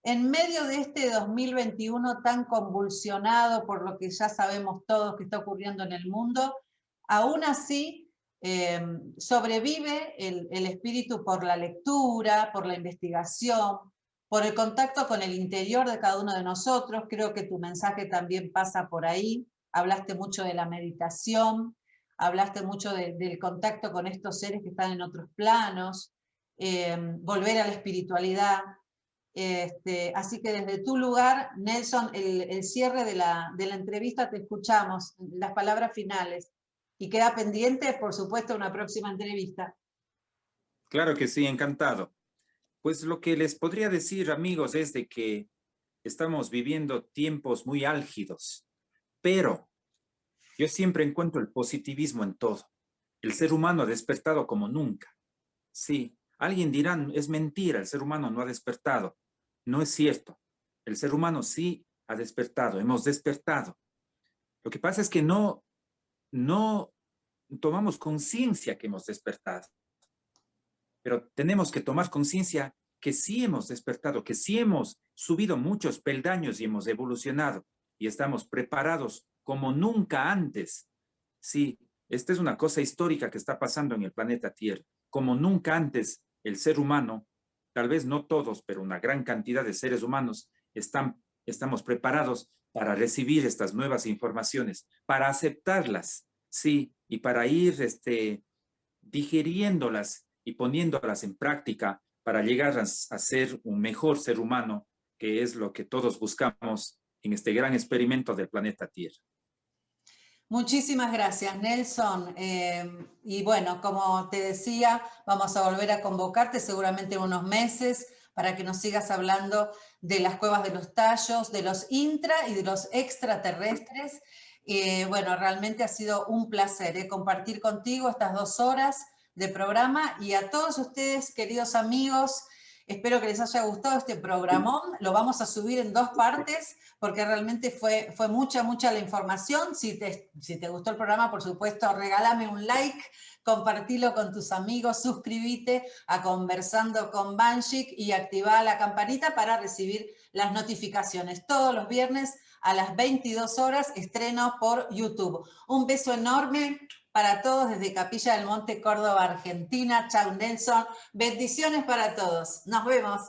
en medio de este 2021 tan convulsionado por lo que ya sabemos todos que está ocurriendo en el mundo? Aún así, sobrevive el espíritu por la lectura, por la investigación, por el contacto con el interior de cada uno de nosotros. Creo que tu mensaje también pasa por ahí. Hablaste mucho de la meditación, hablaste mucho del contacto con estos seres que están en otros planos, volver a la espiritualidad. Así que desde tu lugar, Nelson, el cierre de la entrevista te escuchamos, las palabras finales. Y queda pendiente, por supuesto, una próxima entrevista. Claro que sí, encantado. Pues lo que les podría decir, amigos, es de que estamos viviendo tiempos muy álgidos, pero yo siempre encuentro el positivismo en todo. El ser humano ha despertado como nunca. Sí, alguien dirá, es mentira, el ser humano no ha despertado. No es cierto. El ser humano sí ha despertado, hemos despertado. Lo que pasa es que no tomamos conciencia que hemos despertado. Pero tenemos que tomar conciencia que sí hemos despertado, que sí hemos subido muchos peldaños y hemos evolucionado y estamos preparados como nunca antes. Sí, esta es una cosa histórica que está pasando en el planeta Tierra. Como nunca antes el ser humano, tal vez no todos, pero una gran cantidad de seres humanos estamos preparados para recibir estas nuevas informaciones, para aceptarlas, sí, y para ir digiriéndolas y poniéndolas en práctica para llegar a ser un mejor ser humano, que es lo que todos buscamos en este gran experimento del planeta Tierra. Muchísimas gracias, Nelson. Y bueno, como te decía, vamos a volver a convocarte seguramente en unos meses para que nos sigas hablando de las cuevas de los tallos, de los intra y de los extraterrestres. Bueno, realmente ha sido un placer compartir contigo estas 2 horas de programa, y a todos ustedes, queridos amigos, espero que les haya gustado este programón. Lo vamos a subir en 2 partes porque realmente fue mucha la información. Si te gustó el programa, por supuesto, regálame un like, compartilo con tus amigos, suscríbete a Conversando con Banshik y activa la campanita para recibir las notificaciones. Todos los viernes a las 22 horas estreno por YouTube. Un beso enorme para todos desde Capilla del Monte, Córdoba, Argentina. Chau, Nelson. Bendiciones para todos. Nos vemos.